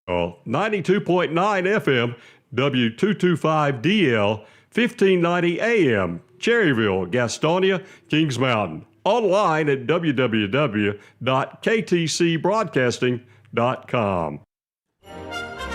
92.9 FM, W225DL, 1590 AM, Cherryville, Gastonia, Kings Mountain. Online at www.ktcbroadcasting.com.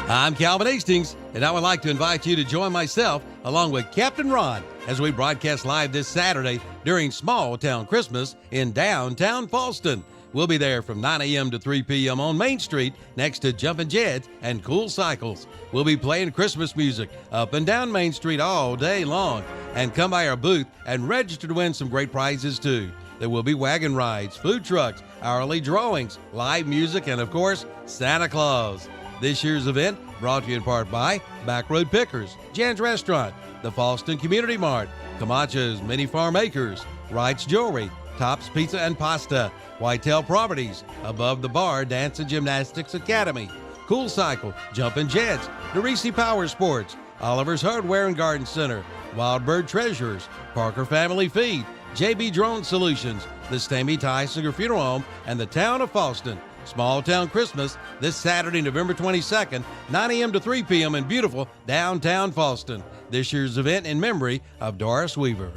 I'm Calvin Hastings, and I would like to invite you to join myself along with Captain Ron as we broadcast live this Saturday during Small Town Christmas in downtown Fallston. We'll be there from 9 a.m. to 3 p.m. on Main Street next to Jumpin' Jeds and Cool Cycles. We'll be playing Christmas music up and down Main Street all day long. And come by our booth and register to win some great prizes too. There will be wagon rides, food trucks, hourly drawings, live music, and of course, Santa Claus. This year's event brought to you in part by Back Road Pickers, Jan's Restaurant, the Fallston Community Mart, Camacho's Mini Farm Acres, Wright's Jewelry, Tops Pizza and Pasta, Whitetail Properties, Above the Bar Dance and Gymnastics Academy, Cool Cycle, Jumpin' Jets, DeRisi Power Sports, Oliver's Hardware and Garden Center, Wild Bird Treasurers, Parker Family Feed, JB Drone Solutions, the Stamey Tysinger Funeral Home, and the Town of Fallston. Small Town Christmas this Saturday, November 22nd, 9 a.m. to 3 p.m. in beautiful downtown Fallston. This year's event in memory of Doris Weaver.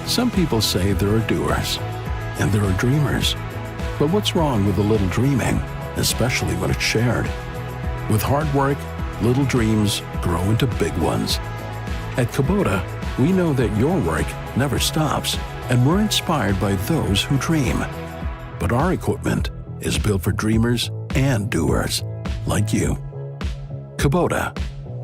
Some people say there are doers, and there are dreamers. But what's wrong with a little dreaming, especially when it's shared? With hard work, little dreams grow into big ones. At Kubota, we know that your work never stops, and we're inspired by those who dream. But our equipment is built for dreamers and doers, like you. Kubota,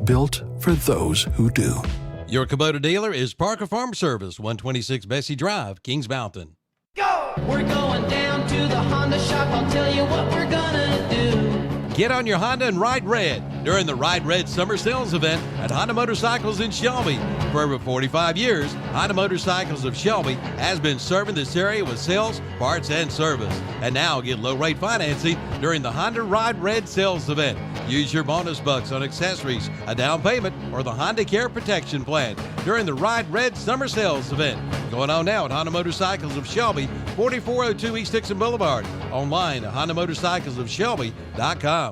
built for those who do. Your Kubota dealer is Parker Farm Service, 126 Bessie Drive, Kings Mountain. Go! We're going down to the Honda shop. I'll tell you what we're gonna do. Get on your Honda and ride red during the Ride Red Summer Sales event at Honda Motorcycles in Shelby. For over 45 years, Honda Motorcycles of Shelby has been serving this area with sales, parts, and service. And now get low-rate financing during the Honda Ride Red Sales event. Use your bonus bucks on accessories, a down payment, or the Honda Care Protection Plan during the Ride Red Summer Sales event. Going on now at Honda Motorcycles of Shelby, 4402 East Dixon Boulevard. Online at HondaMotorcyclesofShelby.com.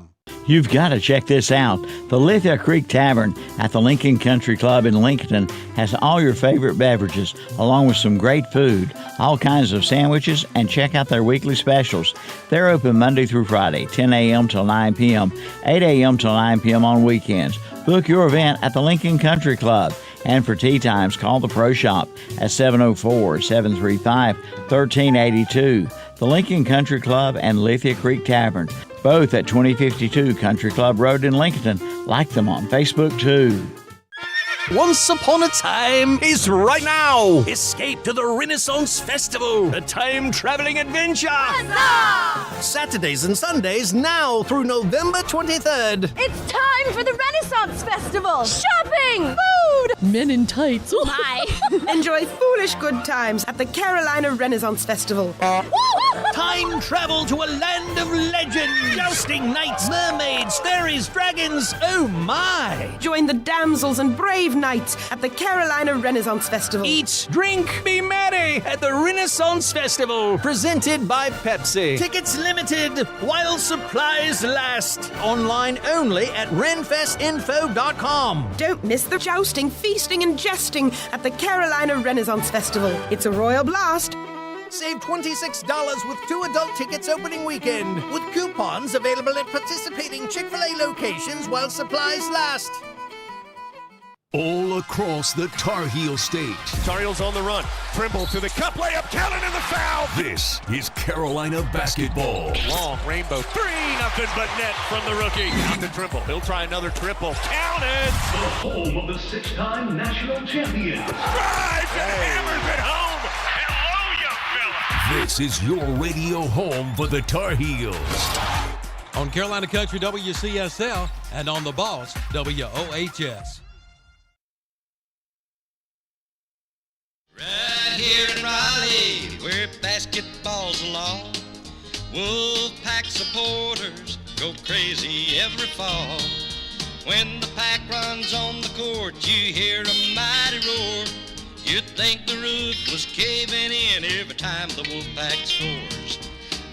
You've got to check this out. The Lithia Creek Tavern at the Lincoln Country Club in Lincoln has all your favorite beverages, along with some great food, all kinds of sandwiches, and check out their weekly specials. They're open Monday through Friday, 10 a.m. till 9 p.m., 8 a.m. till 9 p.m. on weekends. Book your event at the Lincoln Country Club. And for tea times, call the Pro Shop at 704-735-1382. The Lincoln Country Club and Lithia Creek Tavern, both at 2052 Country Club Road in Lincoln. Like them on Facebook, too. Once Upon a Time is right now. Escape to the Renaissance Festival, a time-traveling adventure. Huzzah! Saturdays and Sundays now through November 23rd. It's time for the Renaissance Festival. Shopping, food, men in tights. Oh my. Enjoy foolish good times at the Carolina Renaissance Festival. Time travel to a land of legend. Jousting knights, mermaids, fairies, dragons. Oh my. Join the damsels and brave knights at the Carolina Renaissance Festival. Eat, drink, be merry at the Renaissance Festival. Presented by Pepsi. Tickets limited while supplies last. Online only at renfestinfo.com. Don't miss the jousting, feasting, and jesting at the Carolina Renaissance Festival. It's a royal blast. Save $26 with 2 adult tickets opening weekend, with coupons available at participating Chick-fil-A locations while supplies last. All across the Tar Heel State. Tar Heels on the run. Trimble to the cup, layup, counted in the foul. This is Carolina basketball. Long rainbow three, nothing but net from the rookie. Out to Trimble. He'll try another triple. Counted. The home of the 6-time national champions. Drives and hammers it home. Hello, young fella. This is your radio home for the Tar Heels. On Carolina Country WCSL and on The Boss WOHS. Right here in Raleigh, where basketball's law, Wolfpack supporters go crazy every fall. When the pack runs on the court, you hear a mighty roar. You'd think the roof was caving in every time the Wolfpack scores.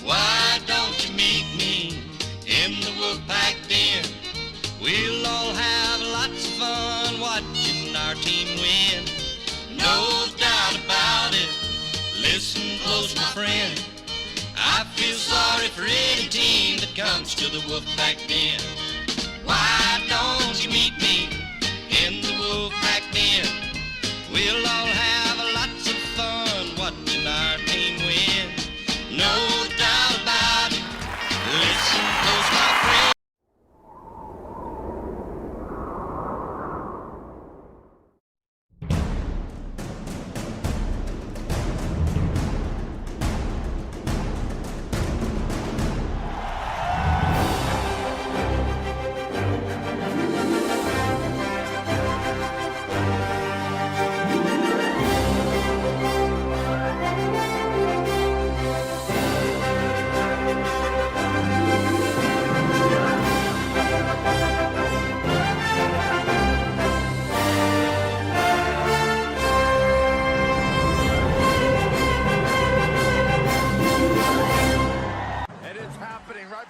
Why don't you meet me in the Wolfpack Den. We'll all have lots of fun watching our team win. No doubt about it. Listen close, my friend. I feel sorry for any team that comes to the Wolfpack Den. Why don't you meet me in the Wolfpack Den? We'll all have lots of fun watching our team win. No doubt about it. Listen close, my friend.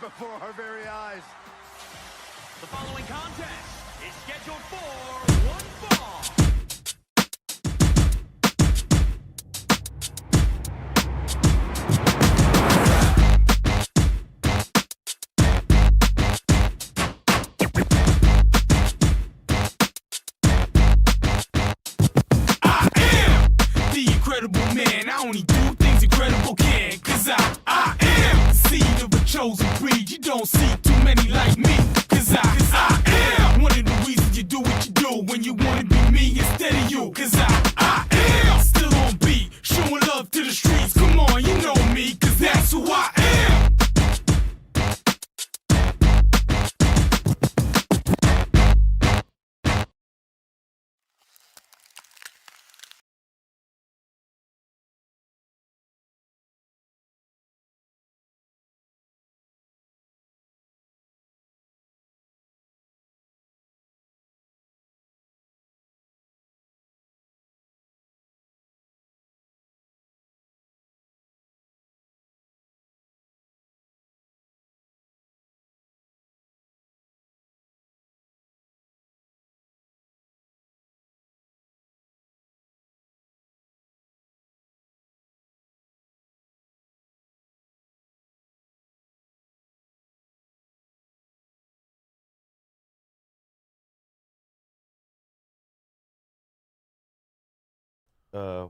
Before our very eyes. The following contest is scheduled for one fall. I am the incredible man. I only do things incredible can. Cause I am the seed of a chosen breed. You don't see too many like me. Cause I am one of the reasons you do what you do. When you wanna be me instead of you. Cause I am still on beat. Showing love to the streets. Come on, you know me. Cause that's who I am.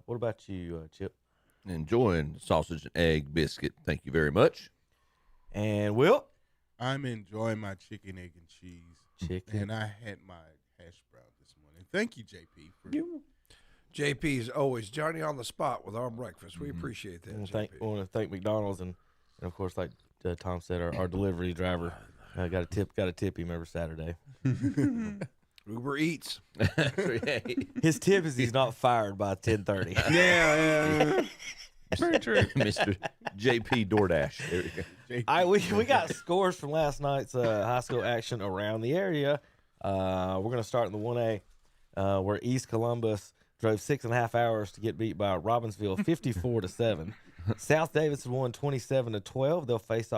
What about you, Chip? Enjoying sausage and egg biscuit. Thank you very much. And Will? I'm enjoying my chicken, egg, and cheese. Chicken. And I had my hash brown this morning. Thank you, JP. For JP's always Johnny on the spot with our breakfast. We appreciate that. I want to thank McDonald's and of course, like Tom said, our delivery driver got a tip him every Saturday. Uber Eats. His tip is he's not fired by 10:30. Yeah. Very true. Mr. JP DoorDash. There we go. We got scores from last night's high school action around the area. We're going to start in the 1A where East Columbus drove 6.5 hours to get beat by Robbinsville 54-7. South Davidson won 27-12. They'll face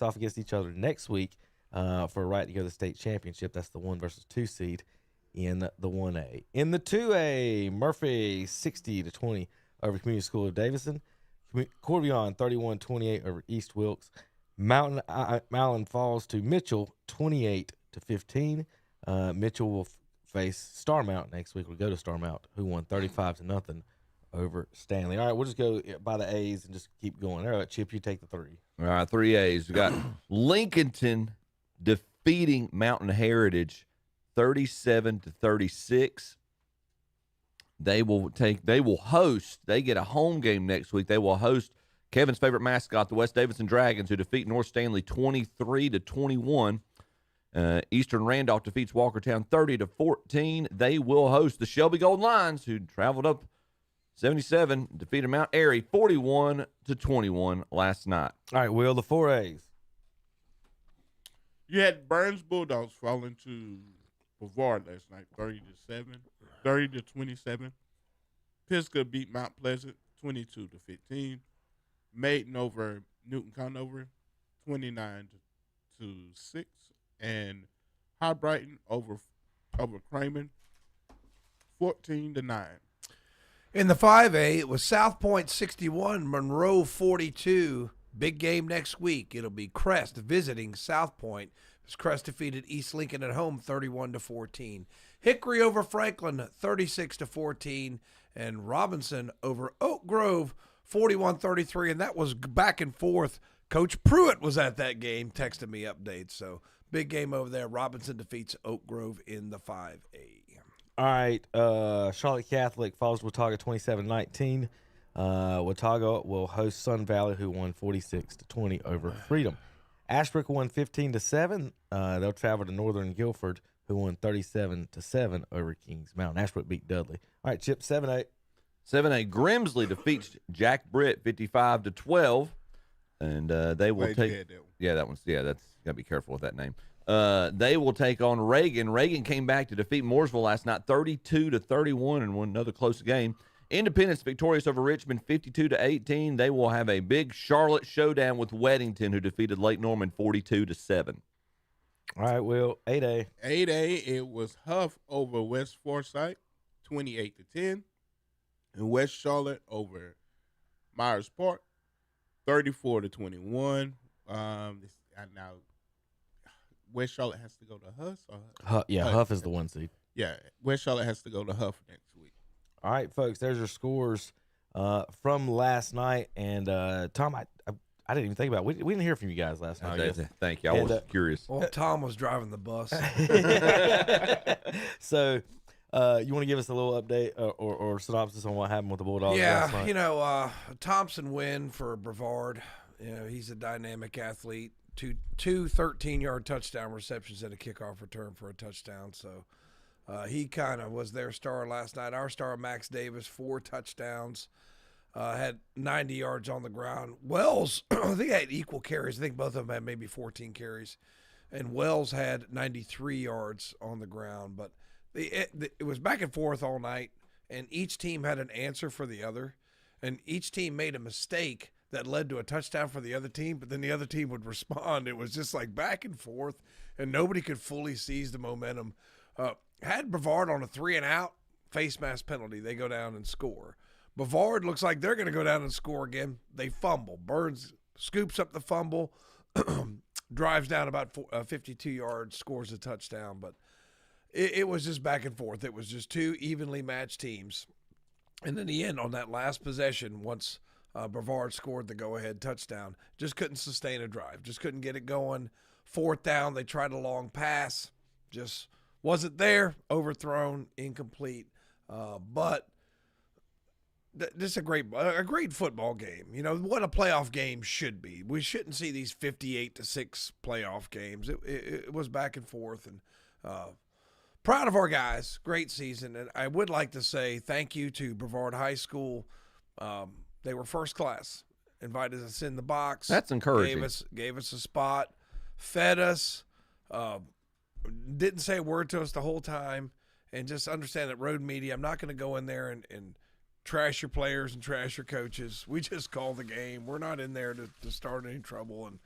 off against each other next week for a right to go to the state championship. That's the 1 versus 2 seed in the 1A. In the 2A, Murphy 60-20 over Community School of Davidson. Corbion 31-28 over East Wilkes. Mountain falls to Mitchell 28-15. Mitchell will face Star Mount next week. We'll go to Star Mount, who won 35-0 over Stanley. All right, we'll just go by the A's and just keep going. All right, Chip, you take the 3. All right, 3 A's. We got Lincolnton defeating Mountain Heritage 37-36. They get a home game next week. They will host Kevin's favorite mascot, the West Davidson Dragons, who defeat North Stanley 23-21. Eastern Randolph defeats Walkertown 30-14. They will host the Shelby Golden Lions, who traveled up 77, defeated Mount Airy 41-21 last night. All right, Will, the 4 A's. You had Burns Bulldogs falling to Brevard last night, 30-27. Pisgah beat Mount Pleasant 22-15. Maiden over Newton Conover 29-20. 32-6, and High Brighton over Cramen 14-9. In the 5A, it was South Point 61, Monroe 42. Big game next week. It'll be Crest visiting South Point. Crest defeated East Lincoln at home 31-14. Hickory over Franklin 36-14, and Robinson over Oak Grove 41-33, and that was back and forth. Coach Pruitt was at that game, texting me updates. So big game over there. Robinson defeats Oak Grove in the 5A. All right, Charlotte Catholic falls to Watauga 27-19. Watauga will host Sun Valley, who won 46-20 over Freedom. Ashbrook won 15-7. They'll travel to Northern Guilford, who won 37-7 over Kings Mountain. Ashbrook beat Dudley. All right, Chip, 7-8. 7A Grimsley defeats Jack Britt 55-12, and they will take. That's gotta be careful with that name. They will take on Reagan. Reagan came back to defeat Mooresville last night, 32-31, and won another close game. Independence victorious over Richmond, 52-18. They will have a big Charlotte showdown with Weddington, who defeated Lake Norman 42-7. All right, Will, 8A. 8A, it was Huff over West Forsyth, 28-10. And West Charlotte over Myers Park, 34-21. Now, West Charlotte has to go to Huff. Huff is the 1 seed. Yeah, West Charlotte has to go to Huff next week. All right, folks, there's your scores from last night. And, Tom, I didn't even think about it. We didn't hear from you guys last night. Thank you. I was curious. Well, Tom was driving the bus. So, you want to give us a little update or synopsis on what happened with the Bulldogs last night? Yeah, Thompson win for Brevard. He's a dynamic athlete. Two 13-yard touchdown receptions and a kickoff return for a touchdown. So he kind of was their star last night. Our star, Max Davis, 4 touchdowns, had 90 yards on the ground. Wells, I think had equal carries. I think both of them had maybe 14 carries. And Wells had 93 yards on the ground. But it was back and forth all night, and each team had an answer for the other. And each team made a mistake that led to a touchdown for the other team, but then the other team would respond. It was just like back and forth, and nobody could fully seize the momentum. Had Brevard on a 3-and-out, face mask penalty. They go down and score. Brevard looks like they're going to go down and score again. They fumble. Burns scoops up the fumble, drives down about 52 yards, scores a touchdown. But it was just back and forth. It was just two evenly matched teams. And in the end, on that last possession, once Brevard scored the go-ahead touchdown, just couldn't sustain a drive, just couldn't get it going. 4th down, they tried a long pass, just wasn't there, overthrown, incomplete. But this is a great football game. You know what a playoff game should be. We shouldn't see these 58-6 playoff games. It was back and forth, and proud of our guys. Great season, and I would like to say thank you to Brevard High School. They were first class. Invited us in the box. That's encouraging. Gave us a spot, fed us, didn't say a word to us the whole time, and just understand that road media, I'm not going to go in there and trash your players and trash your coaches. We just call the game. We're not in there to start any trouble. And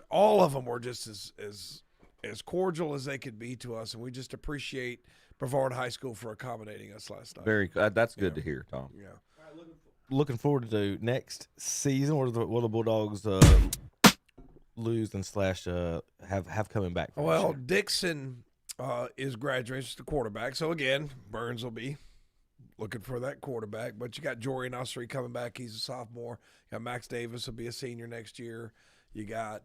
all of them were just as cordial as they could be to us, and we just appreciate Brevard High School for accommodating us last night. That's good to hear, Tom. Yeah. Looking forward to next season. What are the Bulldogs lose and / have coming back? Well, Dixon is graduating as the quarterback. So again, Burns will be looking for that quarterback. But you got Jorian Ussery coming back. He's a sophomore. You got Max Davis will be a senior next year. You got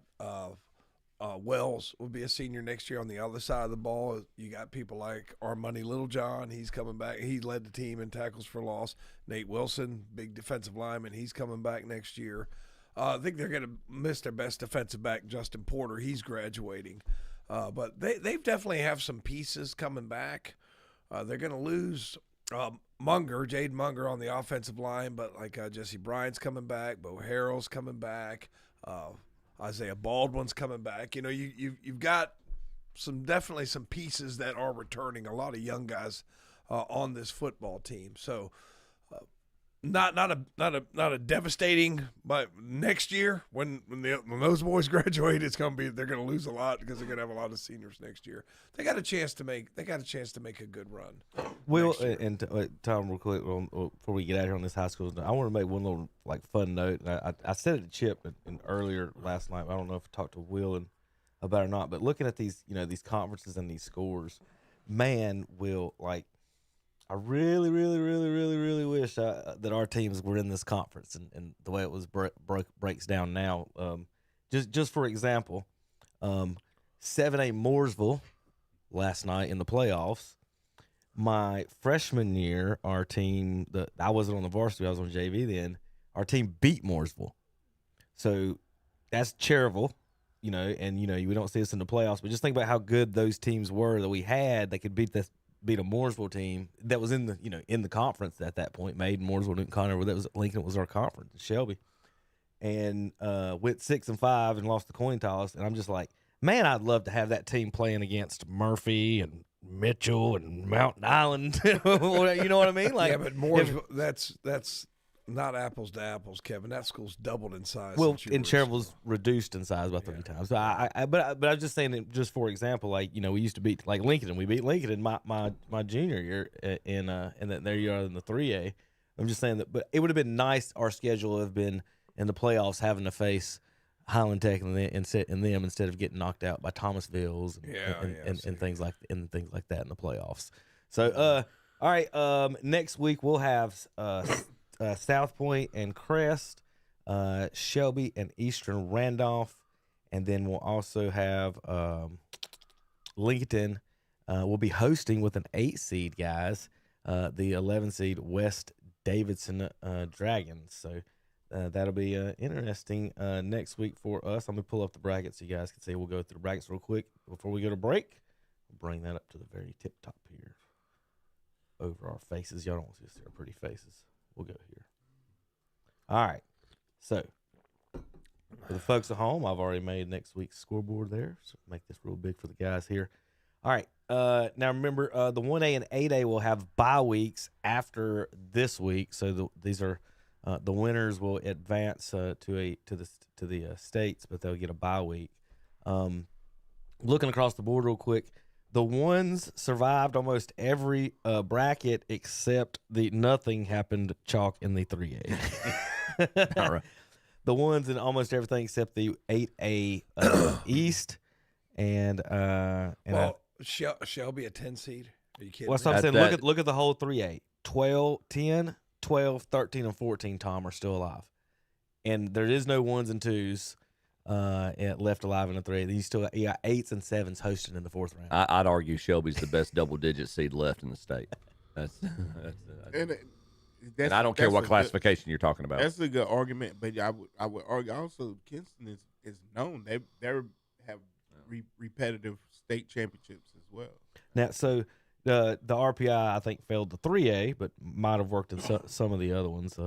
Wells will be a senior next year on the other side of the ball. You got people like Armani Littlejohn. He's coming back. He led the team in tackles for loss. Nate Wilson, big defensive lineman. He's coming back next year. I think they're going to miss their best defensive back, Justin Porter. He's graduating. But they definitely have some pieces coming back. They're going to lose Jade Munger on the offensive line, but like Jesse Bryant's coming back. Bo Harrell's coming back. Isaiah Baldwin's coming back. You know, you've got definitely some pieces that are returning. A lot of young guys on this football team. So not a devastating, but next year when those boys graduate, they're gonna lose a lot because they're gonna have a lot of seniors next year. They got a chance to make a good run. Will and Tom, real quick before we get out here on this high school, I want to make one little fun note. I said it to Chip earlier last night. I don't know if I talked to Will about it or not, but looking at these these conferences and these scores, man, Will, I really, really, really, really, really wish that our teams were in this conference and the way it was breaks down now. Just for example, 7A Mooresville last night in the playoffs. My freshman year, our team, I wasn't on the varsity, I was on JV then. Our team beat Mooresville, so that's Cherryville, and we don't see us in the playoffs. But just think about how good those teams were that we had. They could beat a Mooresville team that was in the conference at that point. Maiden, Mooresville, Newton Conner, that was Lincoln was our conference, Shelby, and went 6-5 and lost the coin toss. And I'm just like, man, I'd love to have that team playing against Murphy and Mitchell and Mountain Island. You know what I mean? Yeah, but Mooresville, that's not apples to apples, Kevin. That school's doubled in size. Well, and Cherryville's reduced in size by 3 times. So but I was just saying that just for example, we used to beat Lincoln, and we beat Lincoln in my junior year and there you are in the 3A. I'm just saying that, but it would have been nice. Our schedule would have been in the playoffs having to face Highland Tech and them instead of getting knocked out by Thomasville's and things like that in the playoffs. So all right, next week we'll have South Point and Crest, Shelby and Eastern Randolph, and then we'll also have Lincoln. We'll be hosting with an 8 seed, guys, the 11 seed West Davidson Dragons. So that'll be interesting next week for us. I'm gonna pull up the brackets so you guys can see. We'll go through the brackets real quick before we go to break. We'll bring that up to the very tip top here over our faces. Y'all don't see our pretty faces. We'll go here. All right. So, for the folks at home, I've already made next week's scoreboard there. So, make this real big for the guys here. All right. Now, remember, the 1A and 8A will have bye weeks after this week. So, these are the winners will advance to the states, but they'll get a bye week. Looking across the board real quick, the ones survived almost every bracket except the nothing happened chalk in the 3A. All right. The ones in almost everything except the 8A East and Shelby a 10 seed. Are you kidding? Well, that's what I'm saying. Look at the whole 3A. 10, 12, 13, and 14, Tom, are still alive. And there is no 1s and 2s left alive in the 3A. You still got 8s and 7s hosted in the 4th round. I'd argue Shelby's the best double-digit seed left in the state. And I don't care what classification you're talking about. That's a good argument, but I would argue also Kinston is known. They have repetitive state championships as well. Now, so the RPI I think failed the 3A, but might have worked in some of the other ones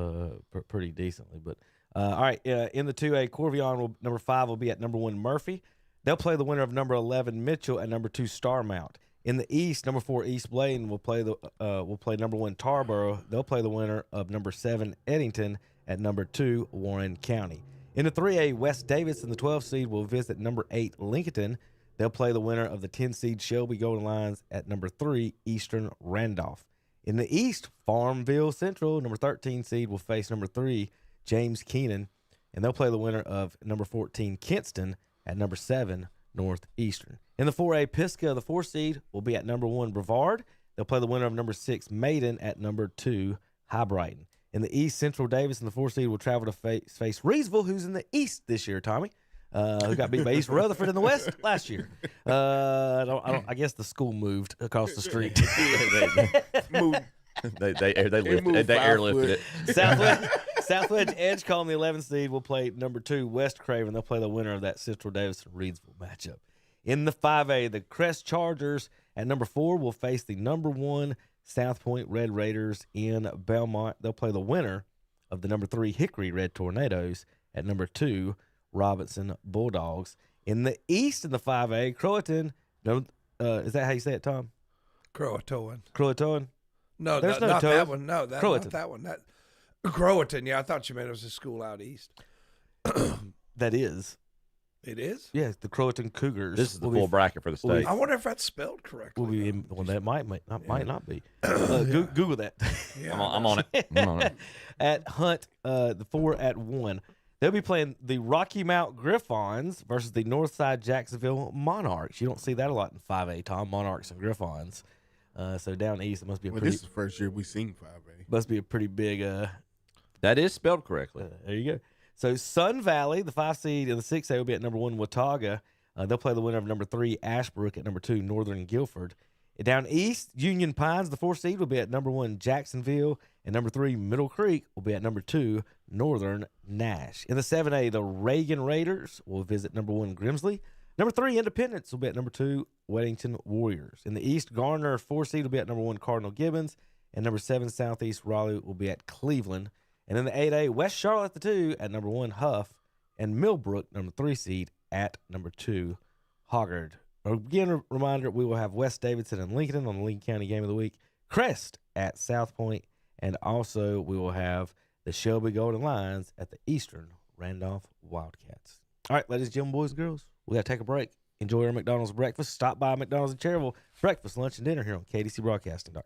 pretty decently. But all right, in the 2A, Corvion number 5 will be at number 1 Murphy. They'll play the winner of number 11 Mitchell and number 2 Starmount. In the East, number 4 East Bladen will play number 1 Tarboro. They'll play the winner of number 7 Eddington at number 2 Warren County. In the 3A, West Davis and the 12 seed will visit number 8 Lincoln. They'll play the winner of the 10 seed Shelby Golden Lions at number 3 Eastern Randolph. In the East, Farmville Central, number 13 seed will face number 3 James Keenan, and they'll play the winner of number 14 Kinston at number 7 Northeastern. In the 4A, Pisgah, the 4 seed, will be at number 1 Brevard. They'll play the winner of number 6 Maiden at number 2 High Brighton. In the East, Central Davis and the 4 seed will travel to face Reedsville, who's in the East this year, Tommy, who got beat by East Rutherford in the West last year. I guess the school moved across the street. They airlifted it. Southwest Edgecombe, the 11th seed, will play number 2 West Craven. They'll play the winner of that Central Davis and Reedsville matchup. In the 5A, the Crest Chargers at number 4 will face the number 1 South Point Red Raiders in Belmont. They'll play the winner of the number 3 Hickory Red Tornadoes at number 2 Robinson Bulldogs. In the East, in the 5A, Croatan, is that how you say it, Tom? Croatoan. Croatoan? No, there's not toe. that one. No, not that one. Croatan, yeah, I thought you meant it was a school out east. That is. It is? Yeah, the Croatan Cougars. This is the full bracket for the state. I wonder if that's spelled correctly. Will be well, that might not be. Google that. Yeah, I'm on it. I'm on it. At Hunt, the 4 at 1. They'll be playing the Rocky Mount Griffons versus the Northside Jacksonville Monarchs. You don't see that a lot in 5A, Tom. Monarchs and Griffons. So down east, it must be a pretty. This is the first year we've seen 5A. Must be a pretty big. That is spelled correctly. There you go. So Sun Valley, the 5 seed in the 6A, will be at number 1 Watauga. They'll play the winner of number 3 Ashbrook at number 2 Northern Guilford. Down east, Union Pines, the 4 seed, will be at number 1 Jacksonville, and number 3 Middle Creek will be at number 2 Northern Nash. In the 7A, the Reagan Raiders will visit number 1 Grimsley. Number 3 Independence will be at number 2 Weddington Warriors. In the East, Garner, 4 seed, will be at number 1 Cardinal Gibbons, and number 7 Southeast Raleigh will be at Cleveland. And in the 8A, West Charlotte, the 2 at number 1 Huff, and Millbrook, number 3 seed, at number 2 Hoggard. Again, a reminder, we will have West Davidson and Lincoln on the Lincoln County Game of the Week, Crest at South Point, and also we will have the Shelby Golden Lions at the Eastern Randolph Wildcats. All right, ladies and gentlemen, boys and girls, we got to take a break. Enjoy our McDonald's breakfast. Stop by McDonald's in Cherryville. Breakfast, lunch, and dinner here on KDCBroadcasting.com.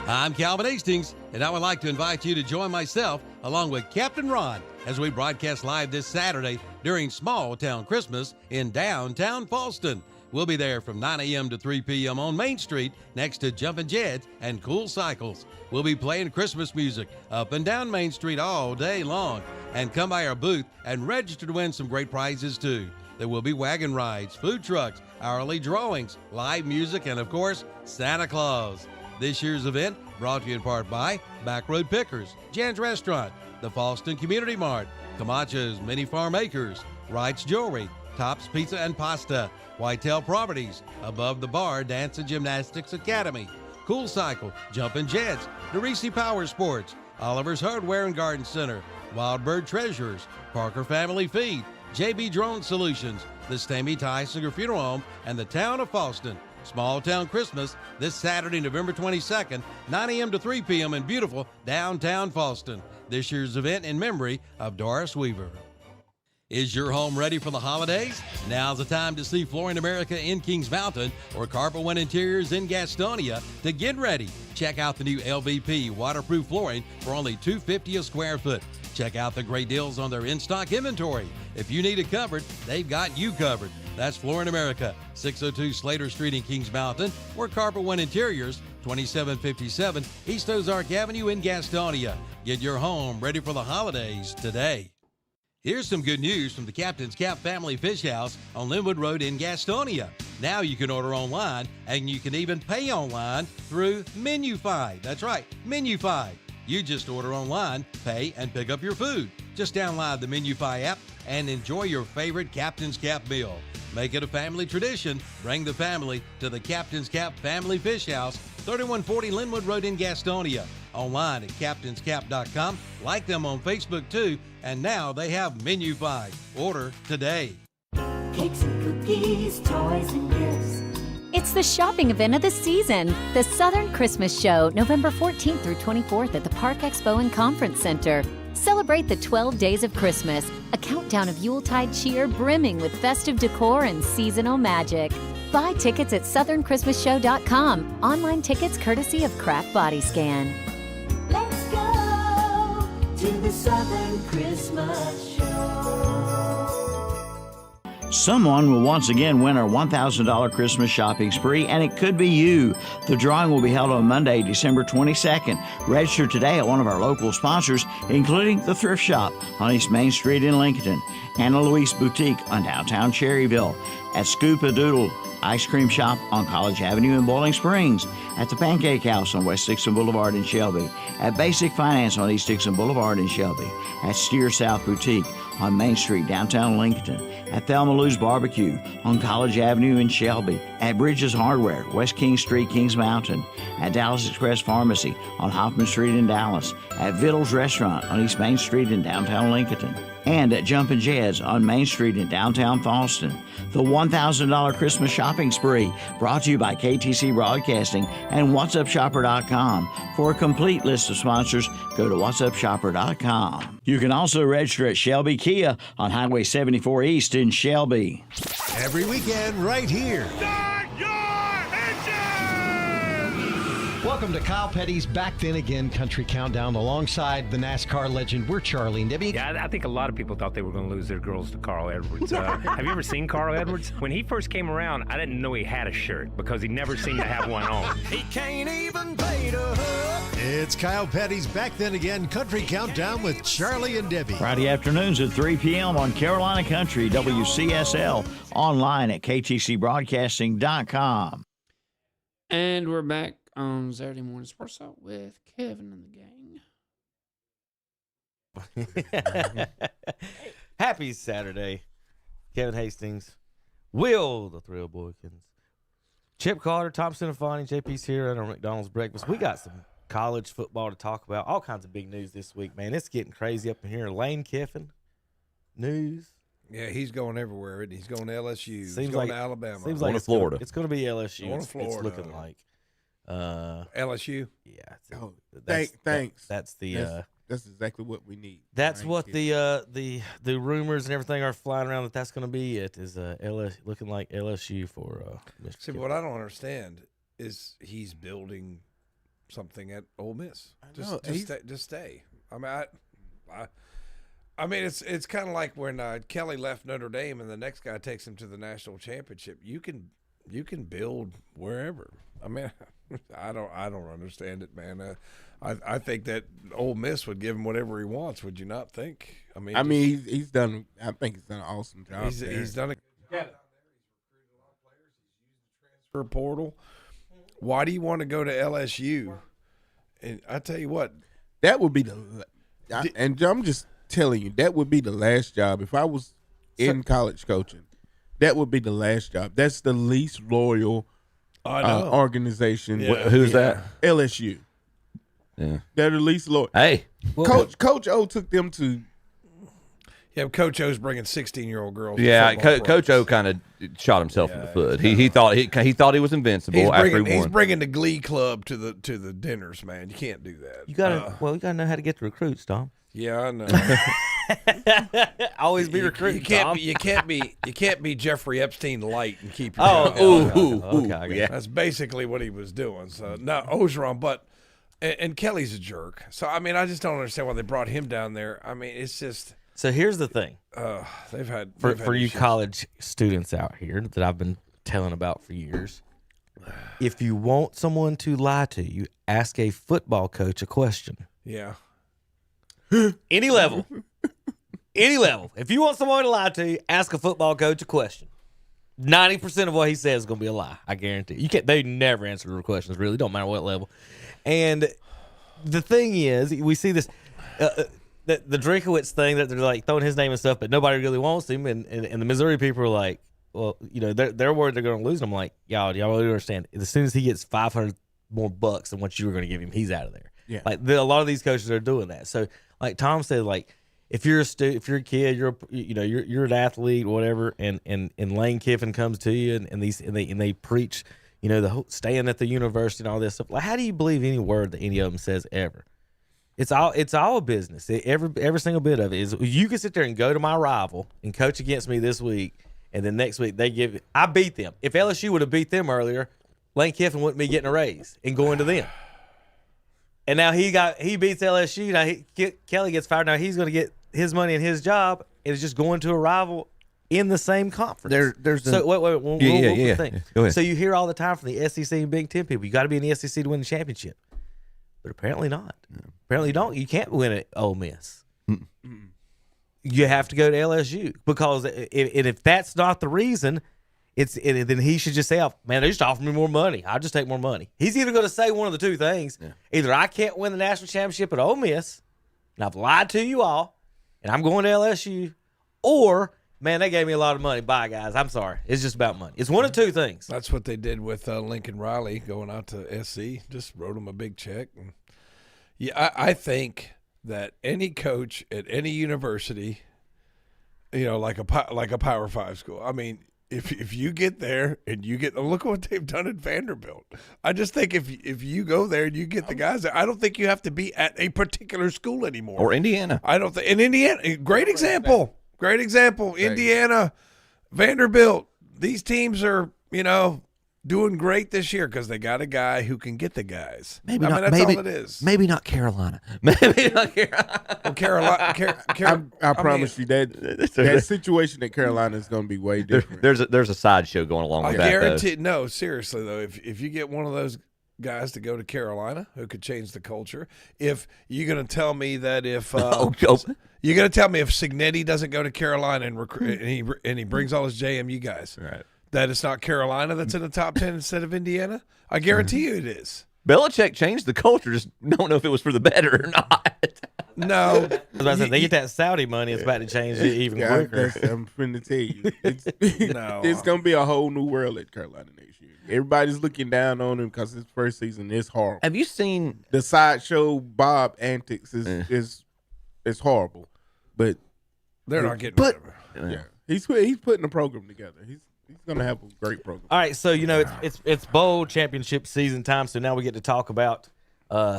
I'm Calvin Hastings, and I would like to invite you to join myself along with Captain Ron as we broadcast live this Saturday during Small Town Christmas in downtown Falston. We'll be there from 9 a.m. to 3 p.m. on Main Street next to Jumpin' Jeds and Cool Cycles. We'll be playing Christmas music up and down Main Street all day long. And come by our booth and register to win some great prizes too. There will be wagon rides, food trucks, hourly drawings, live music, and of course, Santa Claus. This year's event brought to you in part by Back Road Pickers, Jan's Restaurant, the Falston Community Mart, Camacho's Mini Farm Acres, Wright's Jewelry, Tops Pizza and Pasta, Whitetail Properties, Above the Bar Dance and Gymnastics Academy, Cool Cycle, Jumpin' Jets, DeRisi Power Sports, Oliver's Hardware and Garden Center, Wild Bird Treasures, Parker Family Feed, JB Drone Solutions, the Stamey Tysinger Funeral Home, and the Town of Falston. Small Town Christmas this Saturday, November 22nd, 9 a.m. to 3 p.m. in beautiful downtown Falston. This year's event in memory of Doris Weaver. Is your home ready for the holidays? Now's the time to see Flooring America in Kings Mountain or Carpet One Interiors in Gastonia to get ready. Check out the new LVP waterproof flooring for only $250 a square foot. Check out the great deals on their in-stock inventory. If you need it covered, they've got you covered. That's Flooring America, 602 Slater Street in Kings Mountain, or Carpet One Interiors, 2757 East Ozark Avenue in Gastonia. Get your home ready for the holidays today. Here's some good news from the Captain's Cap Family Fish House on Linwood Road in Gastonia. Now you can order online, and you can even pay online through MenuFi. That's right, MenuFi. You just order online, pay, and pick up your food. Just download the MenuFi app and enjoy your favorite Captain's Cap meal. Make it a family tradition. Bring the family to the Captain's Cap Family Fish House, 3140 Linwood Road in Gastonia. Online at captainscap.com. Like them on Facebook too. And now they have MenuFi. Order today. Cakes and cookies, toys and gifts. It's the shopping event of the season, the Southern Christmas Show, November 14th through 24th at the Park Expo and Conference Center. Celebrate the 12 days of Christmas, a countdown of Yuletide cheer brimming with festive decor and seasonal magic. Buy tickets at southernchristmasshow.com. Online tickets courtesy of Craft Body Scan. Let's go to the Southern Christmas Show. Someone will once again win our $1,000 Christmas shopping spree, and it could be you. The drawing will be held on Monday, December 22nd. Register today at one of our local sponsors, including the Thrift Shop on East Main Street in Lincoln, Anna Louise Boutique on downtown Cherryville, at Scoop-A-Doodle Ice Cream Shop on College Avenue in Boiling Springs, at the Pancake House on West Dixon Boulevard in Shelby, at Basic Finance on East Dixon Boulevard in Shelby, at Steer South Boutique on Main Street, downtown Lincoln, at Thelma Lou's Barbecue on College Avenue in Shelby, at Bridges Hardware, West King Street, Kings Mountain, at Dallas Express Pharmacy on Hoffman Street in Dallas, at Vittles Restaurant on East Main Street in downtown Lincoln, and at Jumpin' Jeds on Main Street in downtown Falston. The $1,000 Christmas shopping spree. Brought to you by KTC Broadcasting and WhatsUpShopper.com. For a complete list of sponsors, go to WhatsUpShopper.com. You can also register at Shelby Kia on Highway 74 East in Shelby. Every weekend right here. Welcome to Kyle Petty's Back Then Again Country Countdown alongside the NASCAR legend. We're Charlie and Debbie. Yeah, I think a lot of people thought they were going to lose their girls to Carl Edwards. Have you ever seen Carl Edwards? When he first came around, I didn't know he had a shirt because he never seemed to have one on. He can't even play the hook. It's Kyle Petty's Back Then Again Country Countdown with Charlie and Debbie. Friday afternoons at 3 p.m. on Carolina Country, WCSL, online at ktcbroadcasting.com. And we're back on Saturday Morning Sports Talk with Kevin and the gang. Happy Saturday. Kevin Hastings, Will the Thrill Boykins, Chip Carter, Tom Sinafani, JP's here at our McDonald's breakfast. We got some college football to talk about. All kinds of big news this week, man. It's getting crazy up in here. Lane Kiffin, news. Yeah, he's going everywhere. Isn't he? He's going to LSU. Seems he's like going to Alabama. Seems like it's Florida. It's going to be LSU. Going to Florida. It's looking like. LSU. Yeah. Thanks. That's the. That's exactly what we need. That's what the rumors and everything are flying around that's going to be. It is looking like LSU for Mr. See, what I don't understand is he's building something at Ole Miss. Just stay. I mean, it's kind of like when Kelly left Notre Dame and the next guy takes him to the national championship. You can build wherever. I mean, I don't understand it, man. I think that Ole Miss would give him whatever he wants. Would you not think? I mean, he's done. I think he's done an awesome job. He's done a good job down there. He's recruited a lot of players. He's used the transfer portal. Why do you want to go to LSU? And I tell you what, that would be and I'm just telling you, that would be the last job if I was in college coaching. That would be the last job. That's the least loyal organization. Yeah. Who's that? LSU. Yeah, they're the least loyal. Hey, Coach O took them to. Yeah, Coach O's bringing 16-year-old girls. Yeah, Coach O kind of shot himself in the foot. He thought he was invincible after he won. He's bringing the Glee Club to the dinners, man. You can't do that. You gotta you gotta know how to get the recruits, Tom. Yeah, I know. Always be recruiting. You can't be Jeffrey Epstein light and keep your okay. Yeah. That's basically what he was doing. So no, O's wrong, but and Kelly's a jerk. So I mean, I just don't understand why they brought him down there. I mean, it's just. So here's the thing. They've had for you issues. college students out here that I've been telling about for years. If you want someone to lie to you, ask a football coach a question. Yeah. Any level. Any level. If you want someone to lie to you, ask a football coach a question. 90% of what he says is going to be a lie. I guarantee you. They never answer the questions, really. Don't matter what level. And the thing is, we see this the Drinkowitz thing that they're like throwing his name and stuff, but nobody really wants him. And the Missouri people are like, well, they're worried they're going to lose him. I'm like, y'all really understand. As soon as he gets $500 more bucks than what you were going to give him, he's out of there. Yeah. Like a lot of these coaches are doing that. So, like Tom said, like if you're a kid, you're an athlete, whatever, and Lane Kiffin comes to you and they preach, the whole staying at the university and all this stuff. Like, how do you believe any word that any of them says ever? It's all a business. Every single bit of it is. You can sit there and go to my rival and coach against me this week, and then next week I beat them. If LSU would have beat them earlier, Lane Kiffin wouldn't be getting a raise and going to them. And now he beats LSU. Now Kelly gets fired. Now he's going to get his money and his job. It's just going to a rival in the same conference. Yeah. Go ahead. So you hear all the time from the SEC and Big Ten people, you got to be in the SEC to win the championship. But apparently not. Apparently you don't. You can't win at Ole Miss. You have to go to LSU because if that's not the reason, then he should just say, oh, man, they just offer me more money. I'll just take more money. He's either going to say one of the two things. Yeah. Either I can't win the national championship at Ole Miss, and I've lied to you all, and I'm going to LSU, or, man, they gave me a lot of money. Bye, guys. I'm sorry. It's just about money. It's one of two things. That's what they did with Lincoln Riley going out to SC. Just wrote him a big check. And I think that any coach at any university, like a Power 5 school, I mean, if you get there and you get look at what they've done at Vanderbilt. I just think if you go there and you get the guys there, I don't think you have to be at a particular school anymore. Or Indiana. I don't think in Indiana. Great example. Indiana, Vanderbilt. These teams are doing great this year because they got a guy who can get the guys. Maybe that's all it is. Maybe not Carolina. Maybe not Carolina. I promise you that situation at Carolina is going to be way different. There's a sideshow going along with that. I guarantee. No, seriously though, if you get one of those guys to go to Carolina who could change the culture, if you're going to tell me that if you're going to tell me if Signetti doesn't go to Carolina and he brings all his JMU guys, right? That it's not Carolina that's in the top 10 instead of Indiana? I guarantee you it is. Belichick changed the culture. Just don't know if it was for the better or not. No. They get that Saudi money. It's about to change it even quicker. I'm finna tell you. It's going to be a whole new world at Carolina next year. Everybody's looking down on him because his first season is horrible. Have you seen the sideshow Bob antics is horrible. But they're not getting rid of him. Yeah. He's putting a program together. He's going to have a great program. All right, so it's bowl championship season time. So now we get to talk about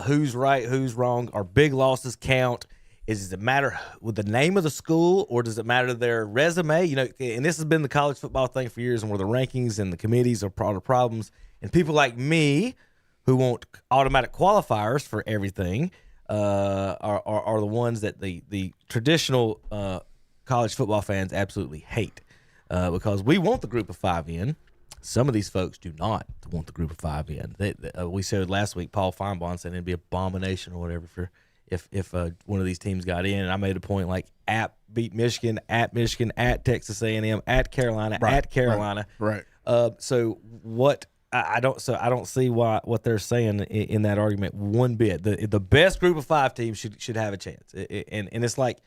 who's right, who's wrong. Our big losses count. Does it matter with the name of the school, or does it matter to their resume? And this has been the college football thing for years, and where the rankings and the committees are part of problems. And people like me, who want automatic qualifiers for everything, are the ones that the traditional college football fans absolutely hate. Because we want the group of 5 in. Some of these folks do not want the group of 5 in. We said last week, Paul Feinbaum said it'd be an abomination or whatever if one of these teams got in. And I made a point like App beat Michigan, at Texas A&M, at Carolina, at Carolina. Right. So what? I don't see what they're saying in that argument one bit. The best group of 5 teams should have a chance. And it's like.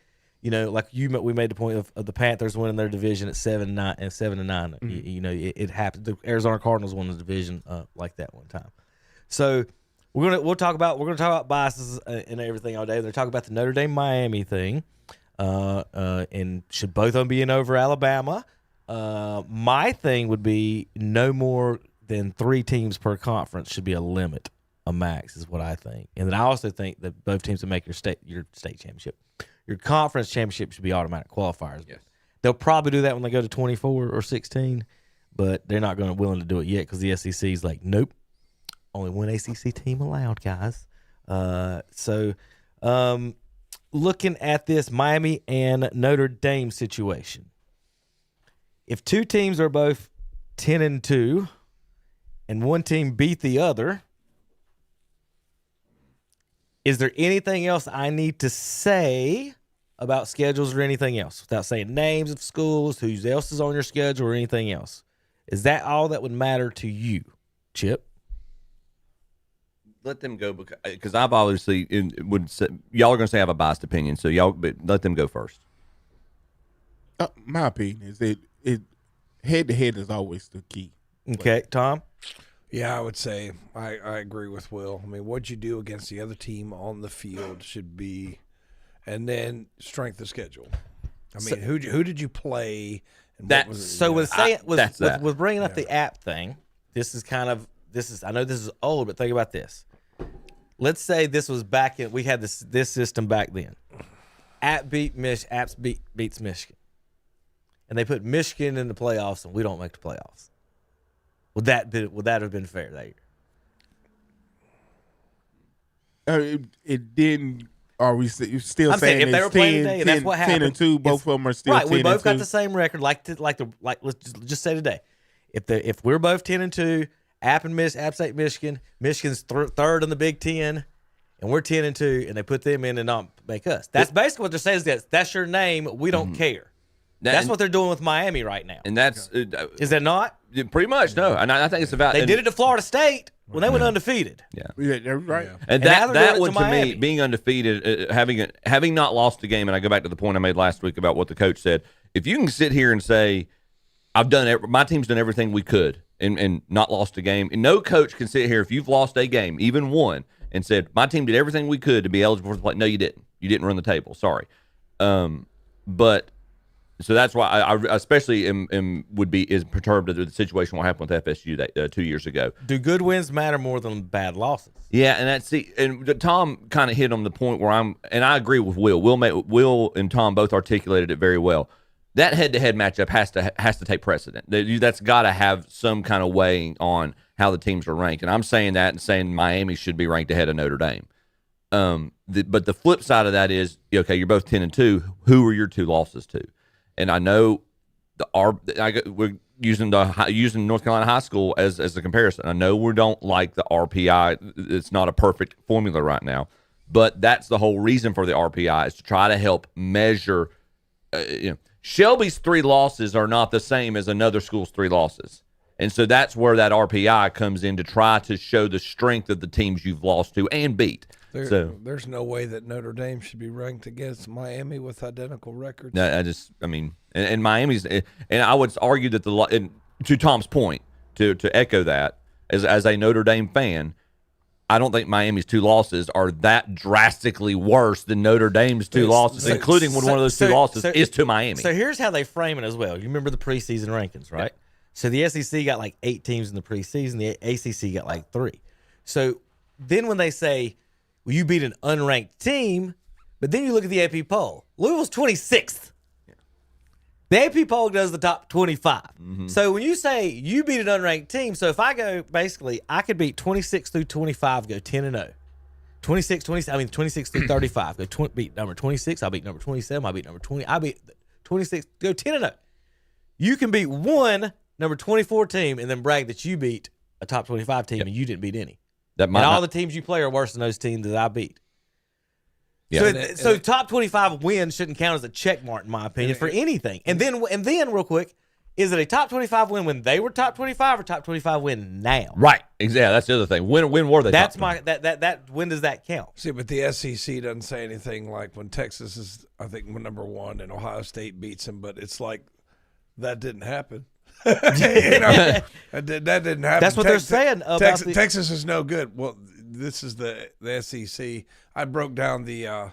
We made the point of the Panthers winning their division at 7-9 and 7-9. Mm-hmm. It happened. The Arizona Cardinals won the division like that one time. So we're gonna talk about biases and everything all day. They're talking about the Notre Dame Miami thing, and should both of them be in over Alabama? My thing would be no more than 3 teams per conference should be a limit, a max is what I think. And then I also think that both teams will make your state championship. Your conference championship should be automatic qualifiers. Yes. They'll probably do that when they go to 24 or 16, but they're not willing to do it yet because the SEC is like, nope, only one ACC team allowed, guys. Looking at this Miami and Notre Dame situation, if 2 teams are both 10-2 and one team beat the other, is there anything else I need to say about schedules or anything else without saying names of schools, who else is on your schedule, or anything else? Is that all that would matter to you, Chip? Let them go because I've obviously y'all are going to say I have a biased opinion, so but let them go first. My opinion is it head-to-head is always the key. Okay, Tom? Yeah, I would say I agree with Will. I mean, what you do against the other team on the field should be, and then strength of schedule. I mean, who did you play? And with bringing up the app thing, this is I know this is old, but think about this. Let's say this was back in, we had this system back then. App beats Michigan, and they put Michigan in the playoffs, and we don't make the playoffs. Would that have been fair that year? It didn't. Are we still I'm saying if they were playing today, and that's what happened. 10-2, both of them are still right. 10-2. We both got the same record. Like let's just say today, if we're both 10-2, App State Michigan, Michigan's third in the Big Ten, and we're 10-2, and they put them in and not make us. That's basically what they're saying. Is that's your name. We don't care. That's what they're doing with Miami right now. And that's is that not? Pretty much, no. And I think it's about they did it to Florida State when they went undefeated. Yeah, they're right. Yeah. And that one to me, being undefeated, having not lost a game, and I go back to the point I made last week about what the coach said. If you can sit here and say, my team's done everything we could and not lost a game, and no coach can sit here if you've lost a game, even one, and said my team did everything we could to be eligible for the play. No, you didn't. You didn't run the table. Sorry, but So that's why I especially is perturbed at the situation what happened with FSU 2 years ago. Do good wins matter more than bad losses? Yeah, and Tom kind of hit on the point where I agree with Will. Will and Tom both articulated it very well. That head-to-head matchup has to take precedent. That's got to have some kind of weighing on how the teams are ranked. And I'm saying that and saying Miami should be ranked ahead of Notre Dame. But the flip side of that is, okay, you're both 10-2. Who are your two losses to? And I know we're using North Carolina high school as a comparison. I know we don't like the RPI. It's not a perfect formula right now, but that's the whole reason for the RPI is to try to help measure. Shelby's 3 losses are not the same as another school's 3 losses, and so that's where that RPI comes in to try to show the strength of the teams you've lost to and beat. There's no way that Notre Dame should be ranked against Miami with identical records. And Miami's, and I would argue that to Tom's point, to echo that, as a Notre Dame fan, I don't think Miami's 2 losses are that drastically worse than Notre Dame's 2 losses, including when one of those 2 losses is to Miami. So here's how they frame it as well. You remember the preseason rankings, right? Yeah. So the SEC got like 8 teams in the preseason. The ACC got like 3. So then when they say, well, you beat an unranked team, but then you look at the AP poll. Louisville's 26th. Yeah. The AP poll does the top 25. Mm-hmm. So when you say you beat an unranked team, so if I go, basically, I could beat 26 through 25, go 10-0. 26 through 35, beat number 26, I'll beat number 27, I'll beat number 20, I beat 26, go 10-0. You can beat one number 24 team and then brag that you beat a top 25 team and you didn't beat any. All the teams you play are worse than those teams that I beat. Yeah. So top 25 wins shouldn't count as a check mark, in my opinion, for anything. And then real quick, is it a top 25 win when they were top 25 or top 25 win now? Right. Exactly. That's the other thing. When were they? That's when does that count? See, but the SEC doesn't say anything like when Texas is, I think, number 1 and Ohio State beats them, but it's like that didn't happen. That didn't happen. That's what they're saying. Texas is no good. Well, this is the SEC. I broke down the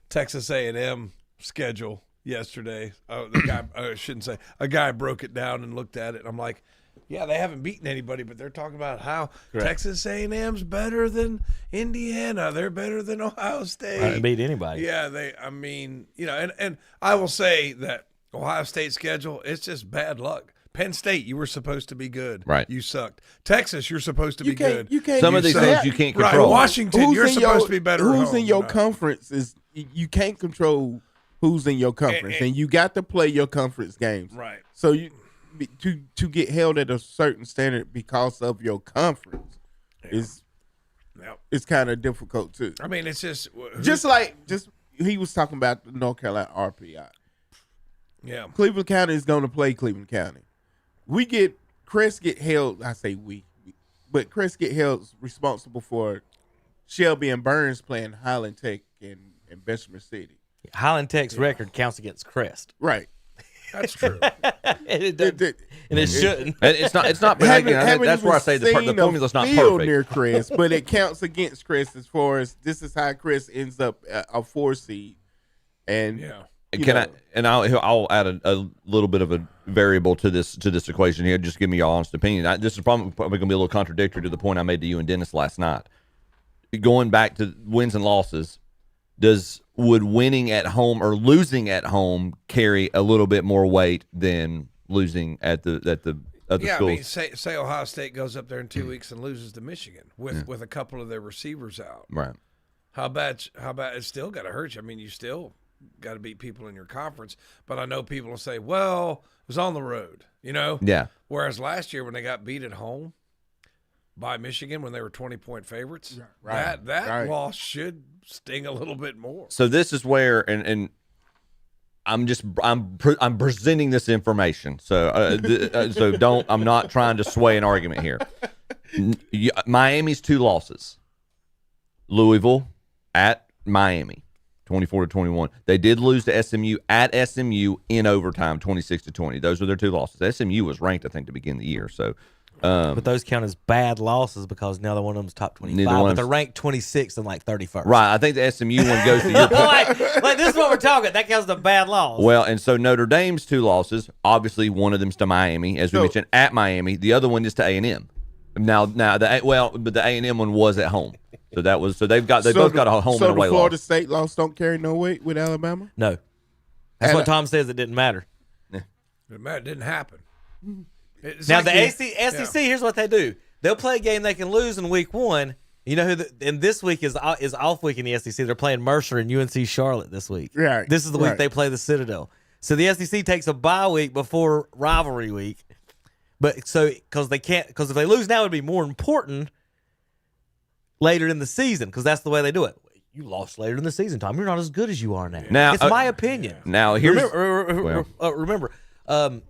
Texas A&M schedule yesterday. The guy, I shouldn't say, a guy broke it down and looked at it. And I'm like, yeah, they haven't beaten anybody, but they're talking about how Texas A&M's better than Indiana. They're better than Ohio State. I haven't beat anybody. Yeah, and I will say that Ohio State schedule, it's just bad luck. Penn State, you were supposed to be good. Right. You sucked. Texas, you're supposed to be good. Some of these things you can't control. Right. Washington, you're supposed to be better. Who's in your conference is you can't control who's in your conference, and you got to play your conference games. Right. So to get held at a certain standard because of your conference is kind of difficult too. I mean, it's just he was talking about the North Carolina RPI. Yeah. Cleveland County is going to play Cleveland County. Chris get held, I say but Chris get held responsible for Shelby and Burns playing Highland Tech and Bessemer City. Highland Tech's record counts against Crest. Right. That's true. and it shouldn't. It's not. But that's where I say the formula's not perfect. Near Crest, but it counts against Crest as far as this is how Crest ends up a 4 seed. And I'll add a little bit of a variable to this equation here. Just give me your honest opinion. This is probably going to be a little contradictory to the point I made to you and Dennis last night. Going back to wins and losses, would winning at home or losing at home carry a little bit more weight than losing at the schools? I mean, say Ohio State goes up there in 2 weeks and loses to Michigan with a couple of their receivers out. Right. How bad? It's still got to hurt you. I mean, you still got to beat people in your conference. But I know people will say, well, it was on the road, Yeah. Whereas last year when they got beat at home by Michigan when they were 20-point favorites, that loss should sting a little bit more. So this is where, and I'm presenting this information. So I'm not trying to sway an argument here. Miami's 2 losses. Louisville at Miami. 24-21. They did lose to SMU at SMU in overtime, 26-20. Those were their 2 losses. SMU was ranked, I think, to begin the year. So, but those count as bad losses because neither one of them's top 25. But they're ranked 26th and like 31st. Right. I think the SMU one goes to your point. like this is what we're talking. That counts as a bad loss. Well, and so Notre Dame's 2 losses. Obviously, one of them's to Miami, as we mentioned, at Miami. The other one is to A&M. Now, but the A&M one was at home. So that was they both got a home and away loss. So the Florida loss. State loss don't carry no weight with Alabama? No. That's what Tom says. It didn't matter. It didn't happen. It's now like the SEC, here's what they do: they'll play a game they can lose in week 1. You know who? And this week is off week in the SEC. They're playing Mercer and UNC Charlotte this week. Right. This is the week they play the Citadel. So the SEC takes a bye week before rivalry week. But so because if they lose now, it'd be more important later in the season because that's the way they do it. You lost later in the season, Tom. You're not as good as you are now. Now it's my opinion. Now here's remember it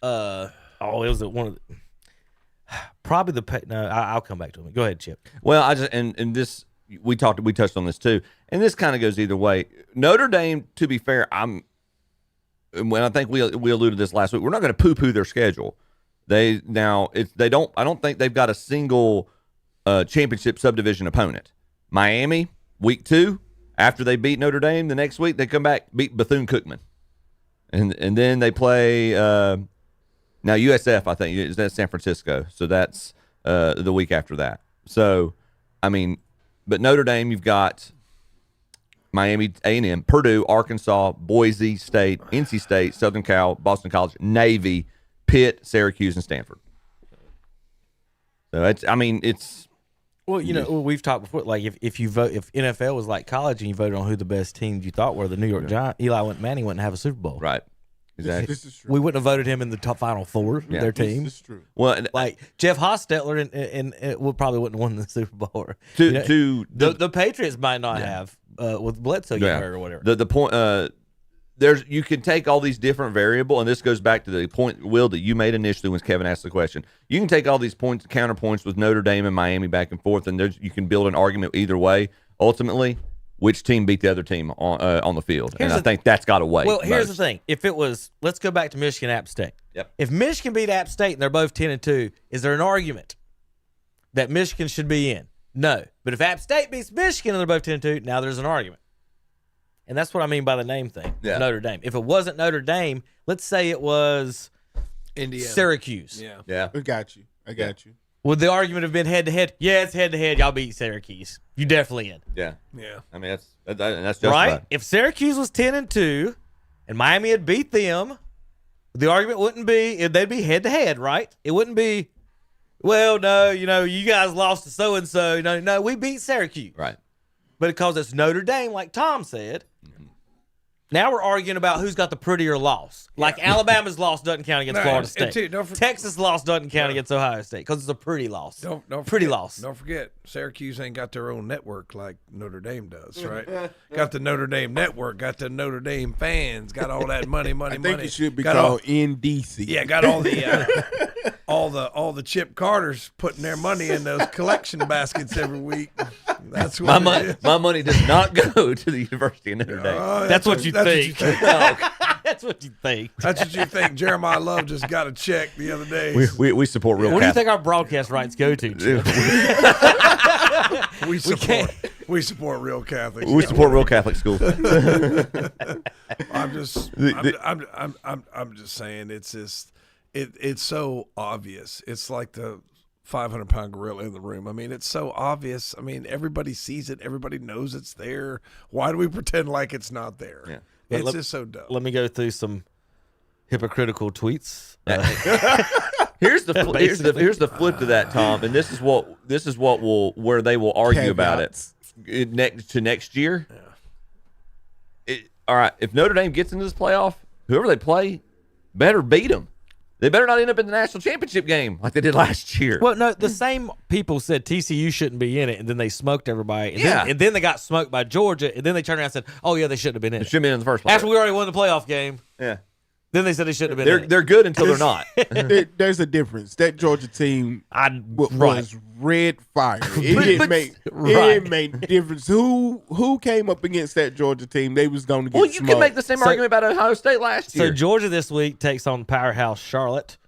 was one of the, probably the no. I'll come back to him. Go ahead, Chip. Well, I just and this we touched on this too, and this kind of goes either way. Notre Dame, to be fair, I think we alluded to this last week. We're not going to poo-poo their schedule. I don't think they've got a single championship subdivision opponent. Miami, week 2, after they beat Notre Dame, the next week they come back, beat Bethune-Cookman. And then they play now USF, I think, is that San Francisco. So that's the week after that. So, I mean, but Notre Dame, you've got Miami, A&M, Purdue, Arkansas, Boise State, NC State, Southern Cal, Boston College, Navy, Pitt, Syracuse, and Stanford. So it's well, we've talked before. Like if NFL was like college and you voted on who the best teams you thought were, the New York Giants, Manning wouldn't have a Super Bowl. Right. Exactly. This is true. We wouldn't have voted him in the top Final Four. Yeah. Their team. This is true. Well, like Jeff Hostetler and probably wouldn't have won the Super Bowl. The Patriots might not have with Bledsoe getting hurt or whatever. The point you can take all these different variables, and this goes back to the point, Will, that you made initially when Kevin asked the question. You can take all these points, counterpoints with Notre Dame and Miami back and forth, and you can build an argument either way. Ultimately, which team beat the other team on the field? And I think that's got to weigh. Well, here's the thing. If it was, let's go back to Michigan, App State. Yep. If Michigan beat App State and they're both 10-2, is there an argument that Michigan should be in? No. But if App State beats Michigan and they're both 10-2, now there's an argument. And that's what I mean by the name thing. Yeah. Notre Dame. If it wasn't Notre Dame, let's say it was Indiana. Syracuse. Yeah. I got you. Would the argument have been head-to-head? Yeah, it's head-to-head. Y'all beat Syracuse. You definitely in. Yeah. Yeah. I mean, that's justified. Right? If Syracuse was 10-2 and Miami had beat them, the argument wouldn't be, they'd be head-to-head, right? It wouldn't be, well, no, you guys lost to so-and-so. No, we beat Syracuse. Right. But because it's Notre Dame, like Tom said, now we're arguing about who's got the prettier loss. Like Alabama's loss doesn't count against Florida State. Texas' loss doesn't count against Ohio State because it's a pretty loss. Pretty loss. Don't forget, Syracuse ain't got their own network like Notre Dame does, right? Got the Notre Dame network, got the Notre Dame fans, got all that money. I think it should be called NDC. Yeah, got all the all the Chip Carters putting their money in those collection baskets every week. That's what my money does not go to the University of Notre Dame. That's what you think. That's what you think. That's what you think. Jeremiah Love just got a check the other day. We support real. What do you think our broadcast rights go to? We support real Catholics. We support real Catholic schools. I'm just saying it's so obvious. It's like the 500-pound gorilla in the room. I mean, it's so obvious. I mean, everybody sees it. Everybody knows it's there. Why do we pretend like it's not there? Yeah. It's just so dumb. Let me go through some hypocritical tweets. Here's the flip to that, Tom, and this is what where they will argue about it next year. Yeah. All right, if Notre Dame gets into this playoff, whoever they play better beat them. They better not end up in the national championship game like they did last year. Well, no, the same people said TCU shouldn't be in it, and then they smoked everybody. And then they got smoked by Georgia, and then they turned around and said, oh, yeah, they shouldn't have been in it. They shouldn't have been in the first place. After we already won the playoff game. Yeah. Then they said they shouldn't have been. They're good until they're not. There's a difference. That Georgia team was red fire. It didn't make a difference. Who came up against that Georgia team? They was going to get smoked. Can make the same argument about Ohio State last year. So Georgia this week takes on powerhouse Charlotte.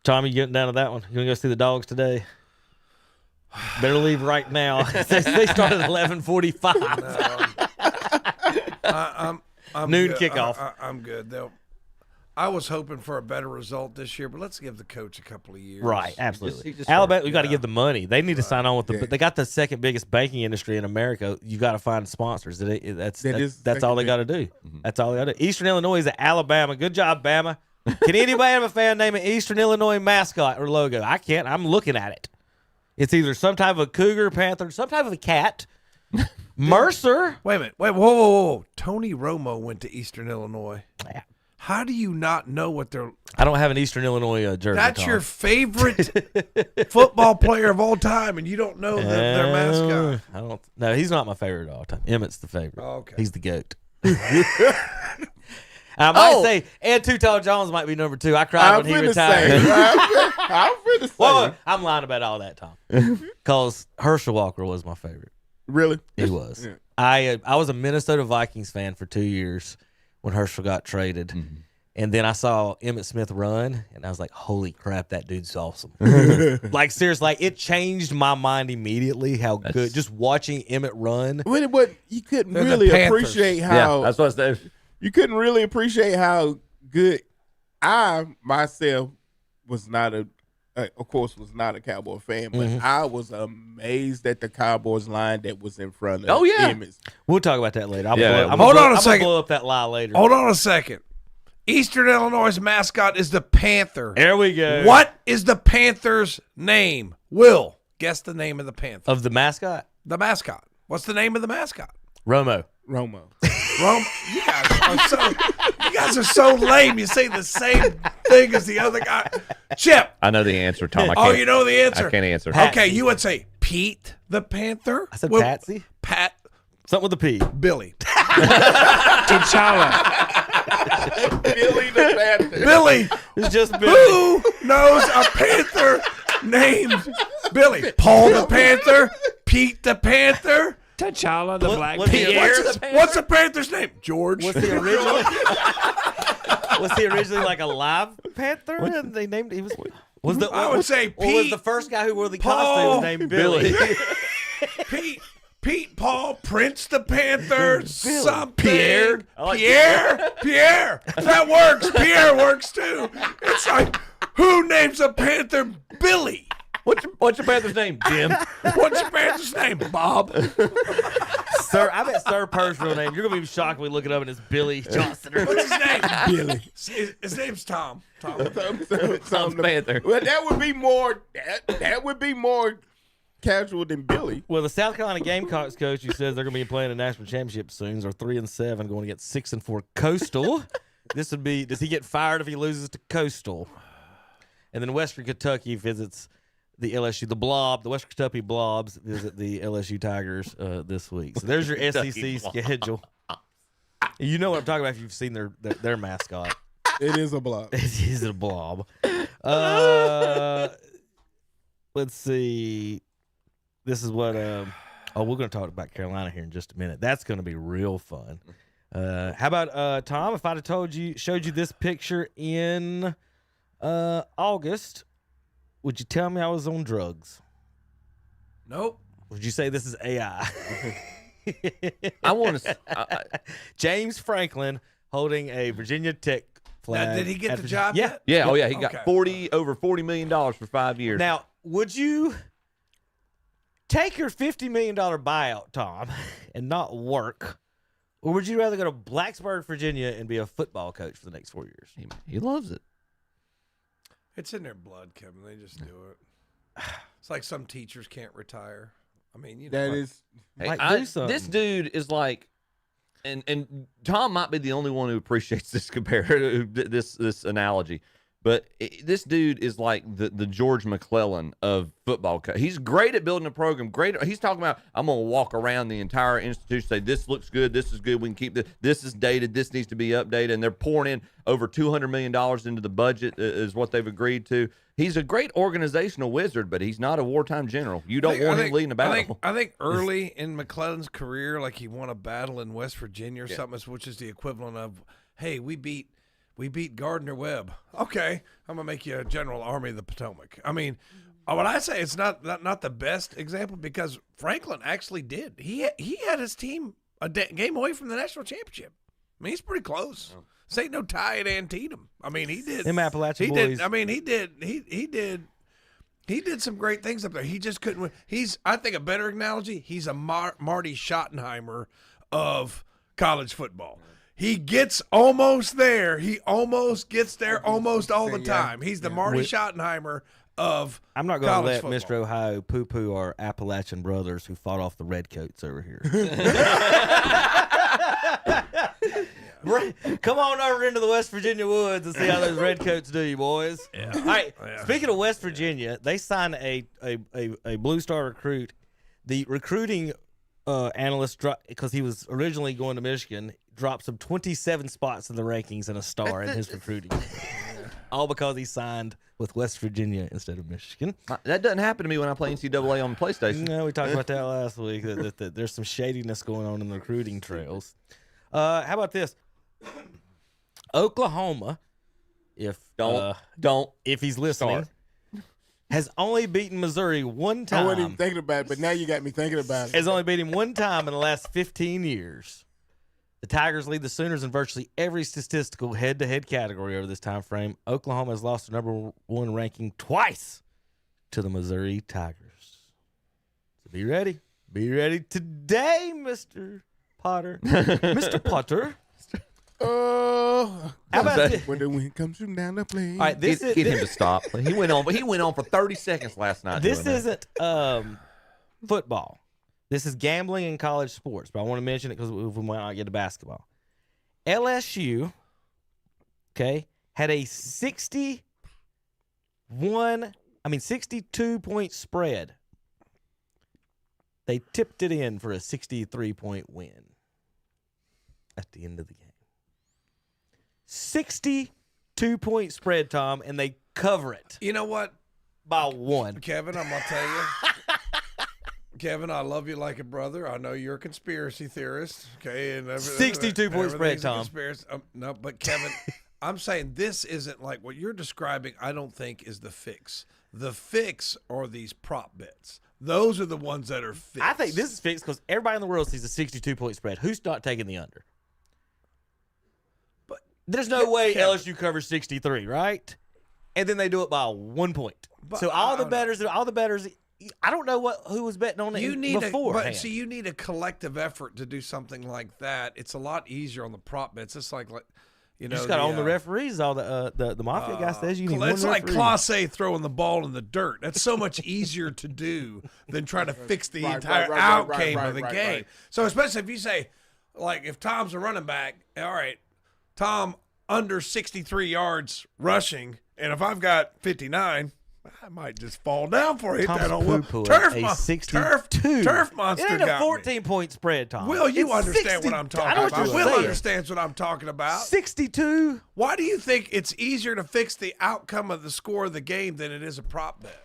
Tom, you getting down to that one? You going to go see the Dogs today? Better leave right now. They start at 11:45. I'm Noon good. kickoff. I'm good. I was hoping for a better result this year, but let's give the coach a couple of years. Right, absolutely. Alabama, we got to give the money. They need to sign on with the. They got the second biggest banking industry in America. You got to find sponsors. That's all they got to do. Mm-hmm. That's all they got to do. Eastern Illinois is at Alabama. Good job, Bama. Can anybody have a fan name an Eastern Illinois mascot or logo? I can't. I'm looking at it. It's either some type of a cougar, panther, some type of a cat. Mercer. Wait a minute. Whoa. Tony Romo went to Eastern Illinois. Yeah. How do you not know what they're... I don't have an Eastern Illinois jersey. That's Tom. your favorite football player of all time, and you don't know their mascot. I don't. No, he's not my favorite of all time. Emmett's the favorite. Oh, okay. He's the GOAT. I might say, and Too Tall Jones might be number 2. I cried when he retired. I'm finna say. Well, I'm lying about all that, Tom. Because Herschel Walker was my favorite. Really? He was. Yeah. I was a Minnesota Vikings fan for 2 years when Herschel got traded. Mm-hmm. And then I saw Emmitt Smith run, and I was like, holy crap, that dude's awesome. Like, seriously, like, it changed my mind immediately how good. Just watching Emmitt run. But you couldn't really appreciate how. Yeah, that's what I said. You couldn't really appreciate how good I myself was not of course, was not a Cowboy fan, but I was amazed at the Cowboys line that was in front of Emmitt. We'll talk about that later. I'm Hold on a I'm second. blow up that lie later. Hold on a second. Eastern Illinois' mascot is the Panther. There we go. What is the Panther's name? Will, guess the name of the Panther. Of the mascot? The mascot. What's the name of the mascot? Romo. You guys are so lame. You say the same thing as the other guy. Chip. I know the answer, Tom. I Oh, can't, you know the answer. I can't answer. Okay, you would say Pete the Panther. I said Patsy. Pat. Something with a P. Billy. T'Challa. Billy the Panther. Billy. It's just Billy. Who knows a Panther named Billy? Paul the Panther. Pete the Panther. T'Challa, the Black Pierre. What's the Panther's name? George. Was he originally? Was he originally like a live panther? And they named he was. I would say Or was Pete. the first guy who wore the Paul, costume named Billy? Pete, Paul, Prince the Panther, something. Pierre. Pierre. That works. Pierre works too. It's like, who names a panther Billy? What's your Panther's name, Jim? What's your panther's name, Bob? Sir, I bet Sir Purr's real name. You're gonna be shocked when we look it up and it's Billy Johnson. What's his name? Billy. His name's Tom. Tom's Panther. Well, that would be more. That would be more casual than Billy. Well, the South Carolina Gamecocks coach who says they're going to be playing a national championship soon are 3-7, going against 6-4 Coastal. This would be. Does he get fired if he loses to Coastal? And then Western Kentucky visits the LSU, the Western Kentucky Blobs visit the LSU Tigers this week. So there's your SEC schedule. You know what I'm talking about if you've seen their mascot. It is a blob. It is a blob. Let's see. This is what. We're going to talk about Carolina here in just a minute. That's going to be real fun. How about Tom? If I'd have showed you this picture in August, would you tell me I was on drugs? Nope. Would you say this is AI? I want to. James Franklin holding a Virginia Tech flag. Now, did he get the job Yeah. yet? Yeah. Oh, yeah. He got over $40 million for 5 years. Now, would you take your $50 million buyout, Tom, and not work? Or would you rather go to Blacksburg, Virginia, and be a football coach for the next 4 years? He loves it. It's in their blood, Kevin. They just do it. It's like some teachers can't retire. I mean, you know. That is. This dude is like, and Tom might be the only one who appreciates this this analogy. But this dude is like the George McClellan of football. He's great at building a program. He's talking about, I'm going to walk around the entire institution, say, this looks good, this is good, we can keep this. This is dated, this needs to be updated. And they're pouring in over $200 million into the budget is what they've agreed to. He's a great organizational wizard, but he's not a wartime general. You don't want him leading a battle. I think early in McClellan's career, like he won a battle in West Virginia or something, which is the equivalent of, hey, we beat Gardner Webb. Okay, I'm gonna make you a General Army of the Potomac. I mean, what I say, it's not the best example because Franklin actually did. He had his team a game away from the national championship. I mean, he's pretty close. Oh. This ain't no tie at Antietam. I mean, he did. Them Appalachian boys. I mean, he did some great things up there. He just couldn't win. I think a better analogy, he's a Marty Schottenheimer of college football. He gets almost there. He almost gets there almost all the time. He's the Marty Schottenheimer of I'm not going to let football. Mr. Ohio poo-poo our Appalachian brothers who fought off the Redcoats over here. Come on over into the West Virginia woods and see how those Redcoats do you, boys. Yeah. All right. Yeah. Speaking of West Virginia, they signed a Blue Star recruit. The recruiting analyst, because he was originally going to Michigan, drops him 27 spots in the rankings and a star in his recruiting. All because he signed with West Virginia instead of Michigan. That doesn't happen to me when I play NCAA on the PlayStation. No, we talked about that last week, that there's some shadiness going on in the recruiting trails. How about this? Oklahoma, if he's listening, has only beaten Missouri one time. I wasn't even thinking about it, but now you got me thinking about it. Has only beat him one time in the last 15 years. The Tigers lead the Sooners in virtually every statistical head-to-head category over this time frame. Oklahoma has lost the #1 ranking twice to the Missouri Tigers. So be ready. Be ready today, Mr. Potter. Mr. Potter. How about when the wind comes from down the plain? All right, get him to stop. He went on for 30 seconds last night. This isn't football. This is gambling in college sports, but I want to mention it because we might not get to basketball. LSU, had a 62-point spread. They tipped it in for a 63-point win at the end of the game. 62-point spread, Tom, and they cover it. You know what? By one. Kevin, I'm going to tell you. Kevin, I love you like a brother. I know you're a conspiracy theorist. Okay, and 62-point spread, Tom. No, but Kevin, I'm saying this isn't like what you're describing. I don't think is the fix. The fix are these prop bets. Those are the ones that are fixed. I think this is fixed because everybody in the world sees a 62-point spread. Who's not taking the under? But there's no way LSU covers 63, right? And then they do it by 1 point. But so all the bettors. I don't know who was betting on it before. But see, you need a collective effort to do something like that. It's a lot easier on the prop bets. It's like you know, just got to own the referees. All the mafia guy says you need one referee. It's like Clase throwing the ball in the dirt. That's so much easier to do than try to fix the entire outcome of the game. Right. So especially if you say, like, if Tom's a running back, all right, Tom under 63 yards rushing, and if I've got 59. I might just fall down for it. That old turf monster. Turf monster. It ain't a 14-point spread, Tom. Will, you understand what I'm talking about? Will understands what I'm talking about. 62. Why do you think it's easier to fix the outcome of the score of the game than it is a prop bet?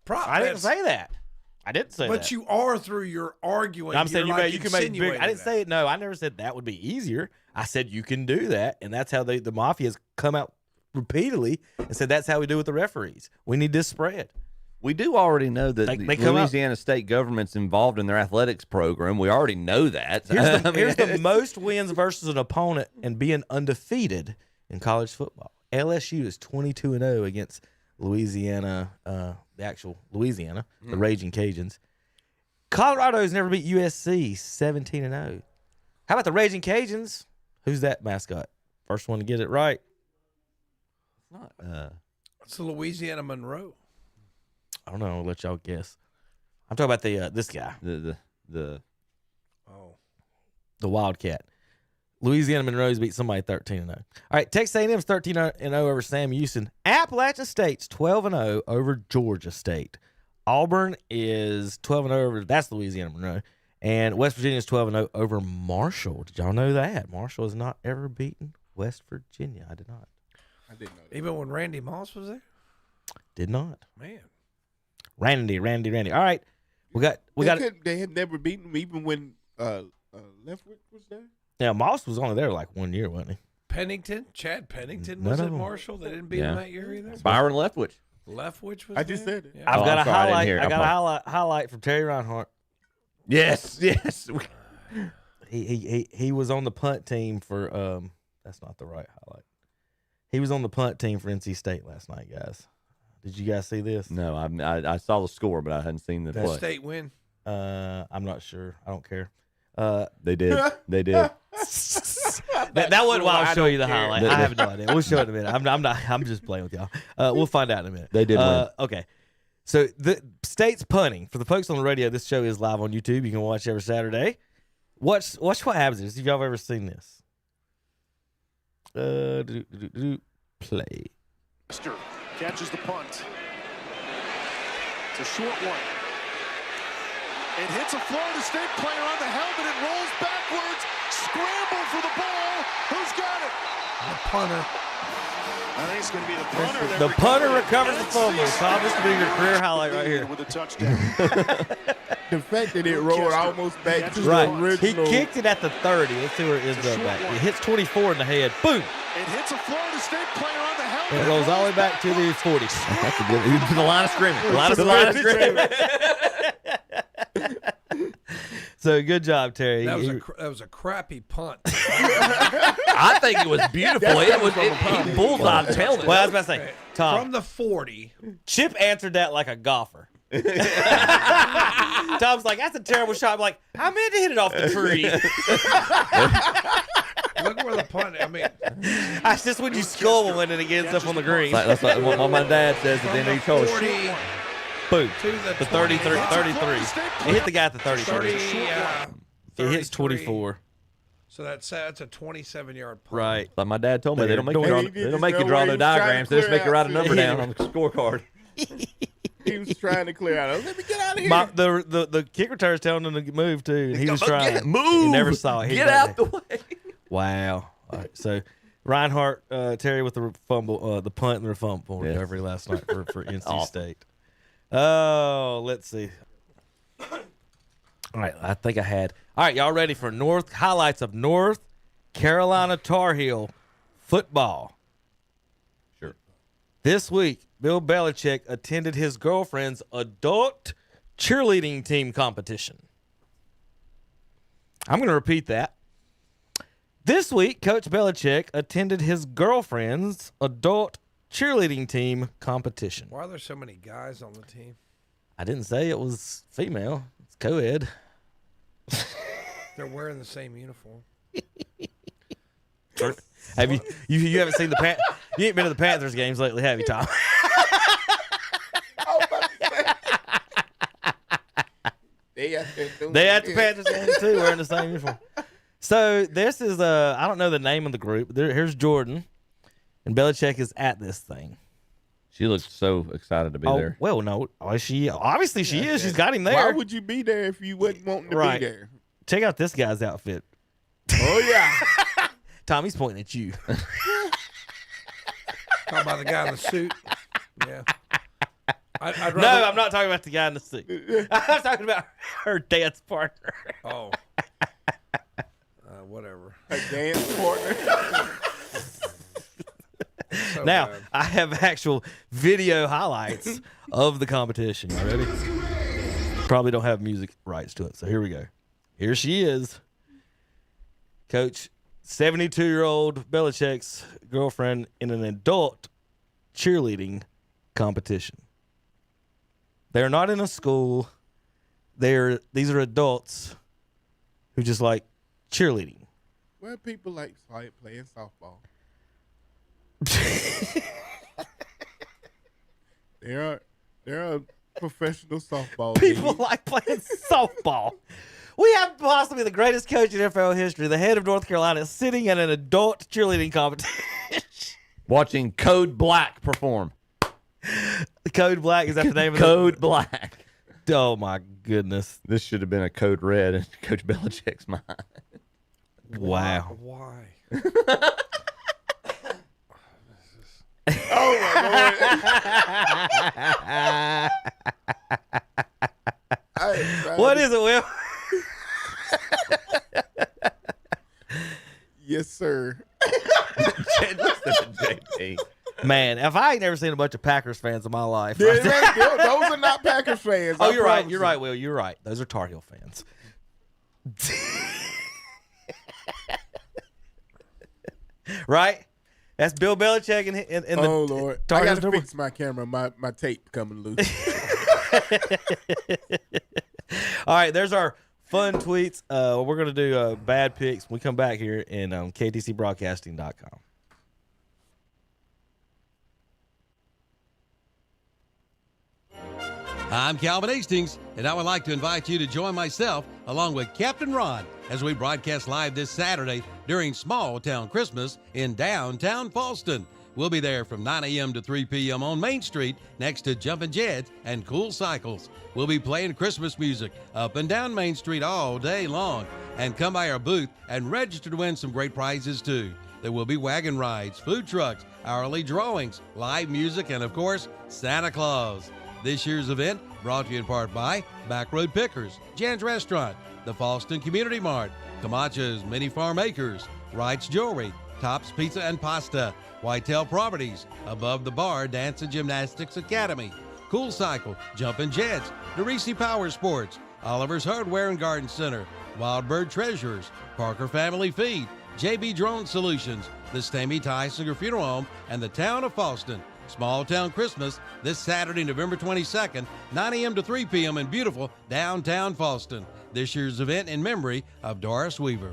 I didn't say that. I didn't say that. But you are through your arguing. I'm saying you can make big. I didn't say it. No, I never said that would be easier. I said you can do that, and that's how the mafia's come out repeatedly and said that's how we do with the referees. We need this spread. We do already know that the Louisiana state government's involved in their athletics program. We already know that. Here's the most wins versus an opponent and being undefeated in college football. LSU is 22-0 against Louisiana, the actual Louisiana, the Raging Cajuns. Colorado's never beat USC, 17-0. How about the Raging Cajuns? Who's that mascot? First one to get it right. It's the Louisiana Monroe. I don't know. I'll let y'all guess. I'm talking about this guy. The Wildcat. Louisiana Monroe's beat somebody 13-0. All right, Texas A&M's 13-0 over Sam Houston. Appalachian State's 12-0 over Georgia State. Auburn is 12-0 over, that's Louisiana Monroe. And West Virginia is 12-0 over Marshall. Did y'all know that? Marshall has not ever beaten West Virginia. I did not. I didn't know that. Even when Randy Moss was there? Did not. Man. Randy. All right. They had never beaten him even when Leftwich was there? Yeah, Moss was only there like 1 year, wasn't he? Pennington? Chad Pennington was at Marshall? They didn't beat him that year either? Byron Leftwich. Leftwich was I just there? said it. Yeah. I've got a sorry, highlight. I got a highlight from Terry Reinhardt. Yes. He was on the punt team for that's not the right highlight. He was on the punt team for NC State last night, guys. Did you guys see this? No, I saw the score, but I hadn't seen the play. State win? I'm not sure. I don't care. They did. They did. that wasn't why I'll show you the highlight. I have no idea. We'll show it in a minute. I'm just playing with y'all. We'll find out in a minute. They did win. Okay. So the State's punting. For the folks on the radio, this show is live on YouTube. You can watch every Saturday. Watch what happens. Have y'all ever seen this? Play. Catches the punt. It's a short one. It hits a Florida State player on the helmet. It rolls backwards. Scramble for the ball. Who's got it? The punter. I think it's going to be the punter. The punter recovers the fumble. Tom, this will be your career highlight right here. With a touchdown. The fact that it rolled almost back to Right. the original. He kicked it at the 30. Let's see where it ends up at. It hits 24 in the head. Boom. It hits a Florida State player on the helmet. It rolls all the way back to the 40. That's a good. To the line of scrimmage. The line of scrimmage. So good job, Terry. That was a crappy punt. I think it was beautiful. He bullseye tailed it. Well, I was about to say, Tom. From the 40. Chip answered that like a golfer. Tom's like, that's a terrible shot. I'm like, I meant to hit it off the tree. Look where the punt. I mean, that's just when you skull when it gets up on the green. That's like what my dad says at the end of each hole. Boom. To the 33. It hit the guy at the 33. It hits 24. So that's a 27-yard punt. Right. Like my dad told me, they don't make you no draw way no he was trying diagrams. to They just make you clear write a out. number down on the scorecard. He was trying to clear out. Let me get out of here. The kick return is telling him to move too, and he was trying. Move. He never saw it. Get out the way. Wow. All right. So Reinhardt, Terry with the fumble, the punt and the fumble recovery last night for NC State. Oh, let's see. All right, I think I had. All right, y'all ready for highlights of North Carolina Tar Heel football? Sure. This week, Bill Belichick attended his girlfriend's adult cheerleading team competition. I'm going to repeat that. This week, Coach Belichick attended his girlfriend's adult cheerleading team competition. Why are there so many guys on the team? I didn't say it was female. It's co-ed. They're wearing the same uniform. Have you haven't seen the you ain't been to the Panthers games lately, have you, Tom? They at the Panthers games too, wearing the same uniform. So this is I don't know the name of the group. Here's Jordan, and Belichick is at this thing. She looks so excited to be there. Well, no, she obviously she is. She's got him there. Why would you be there if you wasn't wanting to be there? Check out this guy's outfit. Oh yeah, Tommy's pointing at you. Talking about the guy in the suit. Yeah. No, I'm not talking about the guy in the suit. I'm talking about her dance partner. Oh. Whatever. A dance partner. So now, bad. I have actual video highlights of the competition. You ready? Probably don't have music rights to it, so here we go. Here she is. Coach, 72-year-old Belichick's girlfriend in an adult cheerleading competition. They're not in a school. These are adults who just like cheerleading. Well, people like playing softball. There are professional softball. People leagues. like playing softball. We have possibly the greatest coach in NFL history. The head of North Carolina is sitting in an adult cheerleading competition. Watching Code Black perform. Code Black, is that the name of it? Code Black. Oh, my goodness. This should have been a Code Red in Coach Belichick's mind. Wow. Why? Oh, my Lord. What is it, Will? Yes, sir. JP. Man, if I ain't never seen a bunch of Packers fans in my life. Those are not Packers fans. Oh, I you're right. promise You're you. right, Will. You're right. Those are Tar Heel fans. Right? That's Bill Belichick in the Oh, Lord. Tar I Heels got to number- fix my camera. My tape coming loose. All right, there's our fun tweets. We're going to do bad picks when we come back here in ktcbroadcasting.com. I'm Calvin Hastings, and I would like to invite you to join myself along with Captain Ron as we broadcast live this Saturday during Small Town Christmas in downtown Falston. We'll be there from 9 a.m. to 3 p.m. on Main Street next to Jumpin' Jets and Cool Cycles. We'll be playing Christmas music up and down Main Street all day long. And come by our booth and register to win some great prizes too. There will be wagon rides, food trucks, hourly drawings, live music, and of course, Santa Claus. This year's event brought to you in part by Back Road Pickers, Jan's Restaurant, the Falston Community Mart, Camacho's Mini Farm Acres, Wright's Jewelry, Tops Pizza and Pasta, Whitetail Properties, Above the Bar Dance and Gymnastics Academy, Cool Cycle, Jumpin' Jets, DeRisi Power Sports, Oliver's Hardware and Garden Center, Wild Bird Treasures, Parker Family Feed, JB Drone Solutions, the Stamey Tysinger Funeral Home, and the Town of Falston. Small Town Christmas this Saturday, November 22nd, 9 a.m. to 3 p.m. in beautiful downtown Falston. This year's event in memory of Doris Weaver.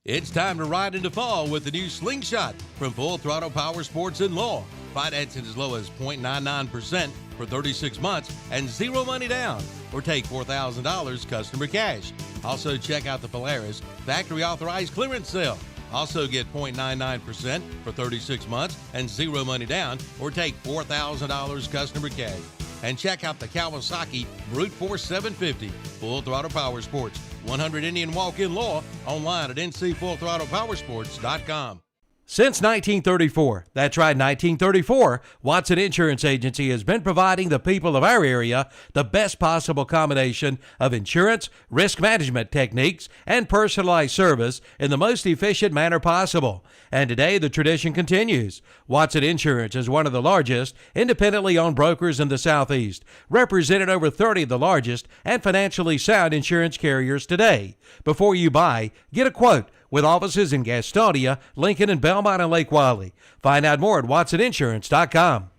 It's time to ride into fall with the new Slingshot from Full Throttle Power Sports in Law. Financing as low as 0.99% for 36 months and zero money down, or take $4,000 customer cash. Also check out the Polaris factory authorized clearance sale. Also get 0.99% for 36 months and zero money down, or take $4,000 customer cash. And check out the Kawasaki Brute Force 750 Full Throttle Power Sports, 100 Indian Walk-In Law, online at ncfullthrottlepowersports.com. Since 1934, that's right, 1934, Watson Insurance Agency has been providing the people of our area the best possible combination of insurance, risk management techniques, and personalized service in the most efficient manner possible. And today, the tradition continues. Watson Insurance is one of the largest independently owned brokers in the Southeast, represented over 30 of the largest and financially sound insurance carriers today. Before you buy, get a quote with offices in Gastonia, Lincoln, and Belmont and Lake Wiley. Find out more at WatsonInsurance.com.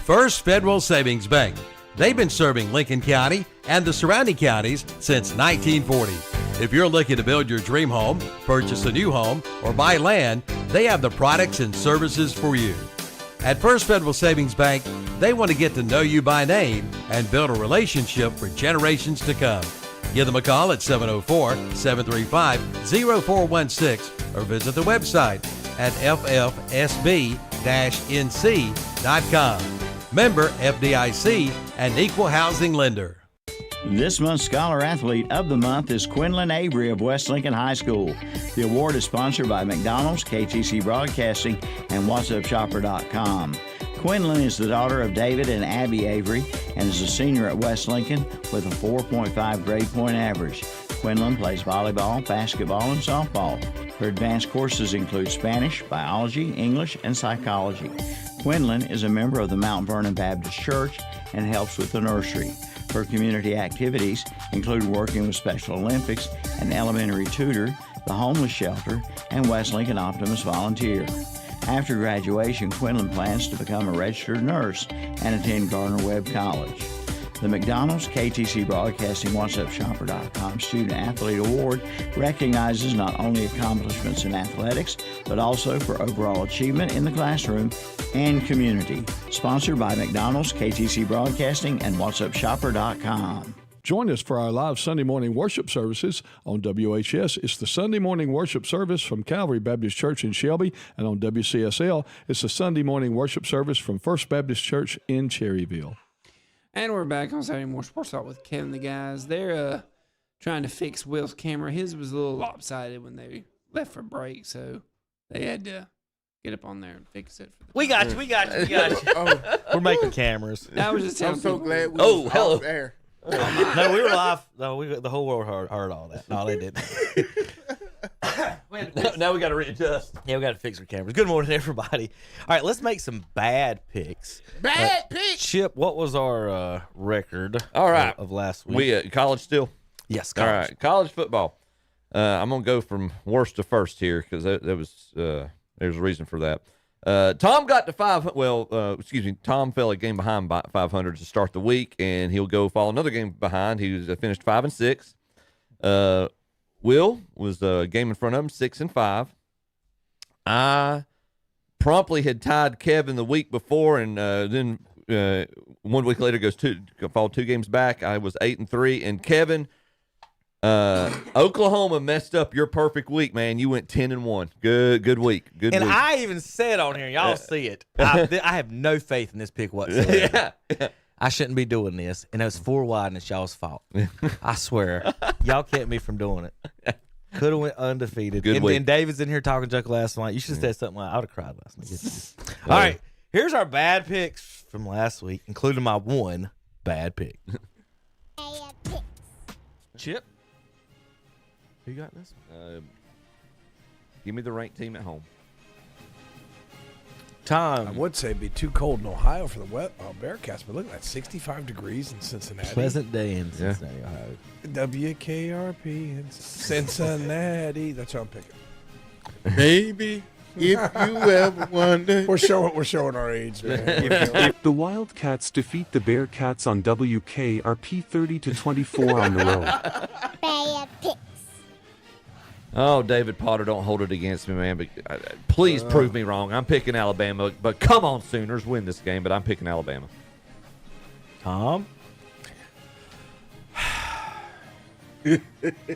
First Federal Savings Bank. They've been serving Lincoln County and the surrounding counties since 1940. If you're looking to build your dream home, purchase a new home, or buy land, they have the products and services for you. At First Federal Savings Bank, they want to get to know you by name and build a relationship for generations to come. Give them a call at 704-735-0416 or visit the website at ffsb-nc.com. Member FDIC and equal housing lender. This month's Scholar Athlete of the Month is Quinlan Avery of West Lincoln High School. The award is sponsored by McDonald's, KTC Broadcasting, and WhatsUpShopper.com. Quinlan is the daughter of David and Abby Avery and is a senior at West Lincoln with a 4.5 grade point average. Quinlan plays volleyball, basketball, and softball. Her advanced courses include Spanish, biology, English, and psychology. Quinlan is a member of the Mount Vernon Baptist Church and helps with the nursery. Her community activities include working with Special Olympics, an elementary tutor, the homeless shelter, and West Lincoln Optimus Volunteer. After graduation, Quinlan plans to become a registered nurse and attend Gardner-Webb College. The McDonald's, KTC Broadcasting, WhatsUpShopper.com Student Athlete Award recognizes not only accomplishments in athletics, but also for overall achievement in the classroom and community. Sponsored by McDonald's, KTC Broadcasting, and WhatsUpShopper.com. Join us for our live Sunday morning worship services on WHS. It's the Sunday morning worship service from Calvary Baptist Church in Shelby, and on WCSL, it's the Sunday morning worship service from First Baptist Church in Cherryville. And we're back on Saturday Morning Sports Talk with Kevin. The guys, they're trying to fix Will's camera. His was a little lopsided when they left for break, so they had to get up on there and fix it. We got you. We're making cameras. I was just telling I'm so people. glad we Oh, was hello. off air. No, we were live. No, the whole world heard all that. No, they didn't. Now we got to readjust. Yeah, we got to fix our cameras. Good morning, everybody. All right, let's make some bad picks. Bad picks. Chip, what was our record? All right. Of last week? We college still? Yes, college. college. All right, college football. I'm gonna go from worst to first here because that was there's a reason for that. Tom got to 500. Well, Tom fell a game behind by 500 to start the week, and he'll go fall another game behind. He was finished 5-6. Will was a game in front of him, 6-5. I promptly had tied Kevin the week before, and then 1 week later fall 2 games back. I was 8-3, and Kevin. Oklahoma messed up your perfect week, man. You went 10-1. Good week. Good and week. I even said on here, y'all see it. I have no faith in this pick whatsoever. Yeah. I shouldn't be doing this, and it was 4 wide, and it's y'all's fault. I swear, y'all kept me from doing it. Could have went undefeated. Good week. And David's in here talking junk last night. You should have said something like, I would have cried last night. All right, here's our bad picks from last week, including my one bad pick. Chip. Who you got this? Give me the ranked team at home. Tom. I would say it'd be too cold in Ohio for the Bearcats, but look at that, 65 degrees in Cincinnati. Pleasant day in Cincinnati, Ohio. WKRP in Cincinnati. That's what I'm picking. Baby, if you ever wonder. We're showing our age, man. The Wildcats defeat the Bearcats on WKRP 30-24 on the road. Bad picks. Oh, David Potter, don't hold it against me, man. But please prove me wrong. I'm picking Alabama. But come on, Sooners, win this game. But I'm picking Alabama. Tom? I'm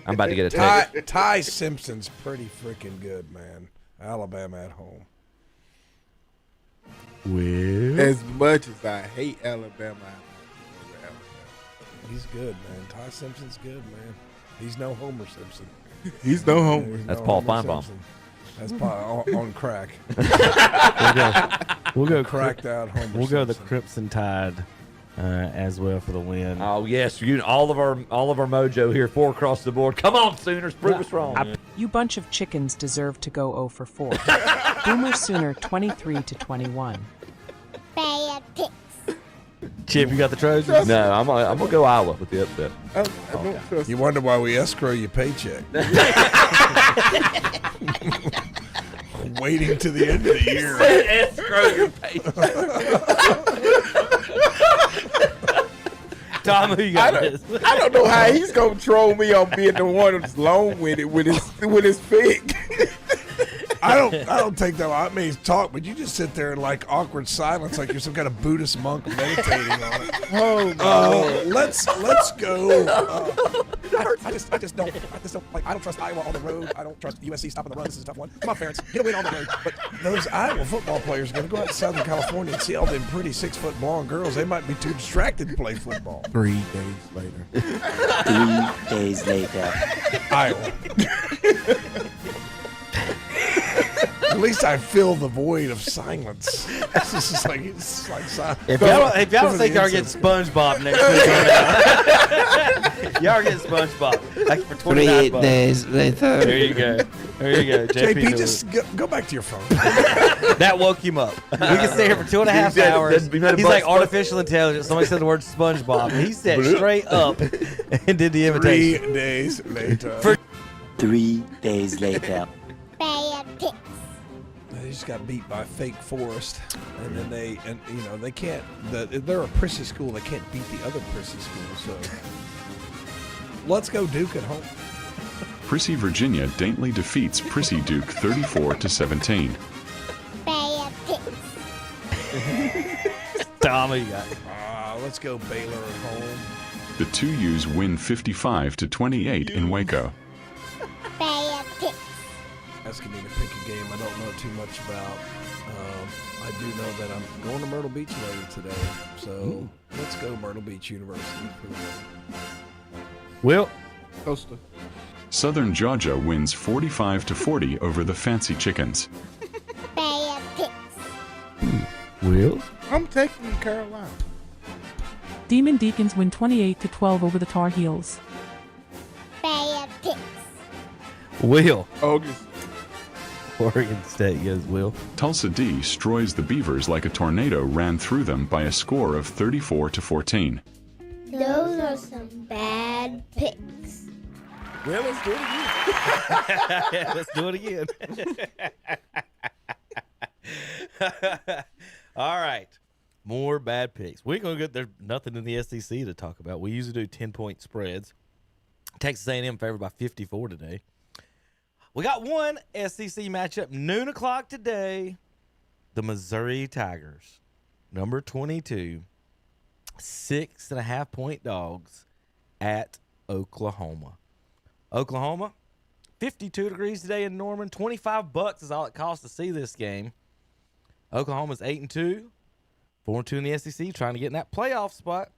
about to get a text. Ty Simpson's pretty freaking good, man. Alabama at home. Well, as much as I hate Alabama, he's good, man. Ty Simpson's good, man. He's no Homer Simpson. He's no Homer. That's Paul Feinbaum. That's Paul on crack. We'll go cracked out Homer We'll go the Simpson. Crimson Tide as well for the win. Oh yes, all of our mojo here, 4 across the board. Come on, Sooners, prove us wrong. You bunch of chickens deserve to go 0 for 4. Boomer Sooner 23-21. Bad picks. Chip, you got the Trojans? No, I'm gonna go Iowa with the upset. You wonder why we escrow your paycheck. Waiting to the end of the year. Escrow your paycheck. Tom, who you got? I don't know how he's gonna troll me on being the one that's long with it with his pick. I don't take that. I mean, talk, but you just sit there in like awkward silence, like you're some kind of Buddhist monk meditating on it. Oh, let's go. I just don't like. I don't trust Iowa on the road. I don't trust USC stopping the run. This is a tough one. Come on, parents, get a win on the road. But those Iowa football players are going to go out to Southern California and see all them pretty 6-foot blonde girls. They might be too distracted to play football. 3 days later. 3 days later. Iowa. At least I fill the void of silence. It's like silence. If y'all don't think y'all are getting SpongeBob next week, y'all are getting SpongeBob. Like for 29 bucks. 3 days later. There you go. JP, just go back to your phone. That woke him up. We can stay here for 2.5 hours. He's like artificial intelligence. Somebody said the word SpongeBob. He said straight up and did the imitation. 3 days later. 3 days later. Bad picks. They just got beat by fake Forest, and then they can't. They're a prissy school. They can't beat the other prissy schools. So let's go Duke at home. Prissy, Virginia daintily defeats Prissy Duke 34-17. Bad picks. Tom, who you got? Let's go Baylor at home. The 2U's win 55-28 in Waco. Bad picks. Asking me to pick a game I don't know too much about. I do know that I'm going to Myrtle Beach later today, so let's go Myrtle Beach University for the win. Will. Costa. Southern Georgia wins 45-40 over the Fancy Chickens. Bad picks. Will. I'm taking Carolina. Demon Deacons win 28-12 over the Tar Heels. Bad picks. Will. August. Oregon State goes Will. Tulsa destroys the Beavers like a tornado ran through them by a score of 34-14. Those are some bad picks. Well, let's do it again. Let's do it again. All right. More bad picks. We're going to get there's nothing in the SEC to talk about. We usually do 10-point spreads. Texas A&M favored by 54 today. We got one SEC matchup, noon o'clock today. The Missouri Tigers, number 22, 6.5-point dogs at Oklahoma. Oklahoma, 52 degrees today in Norman. $25 is all it costs to see this game. Oklahoma's 8-2, 4-2 in the SEC, trying to get in that playoff spot.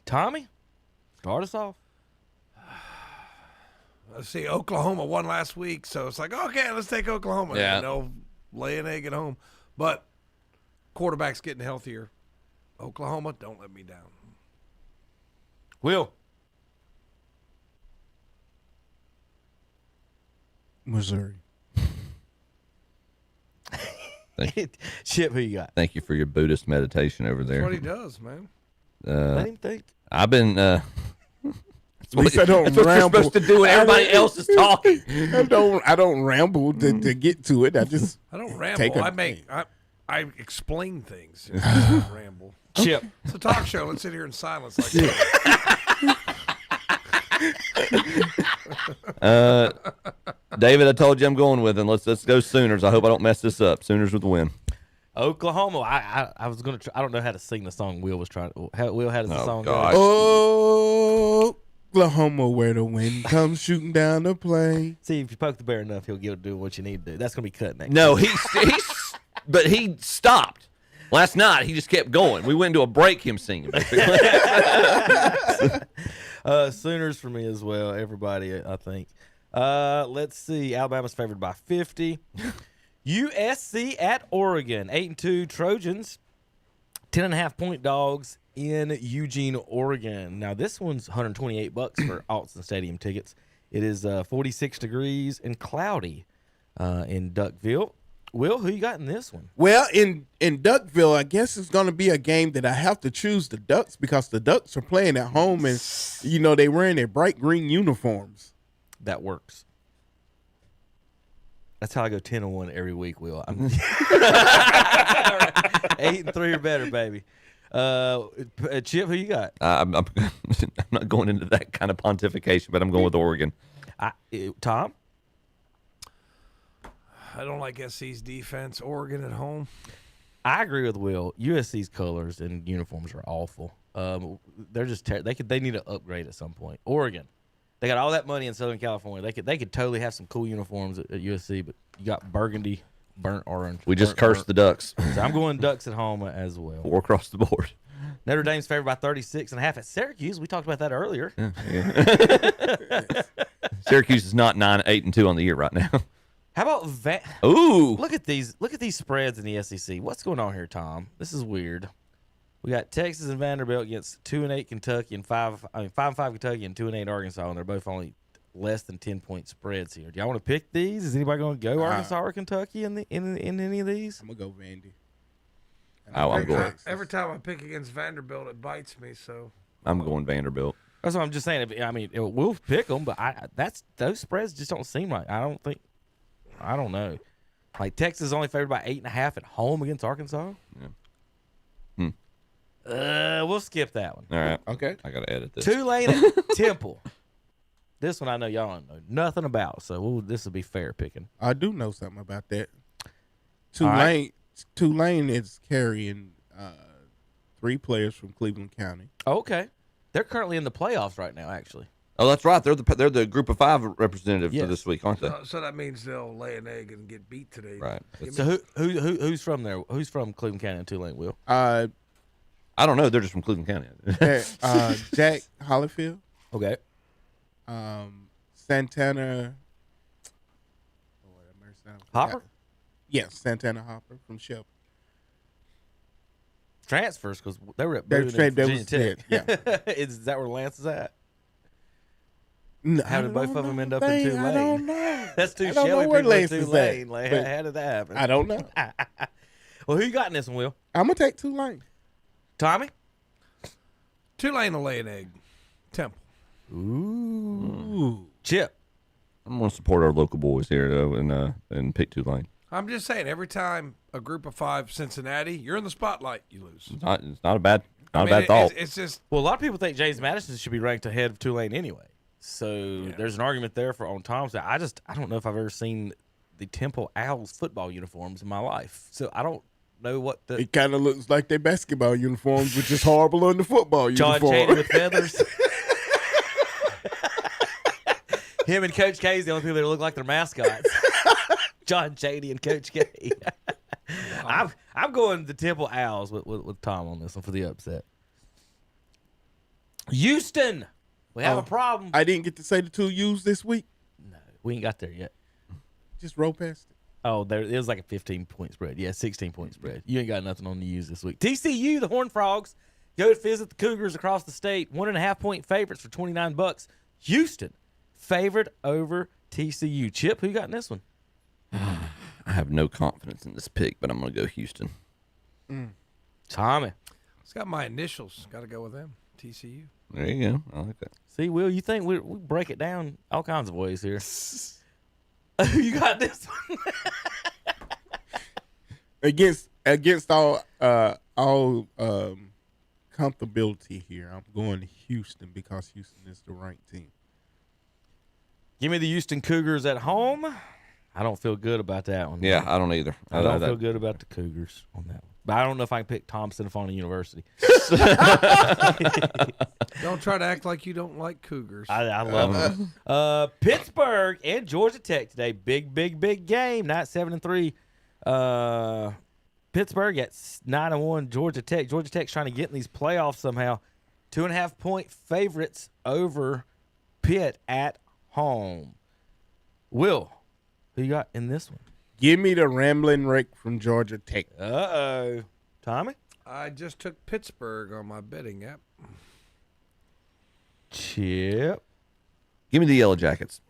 Tommy, start us off. Let's see, Oklahoma won last week, so it's like, okay, let's take Oklahoma. Yeah. You know, lay an egg at home. But quarterback's getting healthier. Oklahoma, don't let me down. Will. Missouri. Chip, who you got? Thank you for your Buddhist meditation over there. That's what he does, man. Let him think. I've been. At least I don't That's what ramble. you're supposed to do when everybody else is talking. I don't ramble to get to it. I don't take ramble. I explain things. I don't ramble. Chip. It's a talk show. Let's sit here in silence like that. David, I told you I'm going with him. Let's go Sooners. I hope I don't mess this up. Sooners with the win. Oklahoma. I was gonna. I don't know how to sing the song. Will was trying. Will, how does the song gosh. go? Oklahoma, where the wind comes shooting down the plane. See, if you poke the bear enough, he'll get to do what you need to do. That's gonna be cut next. No, but he stopped. Last night, he just kept going. We went into a break, him singing. Sooners for me as well. Everybody, I think. Let's see. Alabama's favored by 50. USC at Oregon. 8-2 Trojans. 10.5-point dogs in Eugene, Oregon. Now, this one's $128 for Autzen Stadium tickets. It is 46 degrees and cloudy in Duckville. Will, who you got in this one? Well, in Duckville, I guess it's going to be a game that I have to choose the Ducks because the Ducks are playing at home and, they wearing their bright green uniforms. That works. That's how I go 10-1 every week, Will. I'm 8-3 or better, baby. Chip, who you got? I'm not going into that kind of pontification, but I'm going with Oregon. Tom? I don't like SC's defense. Oregon at home. I agree with Will. USC's colors and uniforms are awful. They're just they need to upgrade at some point. Oregon, they got all that money in Southern California. They could totally have some cool uniforms at USC, but you got burgundy, burnt orange. We just cursed the Ducks. So I'm going Ducks at home as well. 4 across the board. Notre Dame's favored by 36.5 at Syracuse. We talked about that earlier. Yeah. Syracuse is not 8-2 on the year right now. How about Ooh. Look at these spreads in the SEC. What's going on here, Tom? This is weird. We got Texas and Vanderbilt against 2-8 Kentucky and 5-5 Kentucky and 2-8 Arkansas, and they're both only less than 10-point spreads here. Do y'all want to pick these? Is anybody going to go Arkansas or Kentucky in any of these? I'm gonna go Vandy. I'm going. Every time I pick against Vanderbilt, it bites me. So I'm going Vanderbilt. That's what I'm just saying. We'll pick them, but those spreads just don't seem right. I don't know. Like Texas is only favored by 8.5 at home against Arkansas. Yeah. We'll skip that one. All right. Okay. I gotta edit this. Tulane at Temple. This one I know y'all don't know nothing about, so this will be fair picking. I do know something about that. Tulane is carrying 3 players from Cleveland County. Okay. They're currently in the playoffs right now, actually. Oh, that's right. They're the Group of 5 representative for this week, aren't they? So that means they'll lay an egg and get beat today. Right. So who's from there? Who's from Cleveland County and Tulane, Will? I don't know. They're just from Cleveland County. Jack Hollifield. Okay. Santana. Hopper? Yes, Santana Hopper from Shelby. Transfers because they were at They Boone were and Virginia Tech. yeah. Is that where Lance is at? No, How did both of them end up in Tulane? I don't know. That's two I don't know Shelby where people in Lance is Tulane. at, Like, but how did that happen? I don't know. Well, who you got in this one, Will? I'm gonna take Tulane. Tommy? Tulane will lay an egg. Temple. Ooh. Chip. I'm going to support our local boys here, though, and pick Tulane. I'm just saying, every time a Group of 5 Cincinnati, you're in the spotlight, you lose. It's not a bad I thought. It's just Well, a lot of people think James Madison should be ranked ahead of Tulane anyway. So there's an argument there for on Tom's side. I don't know if I've ever seen the Temple Owls football uniforms in my life. So I don't know what the It kind of looks like their basketball uniforms, which is horrible on the football John uniform. Chaney with feathers. Him and Coach K is the only people that look like their mascots. John Chaney and Coach K. I'm going the Temple Owls with Tom on this one for the upset. Houston, we have a problem. I didn't get to say the two U's this week. No, we ain't got there yet. Just roll past it. Oh, it was like a 15-point spread. Yeah, 16-point spread. You ain't got nothing on the U's this week. TCU, the Horned Frogs, go to visit the Cougars across the state. 1.5-point favorites for $29. Houston, favored over TCU. Chip, who you got in this one? I have no confidence in this pick, but I'm going to go Houston. Tommy. It's got my initials. Got to go with them. TCU. There you go. I like that. See, Will, you think we break it down all kinds of ways here. You got this one. Against all comfortability here, I'm going to Houston because Houston is the ranked team. Give me the Houston Cougars at home. I don't feel good about that one. Yeah, I don't either. I don't feel good about the Cougars on that one. But I don't know if I can pick Thompson Fauna University. Don't try to act like you don't like Cougars. I love them. Pittsburgh and Georgia Tech today. Big game. Not 7-3. Pittsburgh at 9-1. Georgia Tech. Georgia Tech's trying to get in these playoffs somehow. 2.5-point favorites over Pitt at home. Will, who you got in this one? Give me the Rambling Rick from Georgia Tech. Uh-oh. Tommy? I just took Pittsburgh on my betting app. Chip. Give me the Yellow Jackets.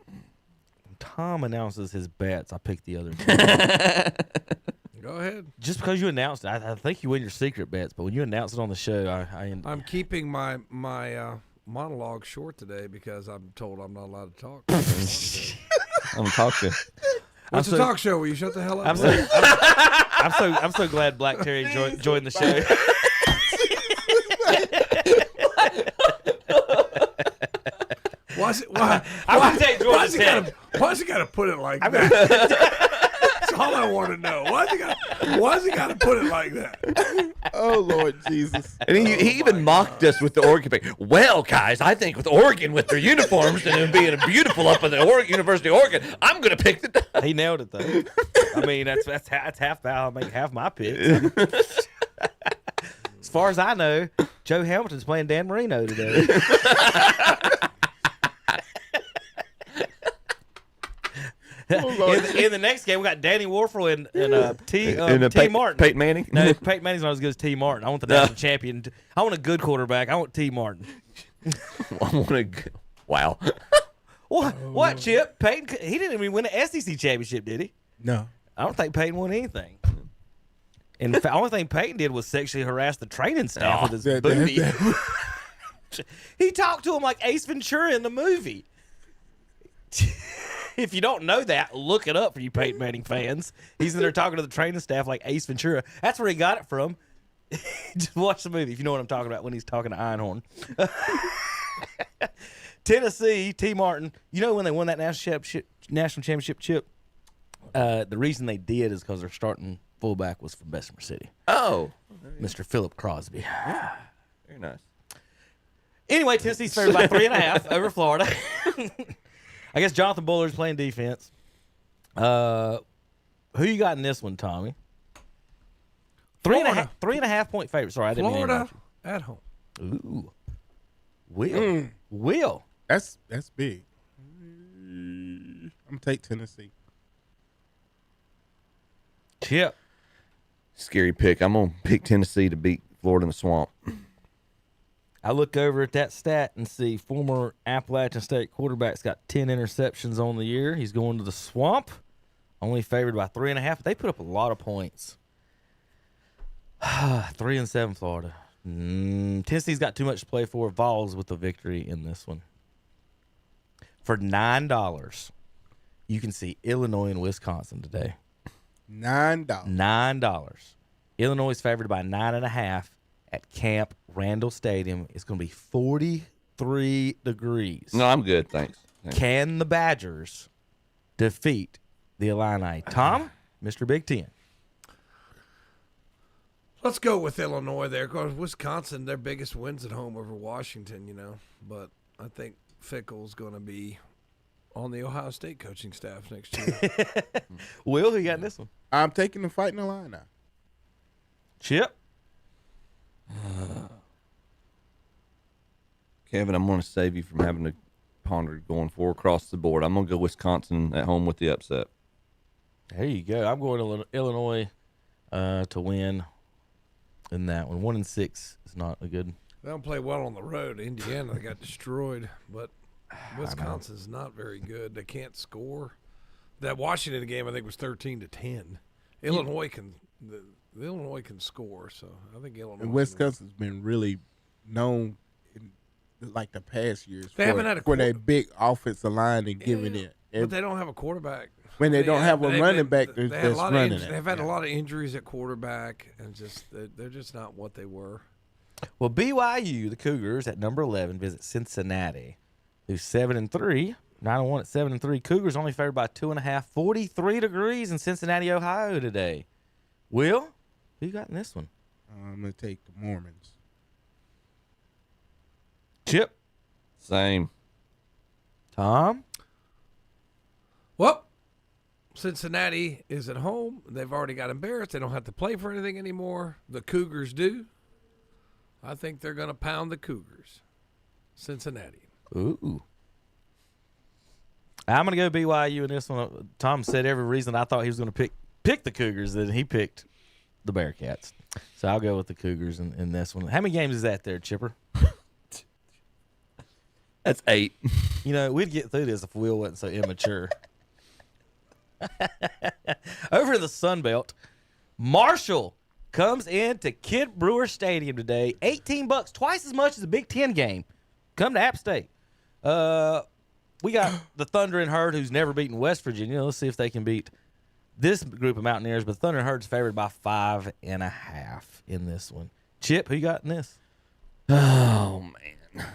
Tom announces his bets. I picked the other two. Go ahead. Just because you announced it, I think you win your secret bets, but when you announce it on the show, I'm keeping my monologue short today because I'm told I'm not allowed to talk. I'm going to talk to you. What's a talk show where you shut the hell up? I'm so glad Black Terry joined the show. Why's it got to put it like that? That's all I want to know. Why's he got to put it like that? Oh, Lord Jesus. And he even mocked us with the Oregon pick. Well, guys, I think with Oregon with their uniforms and them being beautiful up in the University of Oregon, I'm going to pick the. He nailed it, though. I mean, that's half how I make half my picks. As far as I know, Joe Hamilton's playing Dan Marino today. In the next game, we got Danny Warfel and T Martin. Peyton Manning? No, Peyton Manning's not as good as T Martin. I want the national champion. I want a good quarterback. I want T Martin. Wow. What, Chip? Peyton, he didn't even win an SEC championship, did he? No. I don't think Peyton won anything. In fact, the only thing Peyton did was sexually harass the training staff with his booty. He talked to him like Ace Ventura in the movie. If you don't know that, look it up for you Peyton Manning fans. He's in there talking to the training staff like Ace Ventura. That's where he got it from. Just watch the movie if you know what I'm talking about when he's talking to Einhorn. Tennessee, T. Martin. You know when they won that national championship, Chip? The reason they did is because their starting fullback was from Bessemer City. Oh. Mr. Philip Crosby. Yeah. Very nice. Anyway, Tennessee's favored by 3.5 over Florida. I guess Jonathan Buller's playing defense. Who you got in this one, Tommy? 3.5 point favorite. Sorry, I didn't mean to Florida interrupt at home. you. Ooh. Will. That's big. I'm gonna take Tennessee. Chip. Scary pick. I'm gonna pick Tennessee to beat Florida in the Swamp. I look over at that stat and see former Appalachian State quarterback's got 10 interceptions on the year. He's going to the Swamp. Only favored by 3.5. They put up a lot of points. 3-7 Florida. Tennessee's got too much to play for. Vols with the victory in this one. For $9, you can see Illinois and Wisconsin today. $9. Illinois is favored by 9.5 at Camp Randall Stadium. It's going to be 43 degrees. No, I'm good. Thanks. Can the Badgers defeat the Illini? Tom, Mr. Big Ten. Let's go with Illinois there, because Wisconsin, their biggest wins at home over Washington, But I think Fickle's going to be on the Ohio State coaching staff next year. Will, who you got in this one? I'm taking the Fighting Illini. Chip? Kevin, I'm going to save you from having to ponder going 4 across the board. I'm going to go Wisconsin at home with the upset. There you go. I'm going to Illinois to win in that one. 1-6 is not a good. They don't play well on the road. Indiana, they got destroyed, but Wisconsin's not very good. They can't score. That Washington game, I think, was 13-10. Illinois can the Illinois can score, so I think Illinois. And Wisconsin's been really known in like the past years They haven't had a for their big offensive line and giving it. But they don't have a quarterback. When they don't have a running back they that's had a lot running of it. They've had a lot of injuries at quarterback, and just they're just not what they were. Well, BYU, the Cougars, at number 11, visit Cincinnati, who's 7-3. 9-1 at 7-3. Cougars only favored by 2.5. 43 degrees in Cincinnati, Ohio today. Will, who you got in this one? I'm going to take the Mormons. Chip. Same. Tom. Well, Cincinnati is at home. They've already got embarrassed. They don't have to play for anything anymore. The Cougars do. I think they're going to pound the Cougars. Cincinnati. Ooh. I'm going to go BYU in this one. Tom said every reason I thought he was going to pick the Cougars, then he picked the Bearcats. So I'll go with the Cougars in this one. How many games is that there, Chipper? That's 8. We'd get through this if Will wasn't so immature. Over in the Sun Belt, Marshall comes into Kid Brewer Stadium today. $18, twice as much as a Big Ten game. Come to App State. We got the Thunder and Herd, who's never beaten West Virginia. Let's see if they can beat this group of Mountaineers. But Thunder and Herd's favored by 5.5 in this one. Chip, who you got in this? Oh, man.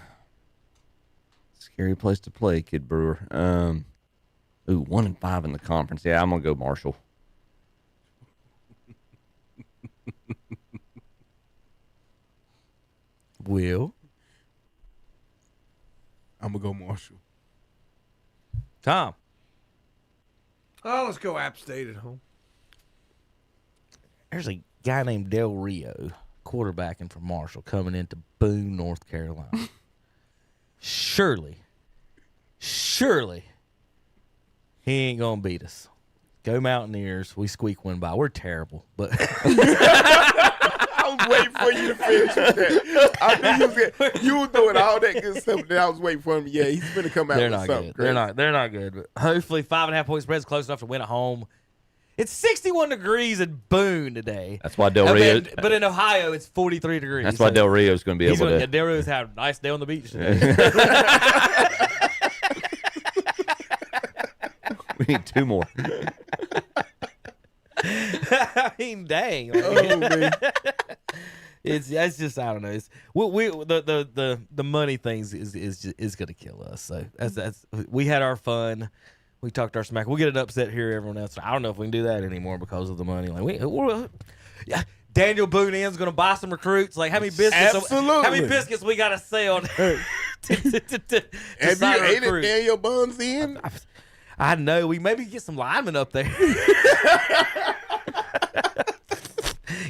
Scary place to play, Kid Brewer. 1-5 in the conference. Yeah, I'm going to go Marshall. Will. I'm going to go Marshall. Tom. Oh, let's go App State at home. There's a guy named Del Rio, quarterbacking for Marshall, coming into Boone, North Carolina. Surely, he ain't going to beat us. Go Mountaineers. We squeak one by. We're terrible, but I was waiting for you to finish with that. I knew you were doing all that good stuff, and then I was waiting for him. Yeah, he's going to come out they're with not something good. crazy. They're not good. But hopefully, 5.5 point spread's close enough to win at home. It's 61 degrees in Boone today. That's why Del Rio. But in Ohio, it's 43 degrees. That's why Del Rio's going to be able to. Del Rio's had a nice day on the beach today. We need 2 more. I mean, dang. It's just I don't know. It's the money things is going to kill us. So that's we had our fun. We talked our smack. We'll get an upset here, everyone else. I don't know if we can do that anymore because of the money. Like Daniel Boone Inn's going to buy some recruits. Like, how many biscuits? Absolutely. How many biscuits we got to sell? To Have sign you a ate recruit? Daniel Buns in? I know. We maybe get some linemen up there.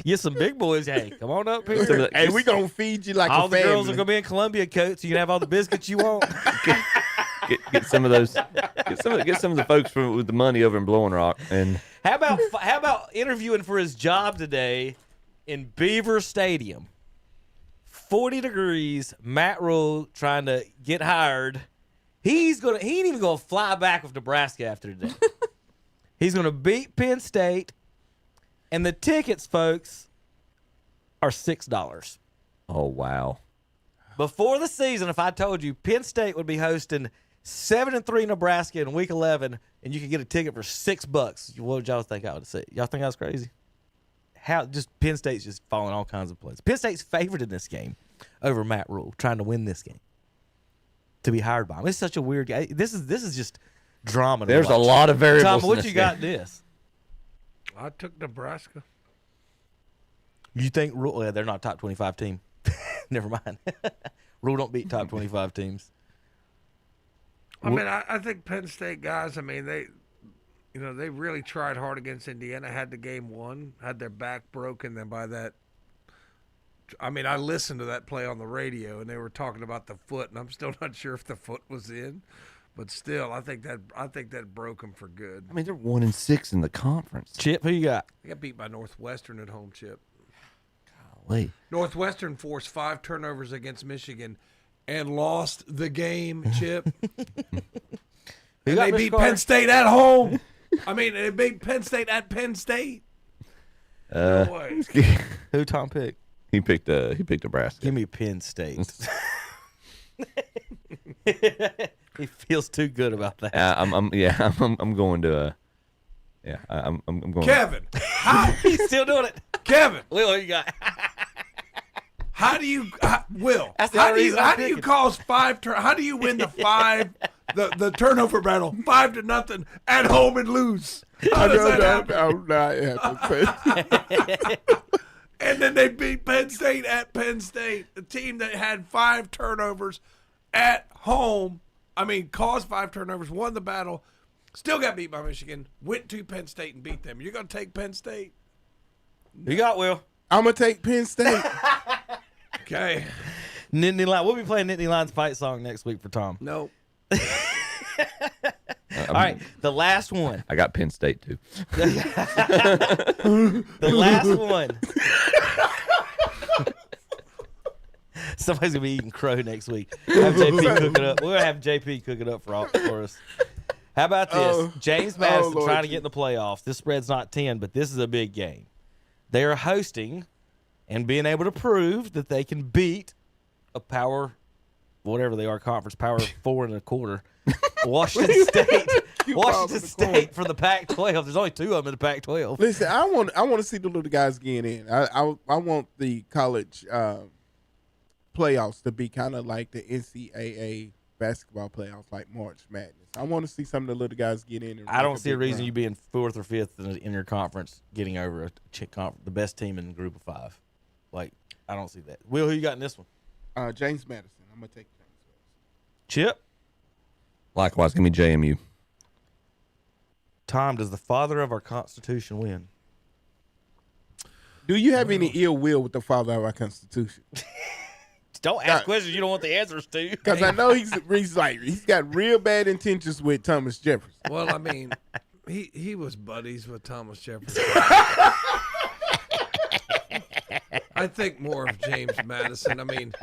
Get some big boys. Hey, come on up here. Hey, we gonna feed you like all a the family. girls are gonna be in Columbia coats. So you can have all the biscuits you want. Get some of those. Get some of the folks with the money over in Blowing Rock. And How about interviewing for his job today in Beaver Stadium? 40 degrees. Matt Rule trying to get hired. He ain't even gonna fly back with Nebraska after today. He's gonna beat Penn State. And the tickets, folks, are $6. oh wow, Before the season, if I told you Penn State would be hosting 7-3 Nebraska in Week 11, and you could get a ticket for $6, what would y'all think I would say? Y'all think I was crazy? Just Penn State's just falling all kinds of places. Penn State's favored in this game over Matt Rule, trying to win this game to be hired by him. It's such a weird game. This is just drama. There's a lot of variables. Tom, what you got in this? I took Nebraska. You think Rule? Yeah, they're not top 25 team. Never mind. Rule don't beat top 25 teams. I mean, I think Penn State guys. I mean, they really tried hard against Indiana. Had the game won. Had their back broken. Then by that, I mean, I listened to that play on the radio, and they were talking about the foot, and I'm still not sure if the foot was in. But still, I think that broke them for good. I mean, they're 1-6 in the conference. Chip, who you got? They got beat by Northwestern at home, Chip. Golly. Northwestern forced 5 turnovers against Michigan and lost the game, Chip. And they beat Penn State at home. I mean, they beat Penn State at Penn State. No way. Who Tom picked? He picked Nebraska. Give me Penn State. He feels too good about that. I'm going to. I'm going. Kevin, he's still doing it. Kevin, Will, what you got? How do you, Will? That's the How only do you reason I'm how do you picking. cause 5 How do you win the 5 the turnover battle 5-0 at home and lose? How does that happen? I'm not happy. And then they beat Penn State at Penn State, the team that had 5 turnovers at home. I mean, caused 5 turnovers, won the battle, still got beat by Michigan, went to Penn State and beat them. You're going to take Penn State? Who you got, Will? I'm going to take Penn State. Okay. Nittany Lion. We'll be playing Nittany Lion's fight song next week for Tom. No. All right, the last one. I got Penn State too. The last one. Somebody's gonna be eating crow next week. Have JP cook it up. We're gonna have JP cook it up for us. How about this? James Madison Lord trying to get in the playoffs. This spread's not 10, but this is a big game. They are hosting and being able to prove that they can beat a power, whatever they are, conference power 4 1/4. Washington State. Washington State for the Pac-12. There's only 2 of them in the Pac-12. Listen, I want to see the little guys get in. I want the college playoffs to be kind of like the NCAA basketball playoffs, like March Madness. I want to see some of the little guys get in. And I don't see a reason you being 4th or 5th in your conference getting over the best team in the group of 5. Like, I don't see that. Will, who you got in this one? James Madison. I'm going to take James Madison. Chip? Likewise, give me JMU. Tom, does the father of our Constitution win? Do you have any ill will with the father of our Constitution? Don't ask questions you don't want the answers to. Because I know he's got real bad intentions with Thomas Jefferson. Well, I mean, he was buddies with Thomas Jefferson. I think more of James Madison. I mean,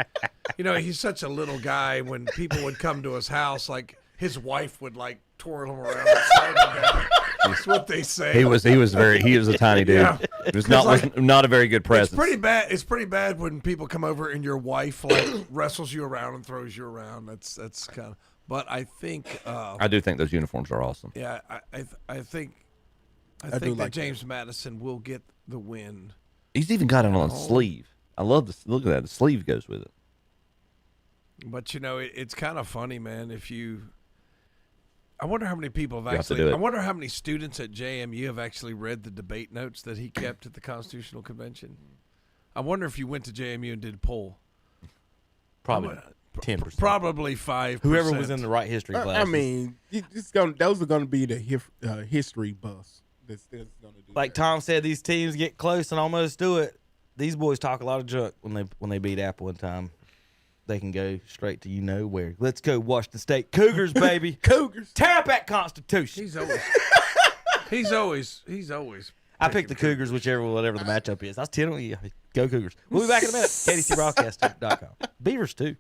he's such a little guy. When people would come to his house, like his wife would like twirl him around the side of him. That's what they say. He was a tiny dude. Yeah. It was not a very good presence. It's pretty bad when people come over and your wife like wrestles you around and throws you around. That's kind of. But I think I do think those uniforms are awesome. Yeah, I think that James Madison will get the win. He's even got it on a sleeve. I love this. Look at that. The sleeve goes with it. But it's kind of funny, man. I wonder how many people have You have to do actually. it. I wonder how many students at JMU have actually read the debate notes that he kept at the Constitutional Convention. I wonder if you went to JMU and did a poll. Probably 10%. Probably 5%. Whoever was in the right history class. I mean, those are going to be the history bus. That's going to do. Like Tom said, these teams get close and almost do it. These boys talk a lot of junk when they beat Apple one time. They can go straight to where. Let's go Washington State Cougars, baby. Cougars. Tear up that Constitution. He's always. I picked the Cougars, whatever the matchup is. I was 10 on you. Go Cougars. We'll be back in a minute. KDCBroadcasting.com. Beavers too.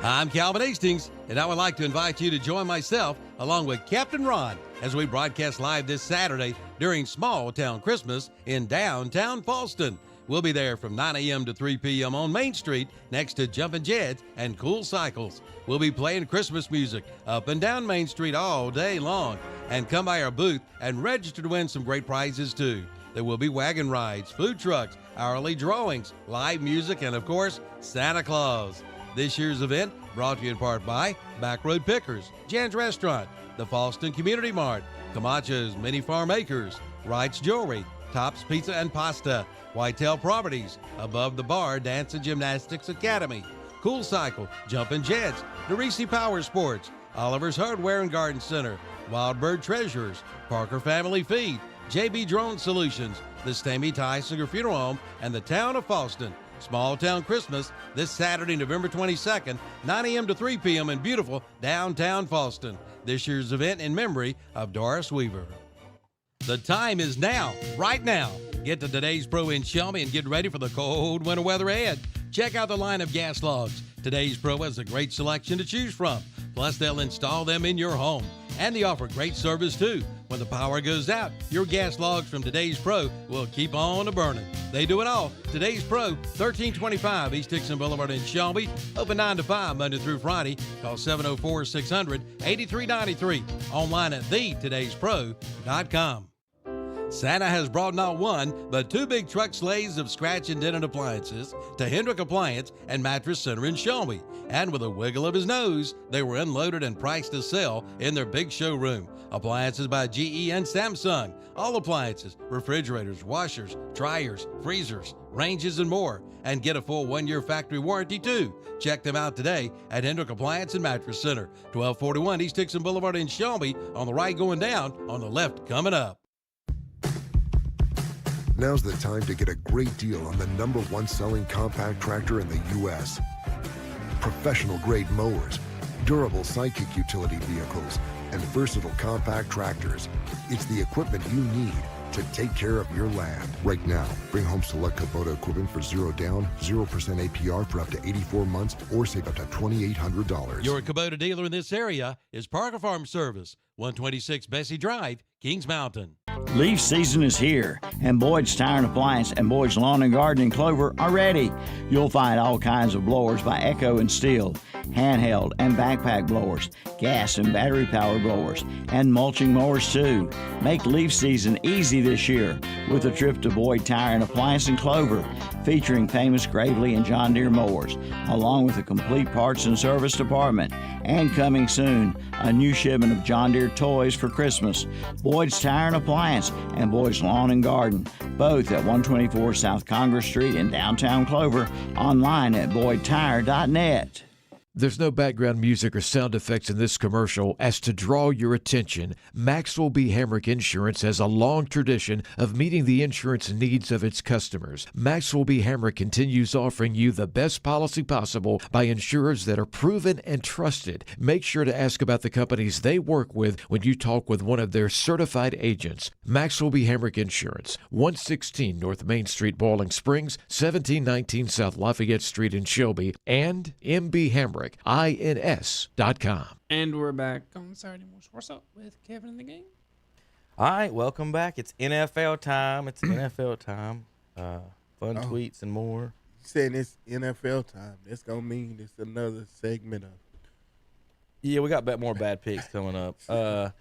I'm Calvin Hastings, and I would like to invite you to join myself along with Captain Ron as we broadcast live this Saturday during Small Town Christmas in downtown Fallston. We'll be there from 9 a.m. to 3 p.m. on Main Street next to Jumpin' Jeds and Cool Cycles. We'll be playing Christmas music up and down Main Street all day long. And come by our booth and register to win some great prizes too. There will be wagon rides, food trucks, hourly drawings, live music, and of course, Santa Claus. This year's event brought to you in part by Back Road Pickers, Jan's Restaurant, the Fallston Community Mart, Camacho's Mini Farm Acres, Wright's Jewelry, Tops Pizza and Pasta, Whitetail Properties, Above the Bar Dance and Gymnastics Academy, Cool Cycle, Jumpin' Jets, DeRisi Power Sports, Oliver's Hardware and Garden Center, Wild Bird Treasurers, Parker Family Feed, JB Drone Solutions, the Stamey Tysinger Funeral Home, and the Town of Fallston. Small Town Christmas this Saturday, November 22nd, 9 a.m. to 3 p.m. in beautiful downtown Fallston. This year's event in memory of Doris Weaver. The time is now, right now. Get to Today's Pro in Shelby and get ready for the cold winter weather ahead. Check out the line of gas logs. Today's Pro has a great selection to choose from. Plus, they'll install them in your home. And they offer great service, too. When the power goes out, your gas logs from Today's Pro will keep on burning. They do it all. Today's Pro, 1325 East Dixon Boulevard in Shelby. Open 9 to 5 Monday through Friday. Call 704-600-8393. Online at thetodayspro.com. Santa has brought not one, but two big truck sleighs of scratch and dented appliances to Hendrick Appliance and Mattress Center in Shelby. And with a wiggle of his nose, they were unloaded and priced to sell in their big showroom. Appliances by GE and Samsung. All appliances, refrigerators, washers, dryers, freezers, ranges, and more. And get a full 1-year factory warranty, too. Check them out today at Hendrick Appliance and Mattress Center, 1241 East Dixon Boulevard in Shelby. On the right going down, on the left coming up. Now's the time to get a great deal on the #1 selling compact tractor in the U.S. Professional grade mowers, durable sidekick utility vehicles, and versatile compact tractors. It's the equipment you need to take care of your land. Right now, bring home select Kubota equipment for 0 down, 0% APR for up to 84 months, or save up to $2,800. Your Kubota dealer in this area is Parker Farm Service, 126 Bessie Drive, Kings Mountain. Leaf season is here, and Boyd's Tire and Appliance and Boyd's Lawn and Garden in Clover are ready. You'll find all kinds of blowers by Echo and Steel, handheld and backpack blowers, gas and battery-powered blowers, and mulching mowers too. Make leaf season easy this year with a trip to Boyd Tire and Appliance in Clover, featuring famous Gravely and John Deere mowers, along with a complete parts and service department. And coming soon, a new shipment of John Deere toys for Christmas. Boyd's Tire and Appliance and Boyd's Lawn and Garden, both at 124 South Congress Street in downtown Clover, online at boydtire.net. There's no background music or sound effects in this commercial as to draw your attention. Maxwell B. Hamrick Insurance has a long tradition of meeting the insurance needs of its customers. Maxwell B. Hamrick continues offering you the best policy possible by insurers that are proven and trusted. Make sure to ask about the companies they work with when you talk with one of their certified agents. Maxwell B. Hamrick Insurance, 116 North Main Street, Boiling Springs, 1719 South Lafayette Street in Shelby, and MB Hamrick. INS.com. And we're back on Saturday Morning Sports Talk with Kevin and the gang. All right, welcome back. It's NFL time. It's NFL time. Fun tweets and more. Saying it's NFL time. That's gonna mean it's another segment of. Yeah, we got more bad picks coming up. I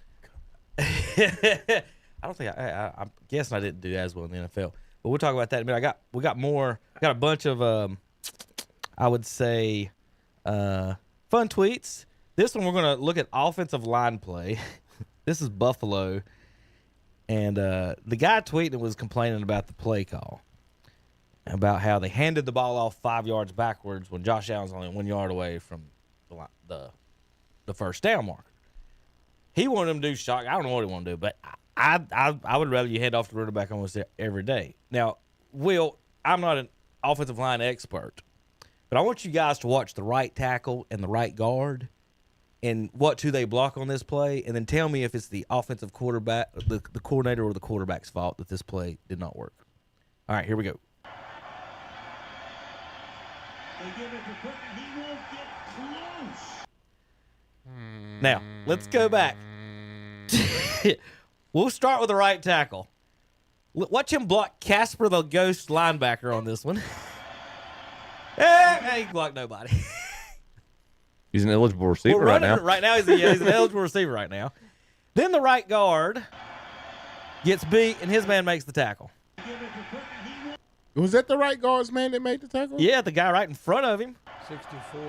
don't think I'm guessing I didn't do as well in the NFL, but we'll talk about that in a minute. We got more. Got a bunch of I would say. Fun tweets. This one we're going to look at offensive line play. This is Buffalo. And the guy tweeting was complaining about the play call, about how they handed the ball off 5 yards backwards when Josh Allen's only 1 yard away from the first down marker. He wanted him to do shock. I don't know what he wanted to do, but I would rather you hand off the running back almost every day. Now, Will, I'm not an offensive line expert, but I want you guys to watch the right tackle and the right guard and what do they block on this play, and then tell me if it's the offensive quarterback, the coordinator, or the quarterback's fault that this play did not work. All right, here we go. Now, let's go back. We'll start with the right tackle. Watch him block Casper the Ghost linebacker on this one. He blocked nobody. He's an eligible receiver right now. Right now, he's an eligible receiver right now. Then the right guard gets beat, and his man makes the tackle. Was that the right guard's man that made the tackle? Yeah, the guy right in front of him. 64,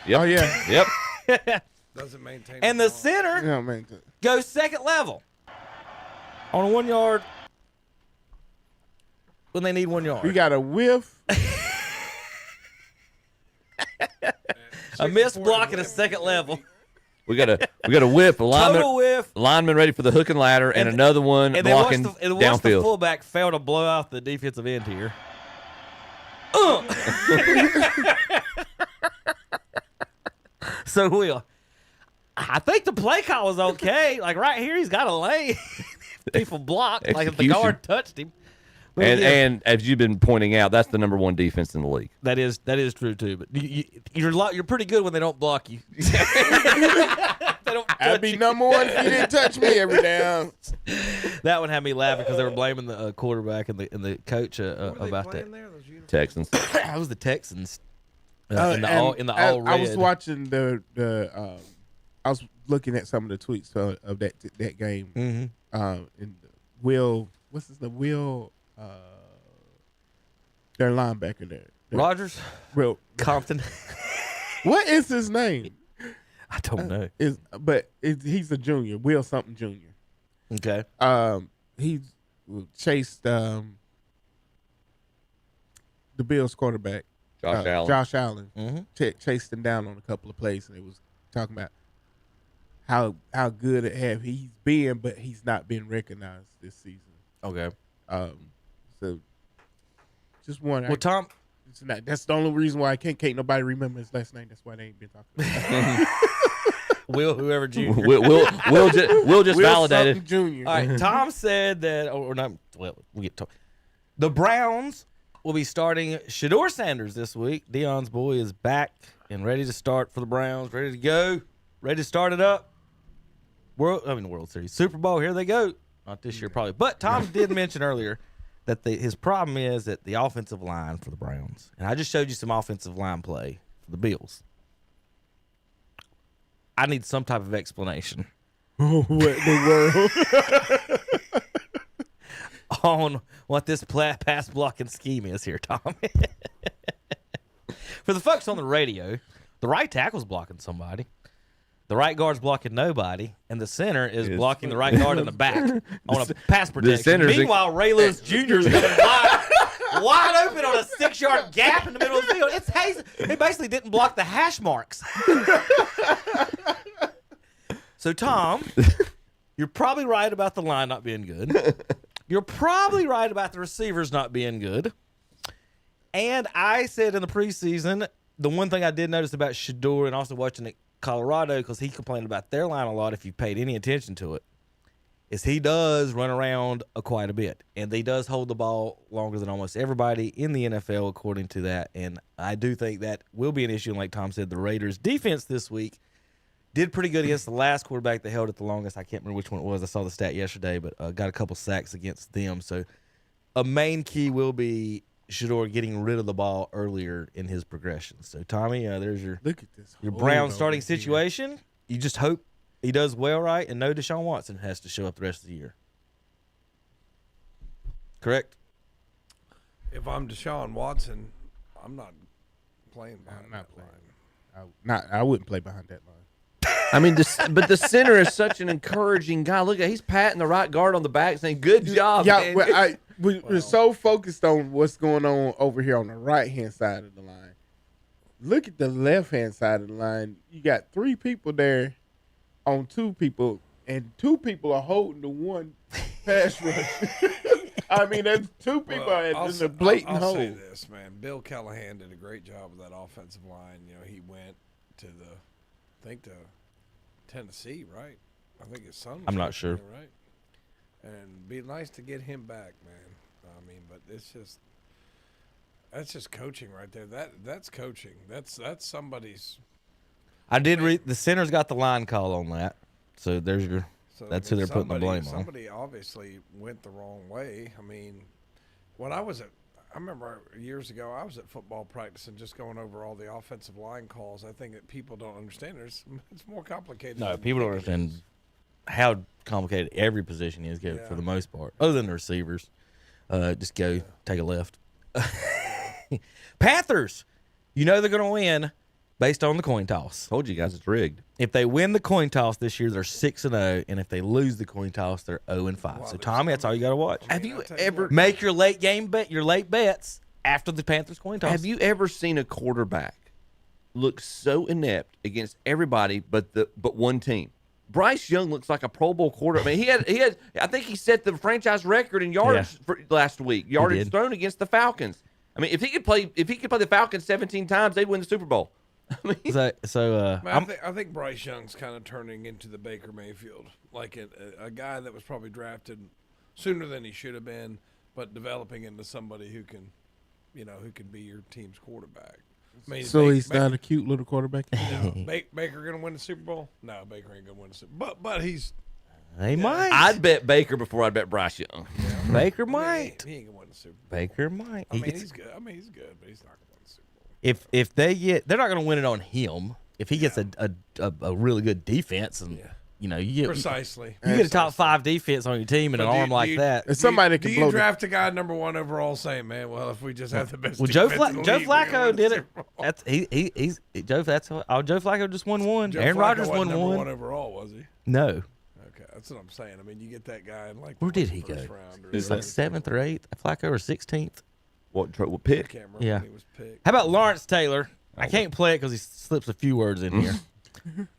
Yep. Oh, yeah. Yep. Doesn't maintain. And the center goes second level on a 1 yard when they need 1 yard. We got a whiff. A missed block at a second level. We got a whip, a lineman, Total whiff. lineman ready for the hook and ladder, and another one blocking watch the downfield. fullback fail to blow out the defensive end here. So, Will, I think the play call was okay. Like right here, he's got a lane. People blocked. Like if the guard touched him. And as you've been pointing out, that's the number one defense in the league. That is true too. But you're pretty good when they don't block you. I'd be number one if you didn't touch me every down. That one had me laughing because they were blaming the quarterback and the coach about that. Texans. That was the Texans. In the all red. I was watching I was looking at some of the tweets of that game. Mm-hmm. And Will, what's his name? Will. Their linebacker there. Rogers? Will Compton. What is his name? I don't know. He's a junior. Will something junior. Okay. He chased the Bills quarterback. Josh Allen. Mm-hmm. Chased him down on a couple of plays, and it was talking about how good he's been, but he's not been recognized this season. Okay. So just one. Well, Tom, that's the only reason why can't nobody remember his last name. That's why they ain't been talking about it. Will, whoever Jr. Will just validated. Jr. All right, Tom said that, or not. Well, we get to the Browns will be starting Shedeur Sanders this week. Dion's boy is back and ready to start for the Browns. Ready to go. Ready to start it up. World Series, Super Bowl. Here they go. Not this year, probably. But Tom did mention earlier that his problem is that the offensive line for the Browns. And I just showed you some offensive line play for the Bills. I need some type of explanation. What in the world? On what this pass blocking scheme is here, Tom. For the folks on the radio, the right tackle's blocking somebody. The right guard's blocking nobody, and the center is blocking the right guard in the back on a pass protection. Meanwhile, Ray Lewis Jr. is coming wide open on a 6-yard gap in the middle of the field. It's Hayes. He basically didn't block the hash marks. So, Tom, you're probably right about the line not being good. You're probably right about the receivers not being good. And I said in the preseason, the one thing I did notice about Shedeur and also watching it Colorado, because he complained about their line a lot if you paid any attention to it, is he does run around quite a bit. And he does hold the ball longer than almost everybody in the NFL, according to that. And I do think that will be an issue. And like Tom said, the Raiders' defense this week did pretty good against the last quarterback that held it the longest. I can't remember which one it was. I saw the stat yesterday, but got a couple sacks against them. So a main key will be Shedeur getting rid of the ball earlier in his progression. So, Tommy, there's your Brown starting situation. You just hope he does well, right? And no Deshaun Watson has to show up the rest of the year. Correct? If I'm Deshaun Watson, I'm not playing behind that line. I wouldn't play behind that line. I mean, but the center is such an encouraging guy. Look at he's patting the right guard on the back, saying, "Good job." Yeah, man. well, we're so focused on what's going on over here on the right hand side of the line. Look at the left hand side of the line. You got 3 people there on 2 people, and 2 people are holding the one pass rush. I mean, there's 2 people in the blatant I'll hole. say this, man. Bill Callahan did a great job with that offensive line. You know, he went to to Tennessee, right? I think his son was I'm not sure. there, right? And it'd be nice to get him back, man. I mean, but that's just coaching right there. That's coaching. That's somebody's. I did read the center's got the line call on that, so there's your. That's who they're putting the blame on. Somebody obviously went the wrong way. I mean, when I remember years ago, I was at football practice and just going over all the offensive line calls. I think that people don't understand. It's more complicated. No, people don't understand how complicated every position is for the most part, other than the receivers. Just go take a left. Panthers, they're going to win based on the coin toss. Told you guys it's rigged. If they win the coin toss this year, they're 6-0, and if they lose the coin toss, they're 0-5. So Tommy, that's all you got to watch. Have you ever make your late bets after the Panthers coin toss? Have you ever seen a quarterback look so inept against everybody but one team? Bryce Young looks like a Pro Bowl quarterback. I mean, he had. I think he set the franchise record in yards for last week. Yardage thrown against the Falcons. I mean, if he could play the Falcons 17 times, they'd win the Super Bowl. I mean, I think Bryce Young's kind of turning into the Baker Mayfield, like a guy that was probably drafted sooner than he should have been, but developing into somebody who can be your team's quarterback. I mean, so he's not a cute little quarterback. No, Baker going to win the Super Bowl? No, Baker ain't going to win the Super Bowl. But he's. He might. I'd bet Baker before I'd bet Bryce Young. Yeah. Baker might. He ain't going to win the Super Bowl. Baker might. He's good. He's good, but he's not going to win the Super Bowl. If they're not going to win it on him. If he gets a really good defense and. You get precisely. You get a top 5 defense on your team and an arm like that. And somebody can blow. You draft a guy number 1 overall, saying, "Man, well, if we just have the best." Well, Joe Flacco did it. Joe Flacco just won 1. Aaron Rodgers won 1. Number 1 overall, was he? No. Okay, that's what I'm saying. I mean, you get that guy in where did he go? He's like 7th or 8th. Flacco or 16th. What pick? Yeah. How about Lawrence Taylor? I can't play it because he slips a few words in here.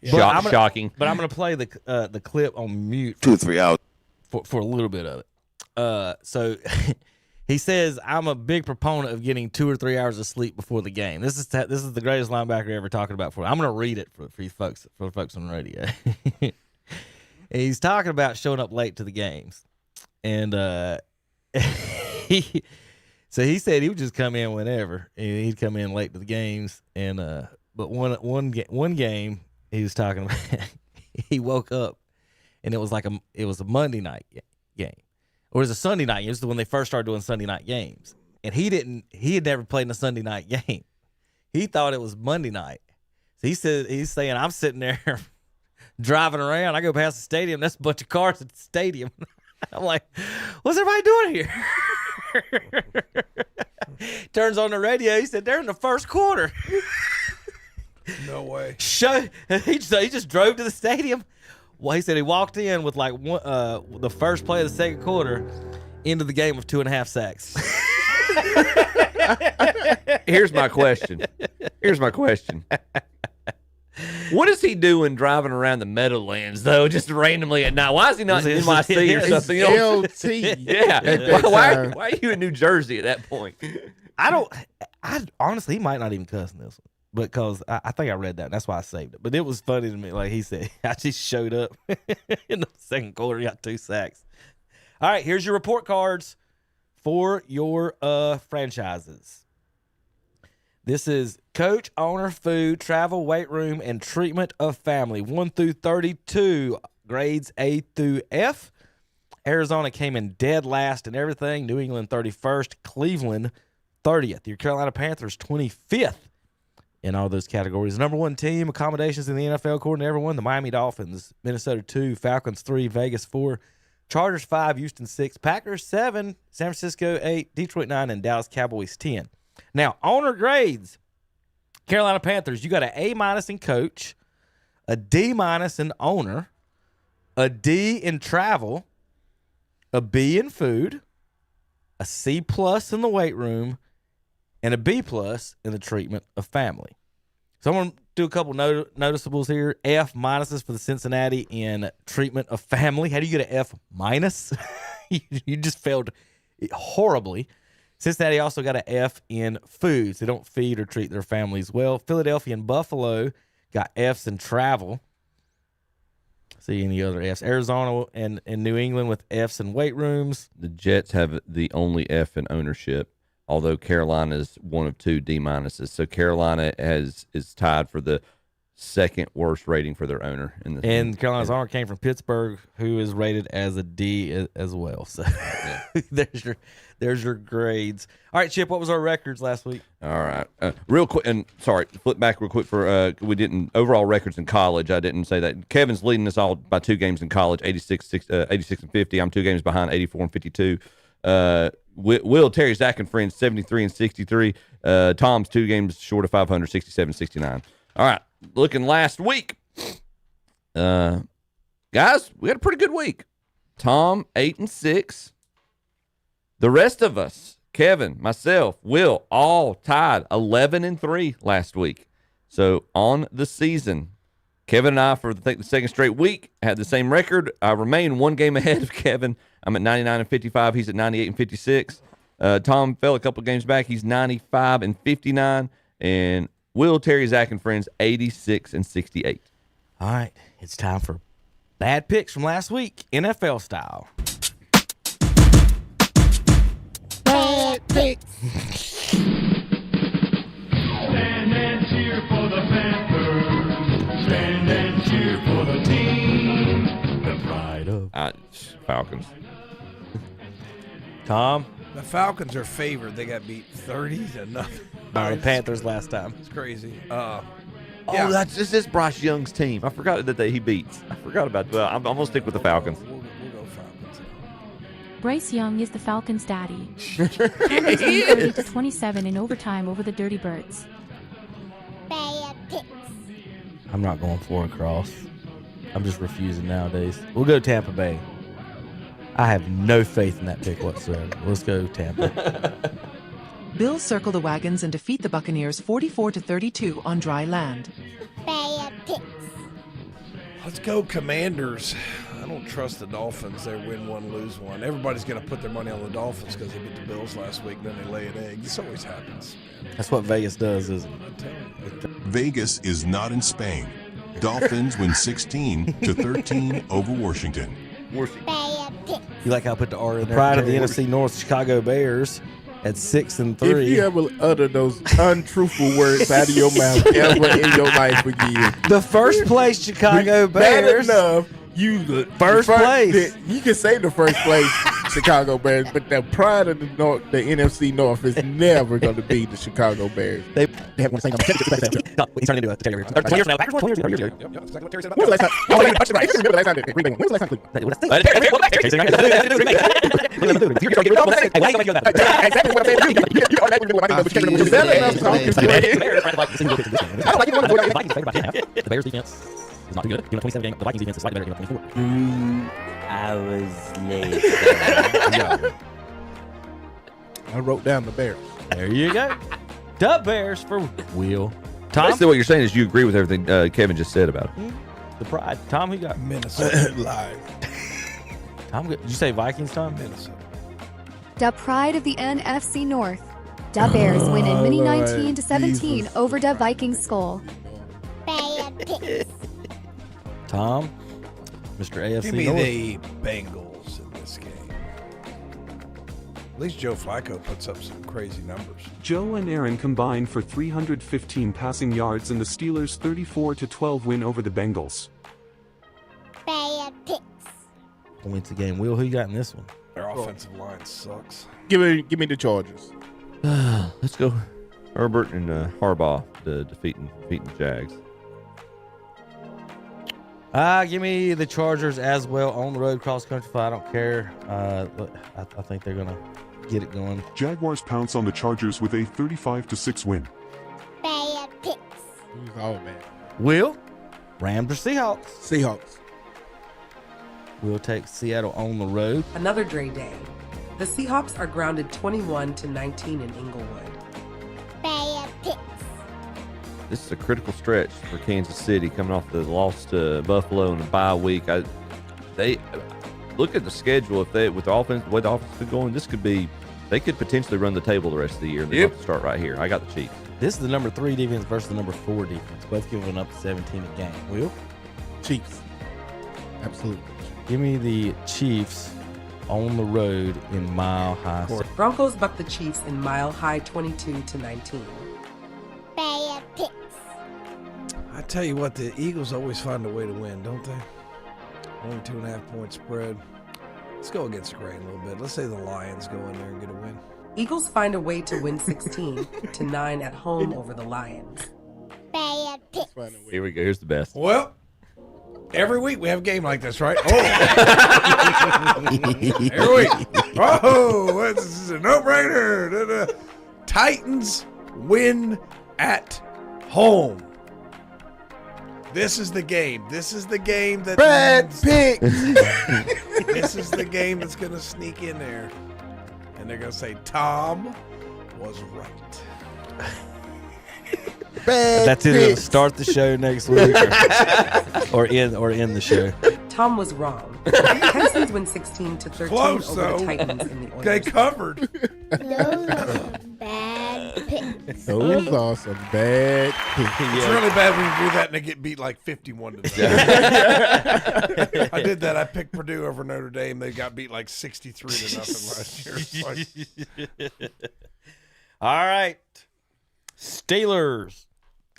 Shocking. But I'm going to play the clip on mute. 2 or 3 hours. For a little bit of it. So he says, I'm a big proponent of getting 2 or 3 hours of sleep before the game. This is the greatest linebacker ever talking about. I'm going to read it for you folks, for the folks on the radio. He's talking about showing up late to the games. And so he said he would just come in whenever. And he'd come in late to the games. And but one game he was talking about, he woke up and it was a Monday night game, or it was a Sunday night. It was when they first started doing Sunday night games, and he had never played in a Sunday night game. He thought it was Monday night. So he's saying, I'm sitting there driving around. I go past the stadium. That's a bunch of cars at the stadium. I'm like, what's everybody doing here? Turns on the radio. He said they're in the first quarter. No way. He just drove to the stadium. Well, he said he walked in with the first play of the second quarter into the game with 2.5 sacks. Here's my question. What is he doing driving around the Meadowlands, though, just randomly at night? Why is he not in NYC or something? LT. Yeah. Why are you in New Jersey at that point? I honestly, he might not even cuss in this one. Because I think I read that, and that's why I saved it. But it was funny to me. Like he said, I just showed up in the second quarter, got 2 sacks. All right, here's your report cards for your franchises. This is coach, owner, food, travel, weight room, and treatment of family. 1 through 32, grades A through F. Arizona came in dead last in everything. New England 31st. Cleveland 30th. Your Carolina Panthers 25th. In all those categories. Number 1 team, accommodations in the NFL, according to everyone, the Miami Dolphins, Minnesota 2, Falcons 3, Vegas 4, Chargers 5, Houston 6, Packers 7, San Francisco 8, Detroit 9, and Dallas Cowboys 10. Now, owner grades. Carolina Panthers, you got an A- in coach, a D- in owner, a D in travel, a B in food, a C+ in the weight room, and a B+ in the treatment of family. So I'm going to do a couple noticeables here. F- for the Cincinnati in treatment of family. How do you get an F-? You just failed horribly. Cincinnati also got an F in foods. They don't feed or treat their families well. Philadelphia and Buffalo got Fs in travel. See any other Fs? Arizona and New England with Fs in weight rooms. The Jets have the only F in ownership, although Carolina is one of 2 D-. So Carolina is tied for the second worst rating for their owner. And Carolina's owner came from Pittsburgh, who is rated as a D as well. So there's your grades. All right, Chip, what was our records last week? All right. Real quick, and sorry, flip back real quick for we didn't overall records in college. I didn't say that. Kevin's leading us all by 2 games in college, 86 and 50. I'm 2 games behind, 84 and 52. Will, Terry, Zach, and friends, 73 and 63. Tom's 2 games short of 500, 67 and 69. All right. Looking last week, guys, we had a pretty good week. Tom 8 and 6. The rest of us, Kevin, myself, Will, all tied 11 and 3 last week. So on the season, Kevin and I, for the second straight week, had the same record. I remain 1 game ahead of Kevin. I'm at 99 and 55. He's at 98 and 56. Tom fell a couple games back. He's 95 and 59. And Will, Terry, Zach, and friends, 86 and 68. All right, it's time for bad picks from last week, NFL style. Bad picks. Stand and cheer for the Panthers. Stand and cheer for the team. The pride of Falcons. Tom? The Falcons are favored. They got beat 30 to nothing. By the Panthers last time. It's crazy. Oh, this is Bryce Young's team. I forgot that he beats. I forgot about that. I'm going to stick with the Falcons. We'll go Falcons. Bryce Young is the Falcons' daddy. Panthers win 30-27 in overtime over the Dirty Birds. Bad picks. I'm not going for a cross. I'm just refusing nowadays. We'll go Tampa Bay. I have no faith in that pick whatsoever. Let's go Tampa. Bills circle the wagons and defeat the Buccaneers 44-32 on dry land. Bad picks. Let's go Commanders. I don't trust the Dolphins. They win 1, lose 1. Everybody's going to put their money on the Dolphins because they beat the Bills last week, and then they lay an egg. This always happens. That's what Vegas does, isn't it? I'm telling you. Vegas is not in Spain. Dolphins win 16-13 over Washington. Bad picks. You like how I put the R in there? Pride of the NFC North, Chicago Bears at 6 and 3. If you ever utter those untruthful words out of your mouth ever in your life again, the first place Chicago Bears. Bad enough, first place. You can say the first place Chicago Bears, but the pride of the North, the NFC North, is never going to be the Chicago Bears. They have one thing on the he's turning into a terrier. 20 years from now. Packers won 20 years ago. Yep, that's exactly what Terry said When was the last time? about When was the last time? When was the last time? Exactly what I'm saying. You automatically is that enough talking? The Bears defense is not too good. Given a 27 game, the Vikings defense is slightly better. Given a 24. I was late. I wrote down the Bears. There you go. The Bears for Will. Tom? Basically, what you're saying is you agree with everything Kevin just said about it. The pride. Tom, who you got? Minnesota. Live. Tom, did you say Vikings, Tom? Minnesota. The pride of the NFC North. The Bears win in mini 19-17 over the Vikings skull. Bad picks. Tom, Mr. AFC Give me North. the Bengals in this game. At least Joe Flacco puts up some crazy numbers. Joe and Aaron combined for 315 passing yards in the Steelers' 34-12 win over the Bengals. Bad picks. Points a game. Will, who you got in this one? Their offensive line sucks. Give me the Chargers. Let's go Herbert and Harbaugh defeating Jags. Give me the Chargers as well on the road, cross country fly. I don't care. I think they're gonna get it going. Jaguars pounce on the Chargers with a 35-6 win. Bad picks. He was all bad. Will, Rams or Seahawks? Seahawks. We'll take Seattle on the road. Another Dre day. The Seahawks are grounded 21-19 in Inglewood. Bad picks. This is a critical stretch for Kansas City coming off the loss to Buffalo in the bye week. They look at the schedule. If they with the offense, the way the offense is going, they could potentially run the table the rest of the year. They have to start right here. I got the Chiefs. This is the number 3 defense versus the number 4 defense. Both giving up 17 a game. Will? Chiefs. Absolutely. Give me the Chiefs on the road in Mile High. Broncos buck the Chiefs in Mile High 22-19. Bad picks. I tell you what, the Eagles always find a way to win, don't they? Only 2.5 point spread. Let's go against the grain a little bit. Let's say the Lions go in there and get a win. Eagles find a way to win 16-9 at home over the Lions. Bad picks. Here we go. Here's the best. Well, every week we have a game like this, right? Oh, every week. Oh, this is a no-brainer. Da-da. Titans win at home. This is the game. This is the game that Brad Pitt. This is the game that's going to sneak in there. And they're going to say, Tom was right. That's either to start the show next week or end the show. Tom was wrong. Texans win 16-13 Close, over though. the Titans in the Oilers. They covered. Those are some bad picks. Those are some bad picks. It's really bad when you do that and they get beat like 51 to 0. I did that. I picked Purdue over Notre Dame. They got beat like 63 to nothing last year. It's like, All right. Steelers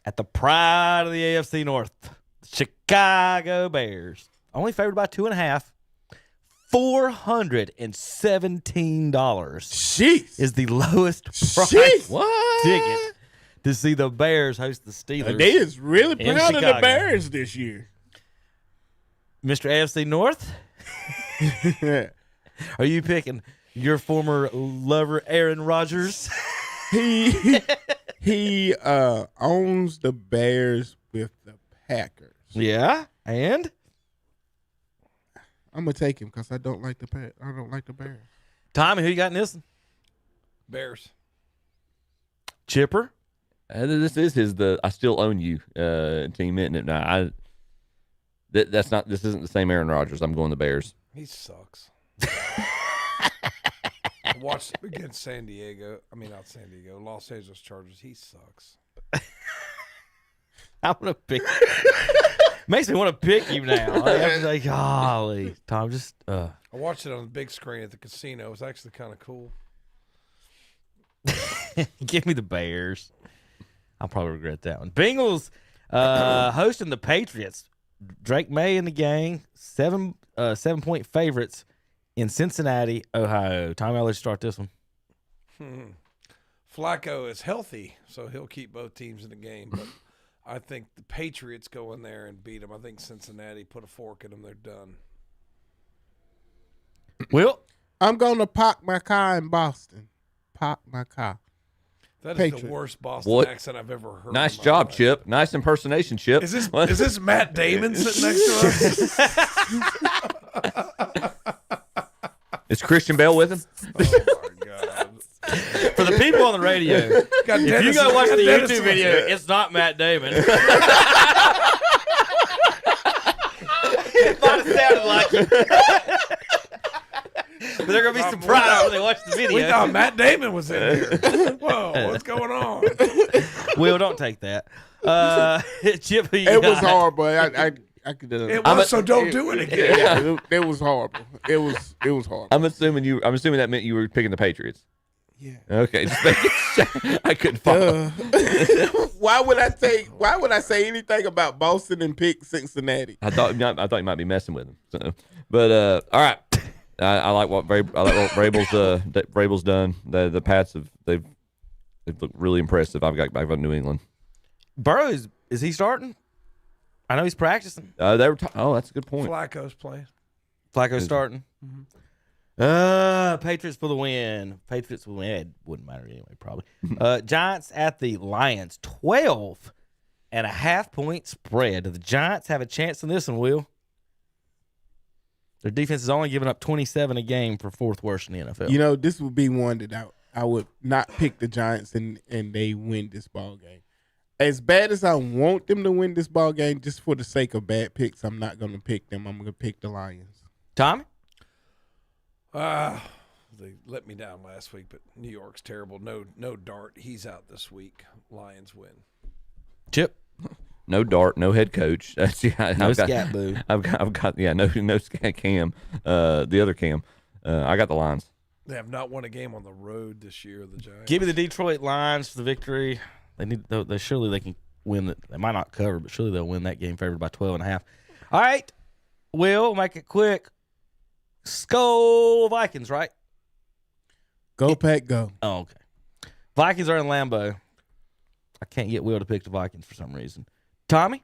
at the pride of the AFC North. Chicago Bears. Only favored by 2.5. $417 Jeez. is the lowest price ticket to see the Bears host the Steelers. They is really in proud of the Chicago. Bears this year. Mr. AFC North? Are you picking your former lover, Aaron Rodgers? He owns the Bears with the Packers. Yeah, and I'm gonna take him because I don't like the Bears. Tommy, who you got in this one? Bears. Chipper? This is I still own you team, isn't it? Now, this isn't the same Aaron Rodgers. I'm going the Bears. he sucks. I watched him against Los Angeles Chargers. He sucks. I'm going to pick. Makes me want to pick you now. I'm like, golly. Tom, just. I watched it on the big screen at the casino. It was actually kind of cool. Give me the Bears. I'll probably regret that one. Bengals hosting the Patriots. Drake May and the gang, 7-point favorites in Cincinnati, Ohio. Tom, I'll let you start this one. Flacco is healthy, so he'll keep both teams in the game. But I think the Patriots go in there and beat them. I think Cincinnati put a fork in them. They're done. Well, I'm going to park my car in Boston. Park my car. That is Patriots. the worst Boston accent I've ever heard. Nice job, Chip. Nice impersonation, Chip. Is this Matt Damon sitting next to us? Is Christian Bale with him? Oh my God! For the people on the radio, if you go watch the YouTube video, it's not Matt Damon. It might have sounded like it. But they're going to be surprised when they watch the video. We thought Matt Damon was in here. Whoa, what's going on? Will, don't take that. Chip, it was horrible. I could. So don't do it again. Yeah, it was horrible. It was horrible. I'm assuming that meant you were picking the Patriots. Yeah. Okay. I couldn't follow. Why would I say anything about Boston and pick Cincinnati? I thought you might be messing with him. So, but all right. I like what Vrabel's done. The Pats they've looked really impressive. I've got New England. Burrow is he starting? I know he's practicing. That's a good point. Flacco's playing. Flacco's starting. Mm-hmm. Patriots for the win. Patriots will win. It wouldn't matter anyway, probably. Giants at the Lions. 12 2.5 point spread. Do the Giants have a chance in this one, Will? Their defense is only giving up 27 a game for fourth worst in the NFL. You know, this would be one that I would not pick the Giants and they win this ball game. As bad as I want them to win this ball game, just for the sake of bad picks, I'm not going to pick them. I'm going to pick the Lions. Tommy? They let me down last week, but New York's terrible. No Dart. He's out this week. Lions win. Chip? No Dart, no head coach. No Scat Boo. I've got no Scat Cam. The other Cam. I got the Lions. They have not won a game on the road this year, the Giants. Give me the Detroit Lions for the victory. They surely they can win it. They might not cover, but surely they'll win that game favored by 12.5. All right. Will, make it quick. Skull Vikings, right? Go, Pack, go. Oh, okay. Vikings are in Lambeau. I can't get Will to pick the Vikings for some reason. Tommy?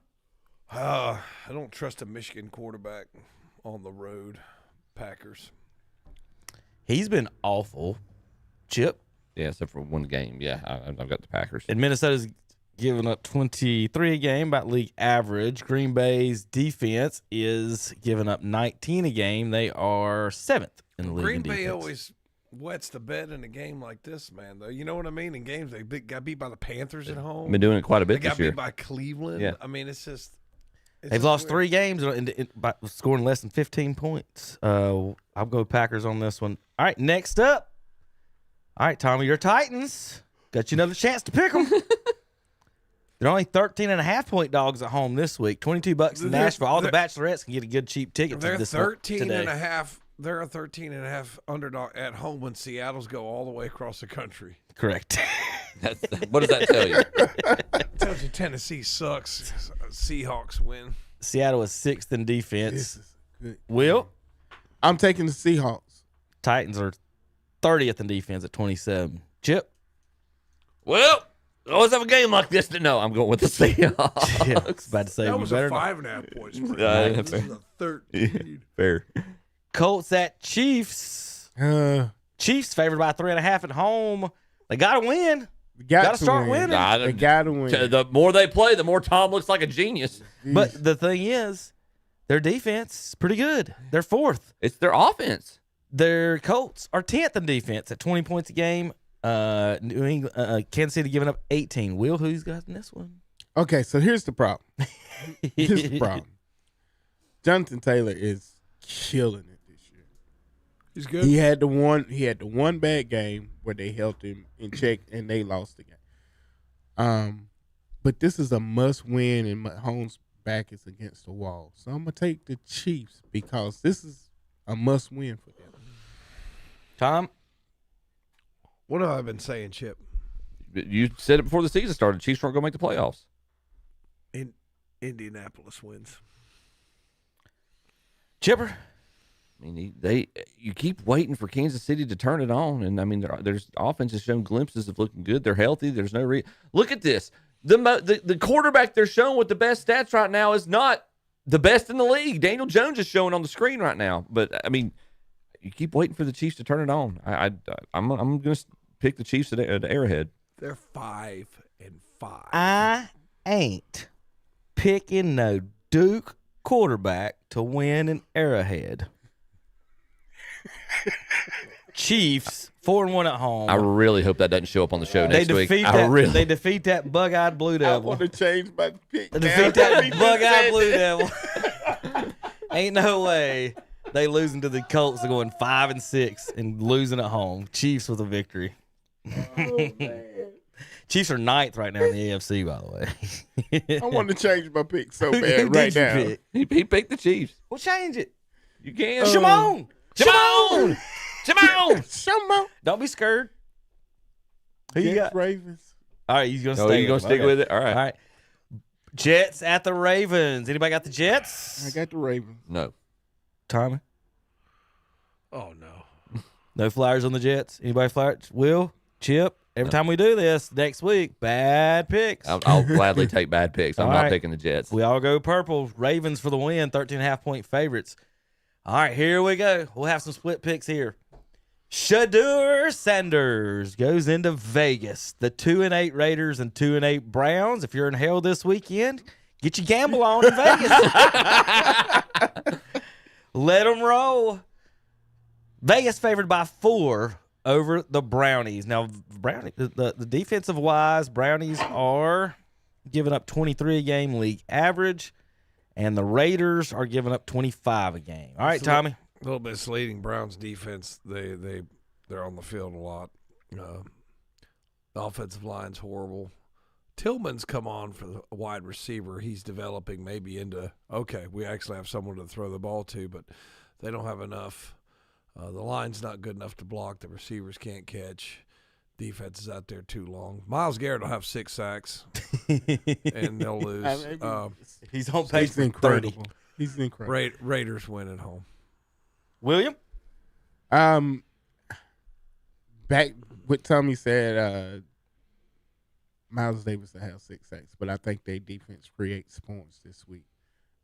I don't trust a Michigan quarterback on the road. Packers. He's been awful. Chip? Yeah, except for one game. Yeah, I've got the Packers. And Minnesota's giving up 23 a game, about league average. Green Bay's defense is giving up 19 a game. They are 7th in the league Green in Bay defense. always wets the bed in a game like this, man, though. You know what I mean? In games, they got beat by the Panthers at home. Been doing it quite a bit they this year. got beat by Cleveland. Yeah. I mean, it's just... They've lost 3 games by scoring less than 15 points. I'll go Packers on this one. All right, next up. All right, Tommy, your Titans. Got you another chance to pick them. They're only 13.5 point dogs at home this week. $22 in Nashville. All the bachelorettes can get a good cheap ticket to They're this 13 today. and a half. They're a 13.5 underdog at home when Seattle's go all the way across the country. Correct. What does that tell you? Tells you Tennessee sucks. Seahawks win. Seattle is 6th in defense. This is good. Will? I'm taking the Seahawks. Titans are 30th in defense at 27. Chip? Well, always have a game like this. No, I'm going with the Seahawks. Yeah, I was about to say That we was better a not. 5.5 point spread. That's This fair. is a 13. Fair. Colts at Chiefs. Chiefs favored by 3.5 at home. They got to win. Got to start winning. They got to win. The more they play, the more Tom looks like a genius. But the thing is, their defense is pretty good. They're 4th. It's their offense. Their Colts are 10th in defense at 20 points a game. New England, Kansas City giving up 18. Will, who's got in this one? Okay, so here's the problem. Here's the problem. Jonathan Taylor is killing it this year. He's good. He had the one bad game where they held him in check and they lost the game. But this is a must win and Mahomes' back is against the wall. So I'm gonna take the Chiefs because this is a must win for them. Tom? What have I been saying, Chip? You said it before the season started. Chiefs weren't going to make the playoffs. Indianapolis wins. Chipper? I mean, you keep waiting for Kansas City to turn it on, and I mean, there's offense has shown glimpses of looking good. They're healthy. There's no look at this. The quarterback they're showing with the best stats right now is not the best in the league. Daniel Jones is showing on the screen right now, but I mean, you keep waiting for the Chiefs to turn it on. I'm going to pick the Chiefs at Arrowhead. They're 5-5. I ain't picking no Duke quarterback to win an Arrowhead. Chiefs 4-1 at home. I really hope that doesn't show up on the show They next week. They defeat that bug-eyed Blue I Devil. want to change my pick. They defeat that bug-eyed Blue Devil. Ain't no way they losing to the Colts. They're going 5-6 and losing at home. Chiefs with a victory. Chiefs are 9th right now in the AFC, by the way. I want to change my pick so Who bad did right you now. pick? He picked the Chiefs. Well, change it. You can. Shimon! Shimon! Shimon! Shimon! Don't be scared. Who you got? Ravens. All right, you're going to Oh, stay you gonna with stick it. with it? All right. Jets at the Ravens. Anybody got the Jets? I got the Ravens. No. Tommy? Oh, no. No Flyers on the Jets? Anybody Flyers? Will? Chip? Every time we do this, next week, bad picks. I'll gladly take bad picks. I'm All not right. picking the Jets. We all go purple. Ravens for the win, 13.5 point favorites. All right, here we go. We'll have some split picks here. Shedeur Sanders goes into Vegas. The 2-8 Raiders and 2-8 Browns. If you're in hell this weekend, get your gamble on in Vegas. Let them roll. Vegas favored by 4 over the Brownies. Now, the defensive wise, Brownies are giving up 23 a game league average, and the Raiders are giving up 25 a game. All right, Tommy. A little misleading. Browns defense, they're on the field a lot. The offensive line's horrible. Tillman's come on for the wide receiver. He's developing maybe into, okay, we actually have someone to throw the ball to, but they don't have enough. The line's not good enough to block. The receivers can't catch. Defense is out there too long. Myles Garrett will have 6 sacks, and they'll lose. He's on pace for 30. He's incredible. Raiders win at home. William? Back what Tommy said, Miles Davis will have 6 sacks, but I think their defense creates points this week.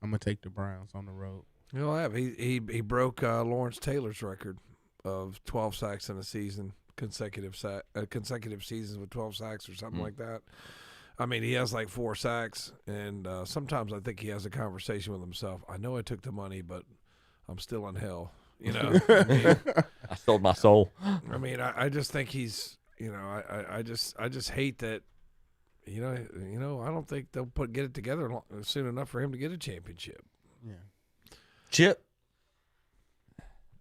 I'm going to take the Browns on the road. He'll have. He broke Lawrence Taylor's record of 12 sacks in a season, consecutive seasons with 12 sacks or something like that. I mean, he has like 4 sacks, and sometimes I think he has a conversation with himself. I know I took the money, but I'm still in hell. You know, I sold my soul. I mean, I just think he's, you know, I just hate that. You know, I don't think they'll get it together soon enough for him to get a championship. Yeah. Chip.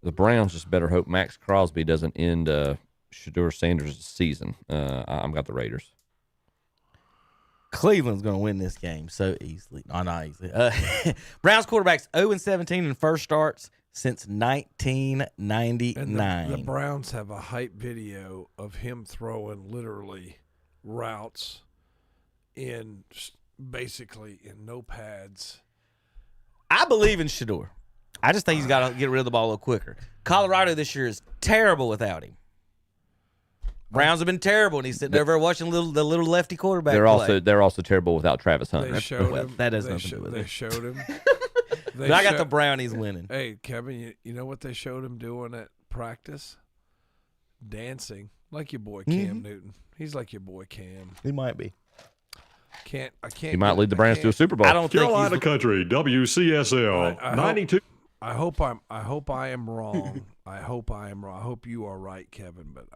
The Browns just better hope Max Crosby doesn't end Shedeur Sanders' season. I've got the Raiders. Cleveland's going to win this game so easily. No, not easily. Browns quarterbacks 0-17 in first starts since 1999. And the Browns have a hype video of him throwing literally routes in basically in no pads. I believe in Shedeur. I just think he's got to get rid of the ball a little quicker. Colorado this year is terrible without him. Browns have been terrible, and he's sitting over watching the little lefty quarterback. They're also terrible without Travis Hunter. They showed him. That has nothing to do with it. They showed him. But I got the Brownies winning. Hey, Kevin, you know what they showed him doing at practice? Dancing like your boy Cam Newton. He's like your boy Cam. He might be. I can't. He might lead the Browns to a Super Bowl. I don't Carolina think Country, WCSL, 92. I hope I am wrong. I hope you are right, Kevin. But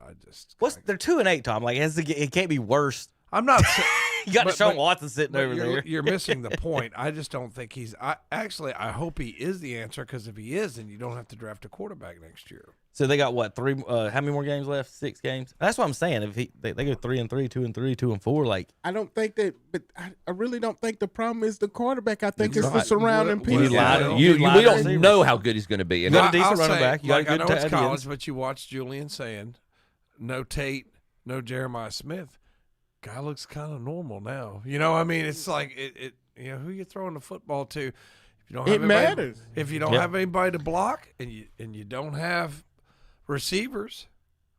they're 2-8, Tom. Like it can't be worse. I'm not. You got Deshaun Watson sitting over there. You're missing the point. I just don't think he's. I hope he is the answer, because if he is, then you don't have to draft a quarterback next year. So they got what 3? How many more games left? 6 games. That's what I'm saying. If they go 3-3, 2-3, 2-4, like I don't think that, but I really don't think the problem is the quarterback. I think it's the surrounding pieces. We don't know how good he's going to be. You got a decent running back. You got a good I know it's college, ends. but you watch Julian saying, no Tate, no Jeremiah Smith. Guy looks kind of normal now. You know, I mean, it's like it. You know, who you throwing the football to? If you don't have matters. If you don't have anybody to block, and you don't have receivers,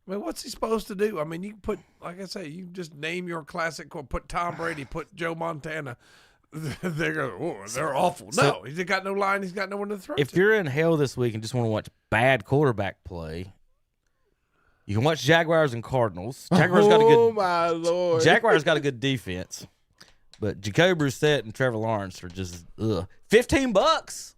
I mean, what's he supposed to do? I mean, you can put, like I say, you can just name your classic. Put Tom Brady, put Joe Montana. They're awful. No, he's got no line. He's got no one to throw. If you're in hell this week and just want to watch bad quarterback play, you can watch Jaguars and Cardinals. Jaguars got a good. Oh my Lord! Jaguars got a good defense, but Jacoby Brissett and Trevor Lawrence are just $15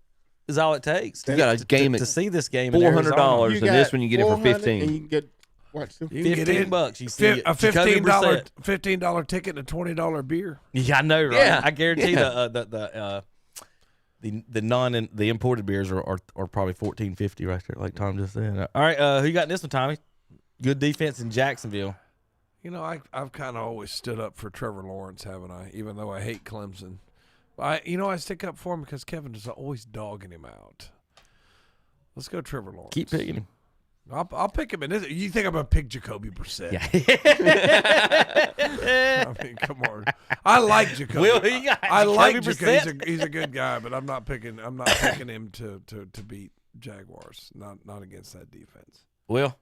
is all it takes. You got a game to see this game. $400, and this one you get it for $15. And you can get $15. You see a $15 ticket and a $20 beer. Yeah, I know, right? Yeah. I guarantee the imported beers are probably $14.50 right there, like Tom just said. All right, who you got in this one, Tommy? Good defense in Jacksonville. You know, I've kind of always stood up for Trevor Lawrence, haven't I? Even though I hate Clemson, I stick up for him because Kevin is always dogging him out. Let's go, Trevor Lawrence. Keep picking him. I'll pick him in this. You think I'm gonna pick Jacoby Brissett? Yeah. I mean, come on. I like Jacoby. I like Jacoby. He's a good guy, but I'm not picking him to beat Jaguars. Not against that defense. Will?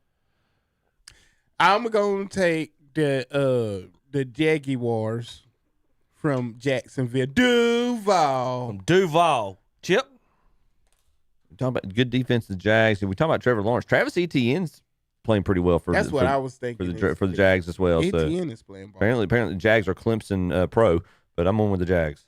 I'm gonna take the Jaguars from Jacksonville. Duval. Chip? We're talking about good defense, the Jags. And we talking about Trevor Lawrence. Travis Etienne's playing pretty well for. That's what I was thinking for the Jags as well. Etienne is playing ball. Apparently, the Jags are Clemson pro, but I'm on with the Jags.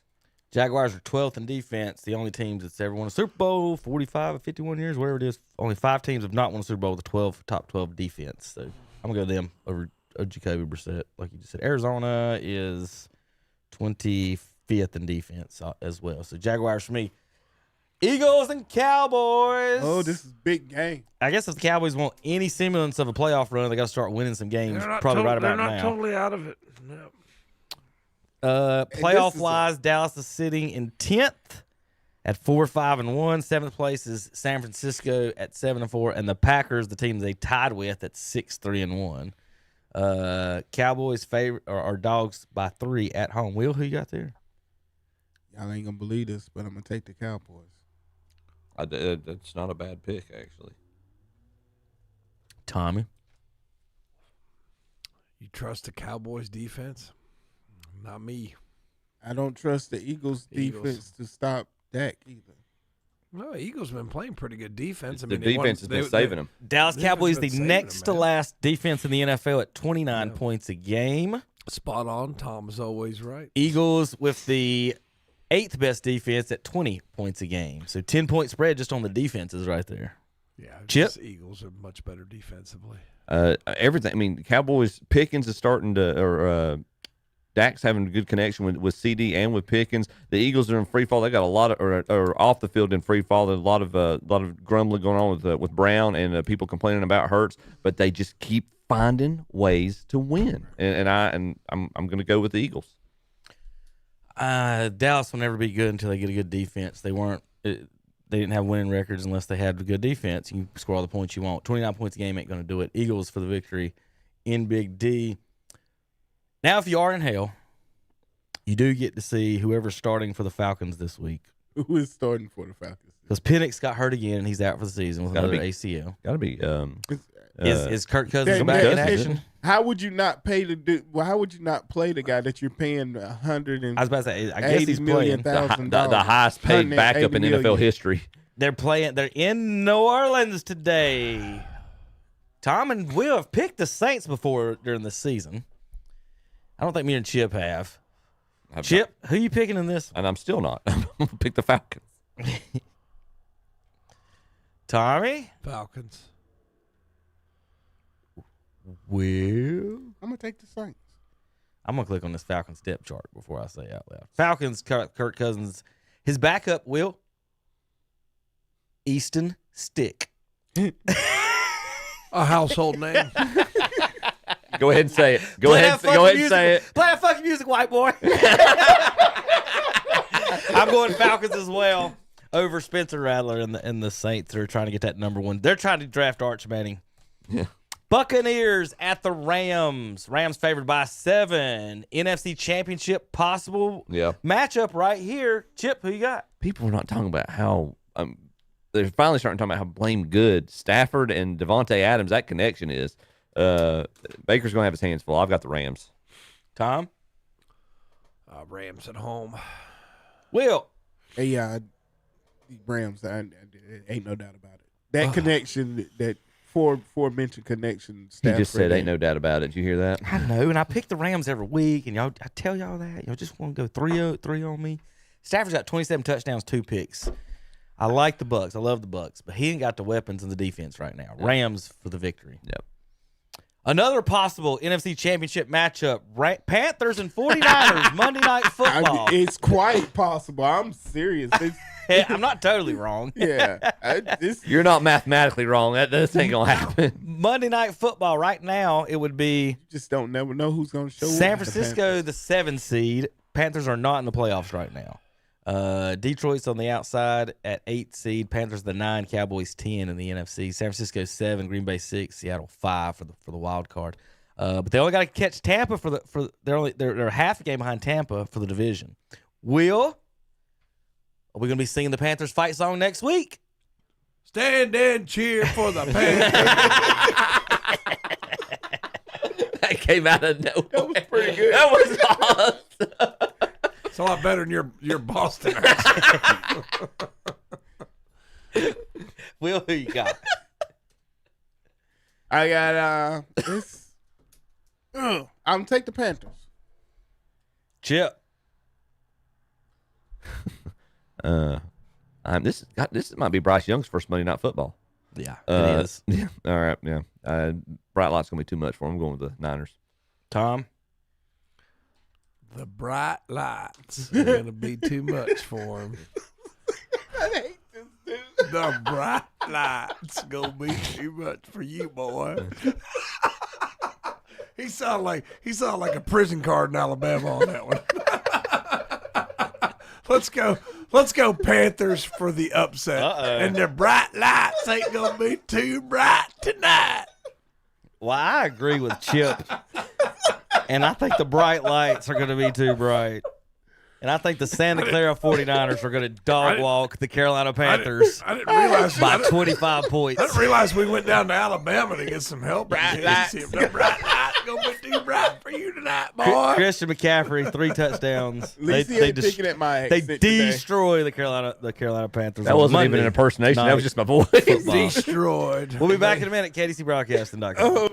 Jaguars are 12th in defense. The only teams that's ever won a Super Bowl, 45 or 51 years, whatever it is. Only 5 teams have not won a Super Bowl with a top 12 defense. So I'm going to go them over Jacoby Brissett, like you just said. Arizona is 25th in defense as well. So Jaguars for me. Eagles and Cowboys. Oh, this is big game. I guess if the Cowboys want any semblance of a playoff run, they got to start winning some games probably right about now. They're not totally out of it. No. Playoff-wise, Dallas is sitting in 10th at 4-5-1. 7th place is San Francisco at 7-4, and the Packers, the team they tied with, at 6-3-1. Cowboys are dogs by 3 at home. Will, who you got there? Y'all ain't gonna believe this, but I'm gonna take the Cowboys. That's not a bad pick, actually. Tommy, you trust the Cowboys defense? Not me. I don't trust the Eagles defense to stop Dak either. No, Eagles been playing pretty good defense. The defense has been saving them. Dallas Cowboys, the next to last defense in the NFL at 29 points a game. Spot on. Tom is always right. Eagles with the 8th best defense at 20 points a game. So 10-point spread just on the defenses right there. Yeah, Chip? Eagles are much better defensively. Everything. I mean, Cowboys, Pickens is starting to, or Dak's having a good connection with CD and with Pickens. The Eagles are in free fall. They got a lot of, or off the field in free fall. There's a lot of grumbling going on with Brown and people complaining about Hurts, but they just keep finding ways to win. And I'm going to go with the Eagles. Dallas will never be good until they get a good defense. They didn't have winning records unless they had a good defense. You can score all the points you want. 29 points a game ain't going to do it. Eagles for the victory in Big D. Now, if you are in hell, you do get to see whoever's starting for the Falcons this week. Who is starting for the Falcons? Because Penix got hurt again, and he's out for the season with another ACL. Got to be. Is Kirk Cousins back in action? How would you not pay how would you not play the guy that you're paying $100 and I was about to say, I guess he's playing the highest paid backup in NFL history. They're in New Orleans today. Tom and Will have picked the Saints before during the season. I don't think me and Chip have. Chip, who you picking in this? And I'm still not. I'm going to pick the Falcons. Tommy? Falcons. Will? I'm going to take the Saints. I'm going to click on this Falcons depth chart before I say it out loud. Falcons, Kirk Cousins. His backup, Will? Easton Stick. A household name. Go ahead and say it. Go ahead and say it. Play that fucking music, white boy. I'm going Falcons as well over Spencer Rattler and the Saints. They're trying to get that number one. They're trying to draft Arch Manning. Yeah. Buccaneers at the Rams. Rams favored by 7. NFC Championship possible matchup right here. Chip, who you got? People are not talking about how they're finally starting to talk about how blame good Stafford and Devontae Adams, that connection is. Baker's going to have his hands full. I've got the Rams. Tom? Rams at home. Will? Hey, Rams, ain't no doubt about it. That connection, that four-mentioned connection. He just said ain't no doubt about it. Did you hear that? I know, and I pick the Rams every week, and I tell y'all that. Y'all just want to go 3 on me. Stafford's got 27 touchdowns, 2 picks. I like the Bucs. I love the Bucs, but he ain't got the weapons in the defense right now. Rams for the victory. Yep. Another possible NFC Championship matchup, Panthers and 49ers, Monday Night Football. It's quite possible. I'm serious. I'm not totally wrong. Yeah. You're not mathematically wrong. This ain't going to happen. Monday Night Football, right now, it would be... You just don't never know who's going to show up. San Francisco, the 7 seed. Panthers are not in the playoffs right now. Detroit's on the outside at 8 seed. Panthers the 9, Cowboys 10 in the NFC. San Francisco 7, Green Bay 6, Seattle 5 for the wild card. But they only got to catch Tampa they're half a game behind Tampa for the division. Are we going to be singing the Panthers fight song next week? Stand and cheer for the Panthers. That came out of nowhere. That was pretty good. That was awesome. It's a lot better than your Boston accent. Will, who you got? I got I'm gonna take the Panthers. Chip. This might be Bryce Young's first Monday Night Football. Yeah, it is. Yeah. All right. Yeah. Bright light's gonna be too much for him. I'm going with the Niners. Tom. The bright lights are gonna be too much for him. I hate this dude. The bright lights gonna be too much for you, boy. He sounded like a prison card in Alabama on that one. Let's go Panthers for the upset. And the bright lights ain't gonna be too bright tonight. Well, I agree with Chip. And I think the bright lights are going to be too bright. And I think the Santa Clara 49ers are going to dog walk the Carolina Panthers I didn't realize by 25 points. I didn't realize we went down to Alabama to get some help. Bright lights. The bright lights gonna be too bright for you tonight, boy. Christian McCaffrey, 3 touchdowns. At least he ain't picking at my They accent today. destroy the Carolina Panthers. That on wasn't Monday even an impersonation. That was just my voice. football. Destroyed. We'll be back in a minute. KDCBroadcasting.com. Oh.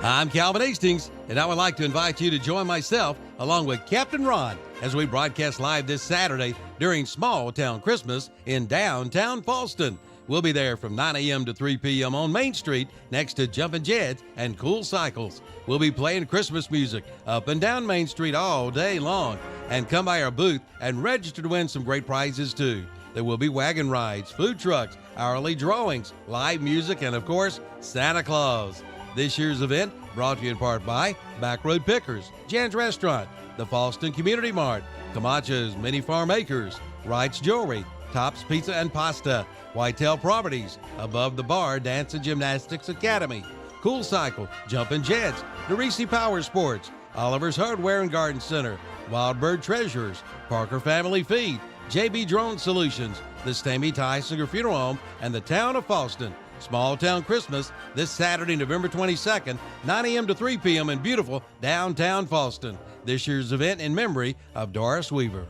I'm Calvin Hastings, and I would like to invite you to join myself along with Captain Ron as we broadcast live this Saturday during Small Town Christmas in downtown Falston. We'll be there from 9 a.m. to 3 p.m. on Main Street next to Jumpin' Jeds and Cool Cycles. We'll be playing Christmas music up and down Main Street all day long. And come by our booth and register to win some great prizes too. There will be wagon rides, food trucks, hourly drawings, live music, and of course, Santa Claus. This year's event brought to you in part by Back Road Pickers, Jan's Restaurant, the Falston Community Mart, Camacho's Mini Farm Acres, Wright's Jewelry, Tops Pizza and Pasta, Whitetail Properties, Above the Bar Dance and Gymnastics Academy, Cool Cycle, Jumpin' Jets, DeRisi Power Sports, Oliver's Hardware and Garden Center, Wild Bird Treasures, Parker Family Feed, JB Drone Solutions, the Stamey Tysinger Funeral Home, and the Town of Falston. Small Town Christmas this Saturday, November 22nd, 9 a.m. to 3 p.m. in beautiful downtown Falston. This year's event in memory of Doris Weaver.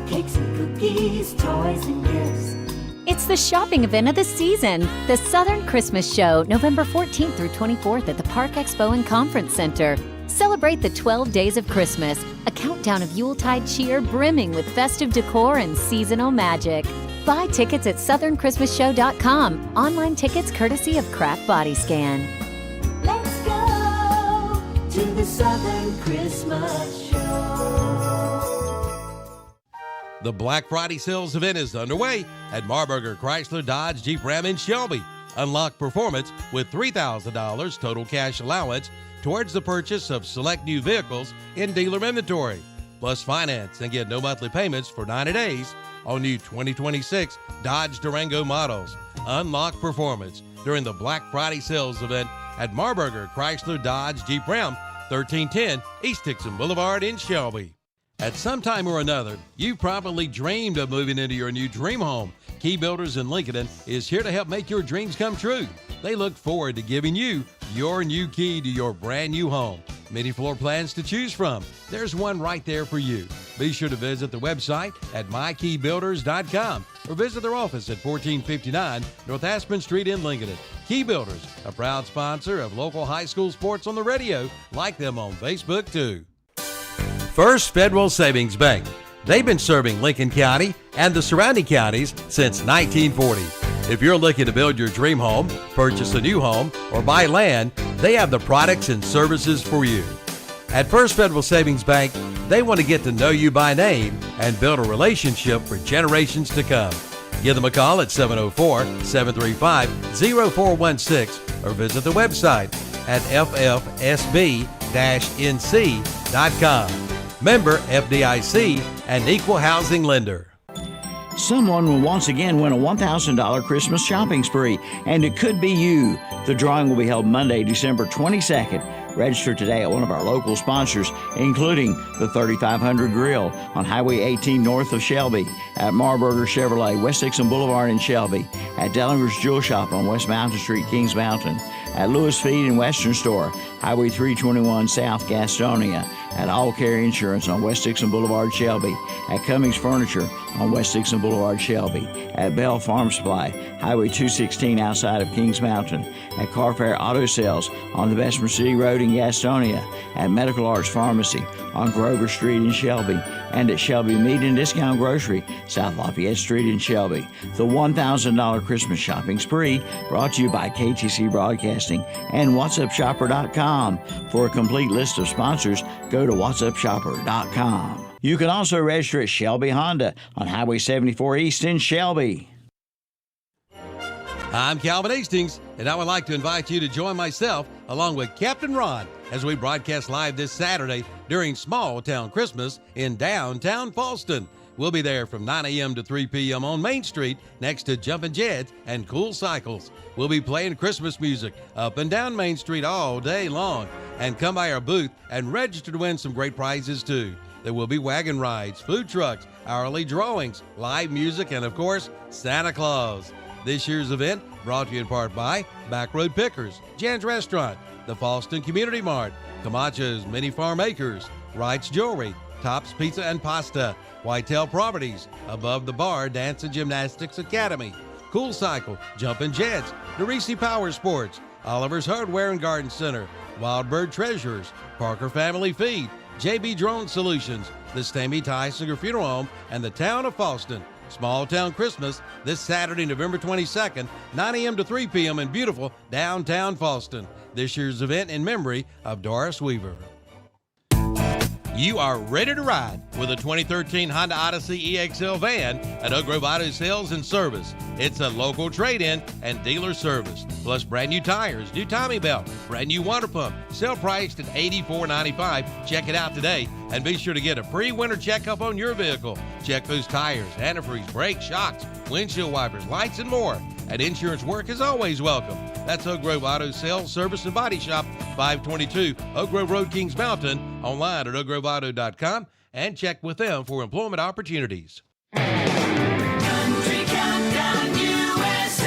Cakes and cookies, toys and gifts. It's the shopping event of the season, the Southern Christmas Show, November 14th through 24th at the Park Expo and Conference Center. Celebrate the 12 days of Christmas, a countdown of Yuletide cheer brimming with festive decor and seasonal magic. Buy tickets at southernchristmasshow.com. Online tickets courtesy of Craft Body Scan. Let's go to the Southern Christmas Show. The Black Friday sales event is underway at Marburger Chrysler Dodge Jeep Ram in Shelby. Unlock performance with $3,000 total cash allowance towards the purchase of select new vehicles in dealer inventory. Plus finance and get no monthly payments for 90 days on new 2026 Dodge Durango models. Unlock performance during the Black Friday sales event at Marburger Chrysler Dodge Jeep Ram, 1310 East Dixon Boulevard in Shelby. At some time or another, you've probably dreamed of moving into your new dream home. Key Builders in Lincoln is here to help make your dreams come true. They look forward to giving you your new key to your brand new home. Many floor plans to choose from. There's one right there for you. Be sure to visit the website at mykeybuilders.com or visit their office at 1459 North Aspen Street in Lincoln. Key Builders, a proud sponsor of local high school sports on the radio. Like them on Facebook too. First Federal Savings Bank. They've been serving Lincoln County and the surrounding counties since 1940. If you're looking to build your dream home, purchase a new home, or buy land, they have the products and services for you. At First Federal Savings Bank, they want to get to know you by name and build a relationship for generations to come. Give them a call at 704-735-0416 or visit the website at ffsb-nc.com. Member FDIC and equal housing lender. Someone will once again win a $1,000 Christmas shopping spree, and it could be you. The drawing will be held Monday, December 22nd. Register today at one of our local sponsors, including the 3500 Grill on Highway 18 north of Shelby, at Marburger Chevrolet, West Dixon Boulevard in Shelby, at Dellinger's Jewel Shop on West Mountain Street, Kings Mountain, at Lewis Feed and Western Store, Highway 321 South, Gastonia, at All Care Insurance on West Dixon Boulevard, Shelby, at Cummings Furniture on West Dixon Boulevard, Shelby, at Bell Farm Supply, Highway 216 outside of Kings Mountain, at Carfair Auto Sales on the Bessemer City Road in Gastonia, at Medical Arts Pharmacy on Grover Street in Shelby, and at Shelby Meat and Discount Grocery, South Lafayette Street in Shelby. The $1,000 Christmas shopping spree brought to you by KTC Broadcasting and WhatsAppShopper.com. For a complete list of sponsors, go to WhatsAppShopper.com. You can also register at Shelby Honda on Highway 74 East in Shelby. I'm Calvin Hastings, and I would like to invite you to join myself along with Captain Ron as we broadcast live this Saturday during Small Town Christmas in downtown Fallston. We'll be there from 9 a.m. to 3 p.m. on Main Street next to Jumpin' Jets and Cool Cycles. We'll be playing Christmas music up and down Main Street all day long. And come by our booth and register to win some great prizes too. There will be wagon rides, food trucks, hourly drawings, live music, and of course, Santa Claus. This year's event brought to you in part by Back Road Pickers, Jan's Restaurant, the Fallston Community Mart, Camacho's Mini Farm Acres, Wright's Jewelry, Tops Pizza and Pasta, Whitetail Properties, Above the Bar Dance and Gymnastics Academy, Cool Cycle, Jumpin' Jets, DeRisi Power Sports, Oliver's Hardware and Garden Center, Wild Bird Treasures, Parker Family Feed, JB Drone Solutions, the Stamey Tysinger Funeral Home, and the Town of Fallston. Small Town Christmas this Saturday, November 22nd, 9 a.m. to 3 p.m. in beautiful downtown Fallston. This year's event in memory of Doris Weaver. You are ready to ride with a 2013 Honda Odyssey EXL van at Oak Grove Auto Sales and Service. It's a local trade-in and dealer service, plus brand new tires, new timing belt, brand new water pump, sale priced at $84.95. Check it out today and be sure to get a free winter checkup on your vehicle. Check those tires, antifreeze, brakes, shocks, windshield wipers, lights, and more. And insurance work is always welcome. That's Oak Grove Auto Sales, Service, and Body Shop, 522 Oak Grove Road, Kings Mountain. Online at oakgroveauto.com and check with them for employment opportunities. Country Countdown USA.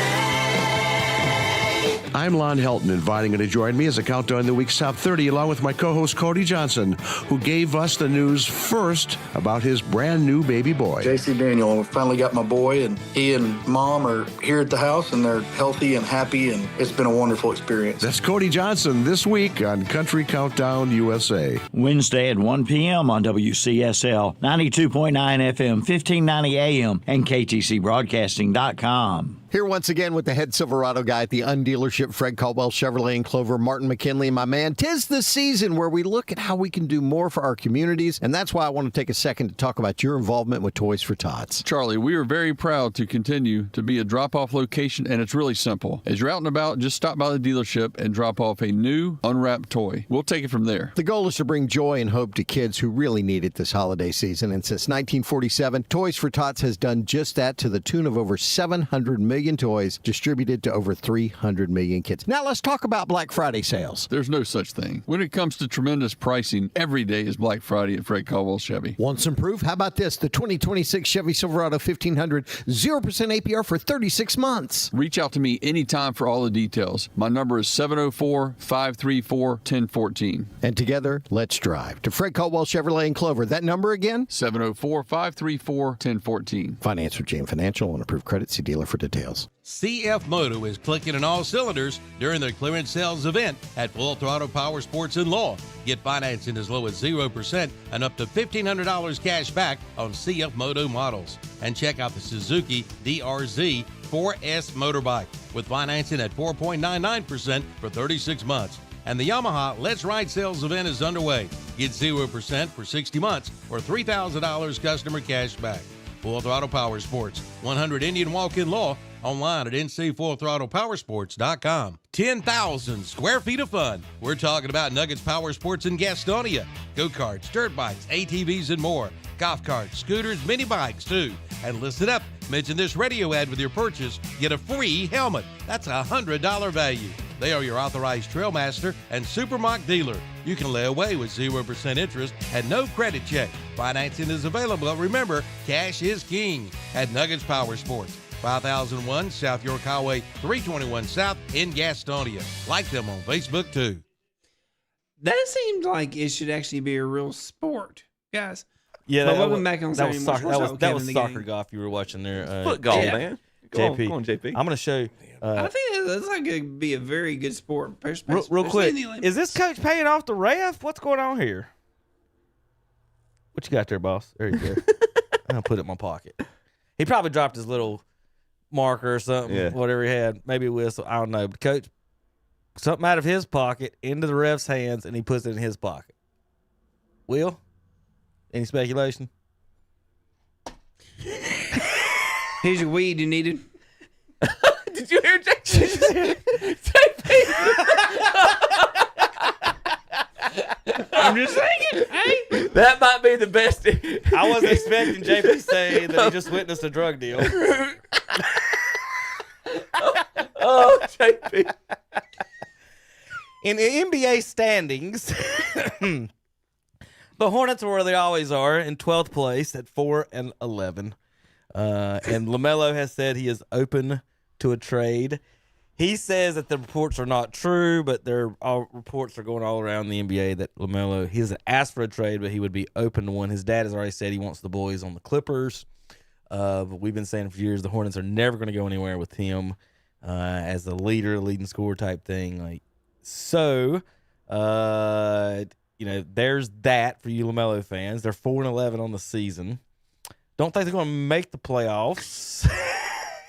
I'm Lon Helton, inviting you to join me as I count down the week's top 30, along with my co-host Cody Johnson, who gave us the news first about his brand new baby boy. JC Daniel, finally got my boy, and he and mom are here at the house, and they're healthy and happy, and it's been a wonderful experience. That's Cody Johnson this week on Country Countdown USA. Wednesday at 1 p.m. on WCSL, 92.9 FM, 1590 AM, and KTCBroadcasting.com. Here once again with the head Silverado guy at the undealership, Fred Caldwell Chevrolet in Clover, Martin McKinley, my man. 'Tis the season where we look at how we can do more for our communities, and that's why I want to take a second to talk about your involvement with Toys for Tots. Charlie, we are very proud to continue to be a drop-off location, and it's really simple. As you're out and about, just stop by the dealership and drop off a new, unwrapped toy. We'll take it from there. The goal is to bring joy and hope to kids who really need it this holiday season, and since 1947, Toys for Tots has done just that to the tune of over 700 million toys distributed to over 300 million kids. Now let's talk about Black Friday sales. There's no such thing. When it comes to tremendous pricing, every day is Black Friday at Fred Caldwell Chevy. Want some proof? How about this? The 2026 Chevy Silverado 1500, 0% APR for 36 months. Reach out to me anytime for all the details. My number is 704-534-1014. And together, let's drive to Fred Caldwell Chevrolet in Clover. That number again? 704-534-1014. Finance with JM Financial on approved credit. See dealer for details. CF Moto is clicking on all cylinders during their clearance sales event at Full Throttle Power Sports in Law. Get financing as low as 0% and up to $1,500 cash back on CF Moto models. And check out the Suzuki DRZ 4S motorbike with financing at 4.99% for 36 months. And the Yamaha Let's Ride sales event is underway. Get 0% for 60 months or $3,000 customer cash back. Full Throttle Power Sports, 100 Indian Walk-In Law, online at ncfullthrottlepowersports.com. 10,000 square feet of fun. We're talking about Nuggets Power Sports in Gastonia. Go-karts, dirt bikes, ATVs, and more. Golf carts, scooters, mini bikes, too. And listen up, mention this radio ad with your purchase, get a free helmet. That's a $100 value. They are your authorized Trailmaster and Supermoc dealer. You can lay away with 0% interest and no credit check. Financing is available. Remember, cash is king at Nuggets Power Sports. 5001 South York Highway 321 South in Gastonia. Like them on Facebook, too. That seems like it should actually be a real sport, guys. Yeah, but welcome back on that was Saturday soccer. morning. That was soccer golf you were watching there. Football, man. Go on, JP. I'm going to show you. I think that's like to be a very good sport. Real quick, is this coach paying off the ref? What's going on here? What you got there, boss? There you go. I'm going to put it in my pocket. He probably dropped his little marker or something, whatever he had. Maybe a whistle. I don't know. But coach, something out of his pocket into the ref's hands, and he puts it in his pocket. Will? Any speculation? Here's your weed you needed. Did you hear JP? I'm just saying. Hey, that might be the best. I wasn't expecting JP to say that he just witnessed a drug deal. Oh, JP. In the NBA standings, the Hornets are where they always are, in 12th place at 4-11. And LaMelo has said he is open to a trade. He says that the reports are not true, but reports are going all around the NBA that LaMelo, he hasn't asked for a trade, but he would be open to one. His dad has already said he wants the boys on the Clippers. But we've been saying for years the Hornets are never going to go anywhere with him as the leading scorer type thing. There's that for you LaMelo fans. They're 4-11 on the season. Don't think they're going to make the playoffs.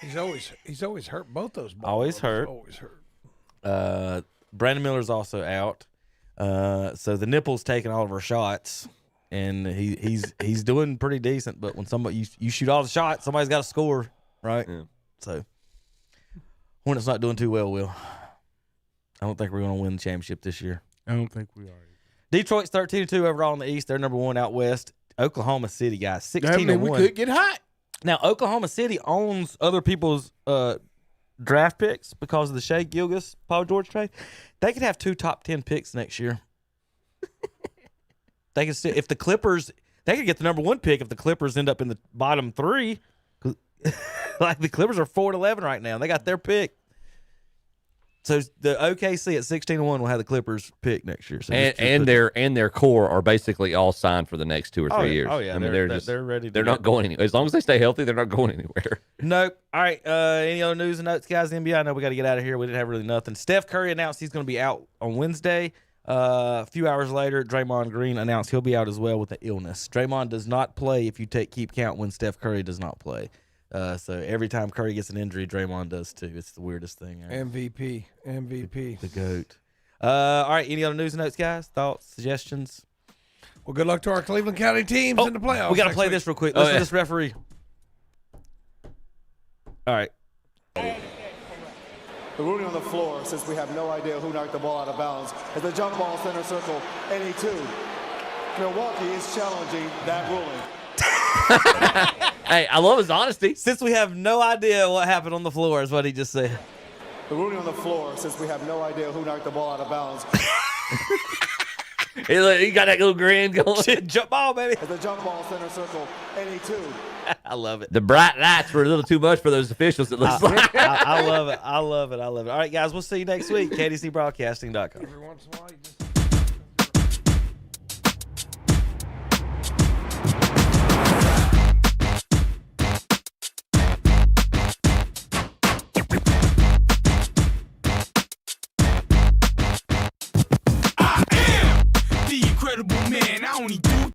He's always hurt. Both those balls. Always hurt. Brandon Miller's also out. So the nipple's taking all of our shots, and he's doing pretty decent. But when somebody you shoot all the shots, somebody's got to score, right? Yeah. So Hornets not doing too well. Will, I don't think we're going to win the championship this year. I don't think we are. Detroit's 13-2 overall in the East. They're number 1 out west. Oklahoma City, guys, 16-1. We could get hot. Now, Oklahoma City owns other people's draft picks because of the Shea Gilgeous Paul George trade. They could have 2 top 10 picks next year. They could if the Clippers, they could get the number 1 pick if the Clippers end up in the bottom 3. Like the Clippers are 4-11 right now. They got their pick. So the OKC at 16-1 will have the Clippers pick next year. So and their core are basically all signed for the next 2 or 3 years. Oh yeah, I mean, they're ready. They're not going anywhere. As long as they stay healthy, they're not going anywhere. Nope. All right. Any other news and notes, guys? NBA. I know we got to get out of here. We didn't have really nothing. Steph Curry announced he's going to be out on Wednesday. A few hours later, Draymond Green announced he'll be out as well with an illness. Draymond does not play if you keep count when Steph Curry does not play. So every time Curry gets an injury, Draymond does too. It's the weirdest thing. Right? MVP. The GOAT. All right. Any other news and notes, guys? Thoughts, suggestions? Well, good luck to our Cleveland County teams in the playoffs. We got to play this real quick. Listen to this referee. All right. The ruling on the floor, since we have no idea who knocked the ball out of bounds, is the jump ball center circle, NE2. Milwaukee is challenging that ruling. Hey, I love his honesty. Since we have no idea what happened on the floor is what he just said. The ruling on the floor, since we have no idea who knocked the ball out of bounds. He got that little grin going. Jump ball, baby. Is the jump ball center circle, NE2. I love it. The bright lights were a little too much for those officials, it looks like. I love it. I love it. All right, guys, we'll see you next week. KDCBroadcasting.com. Every once in a while, you just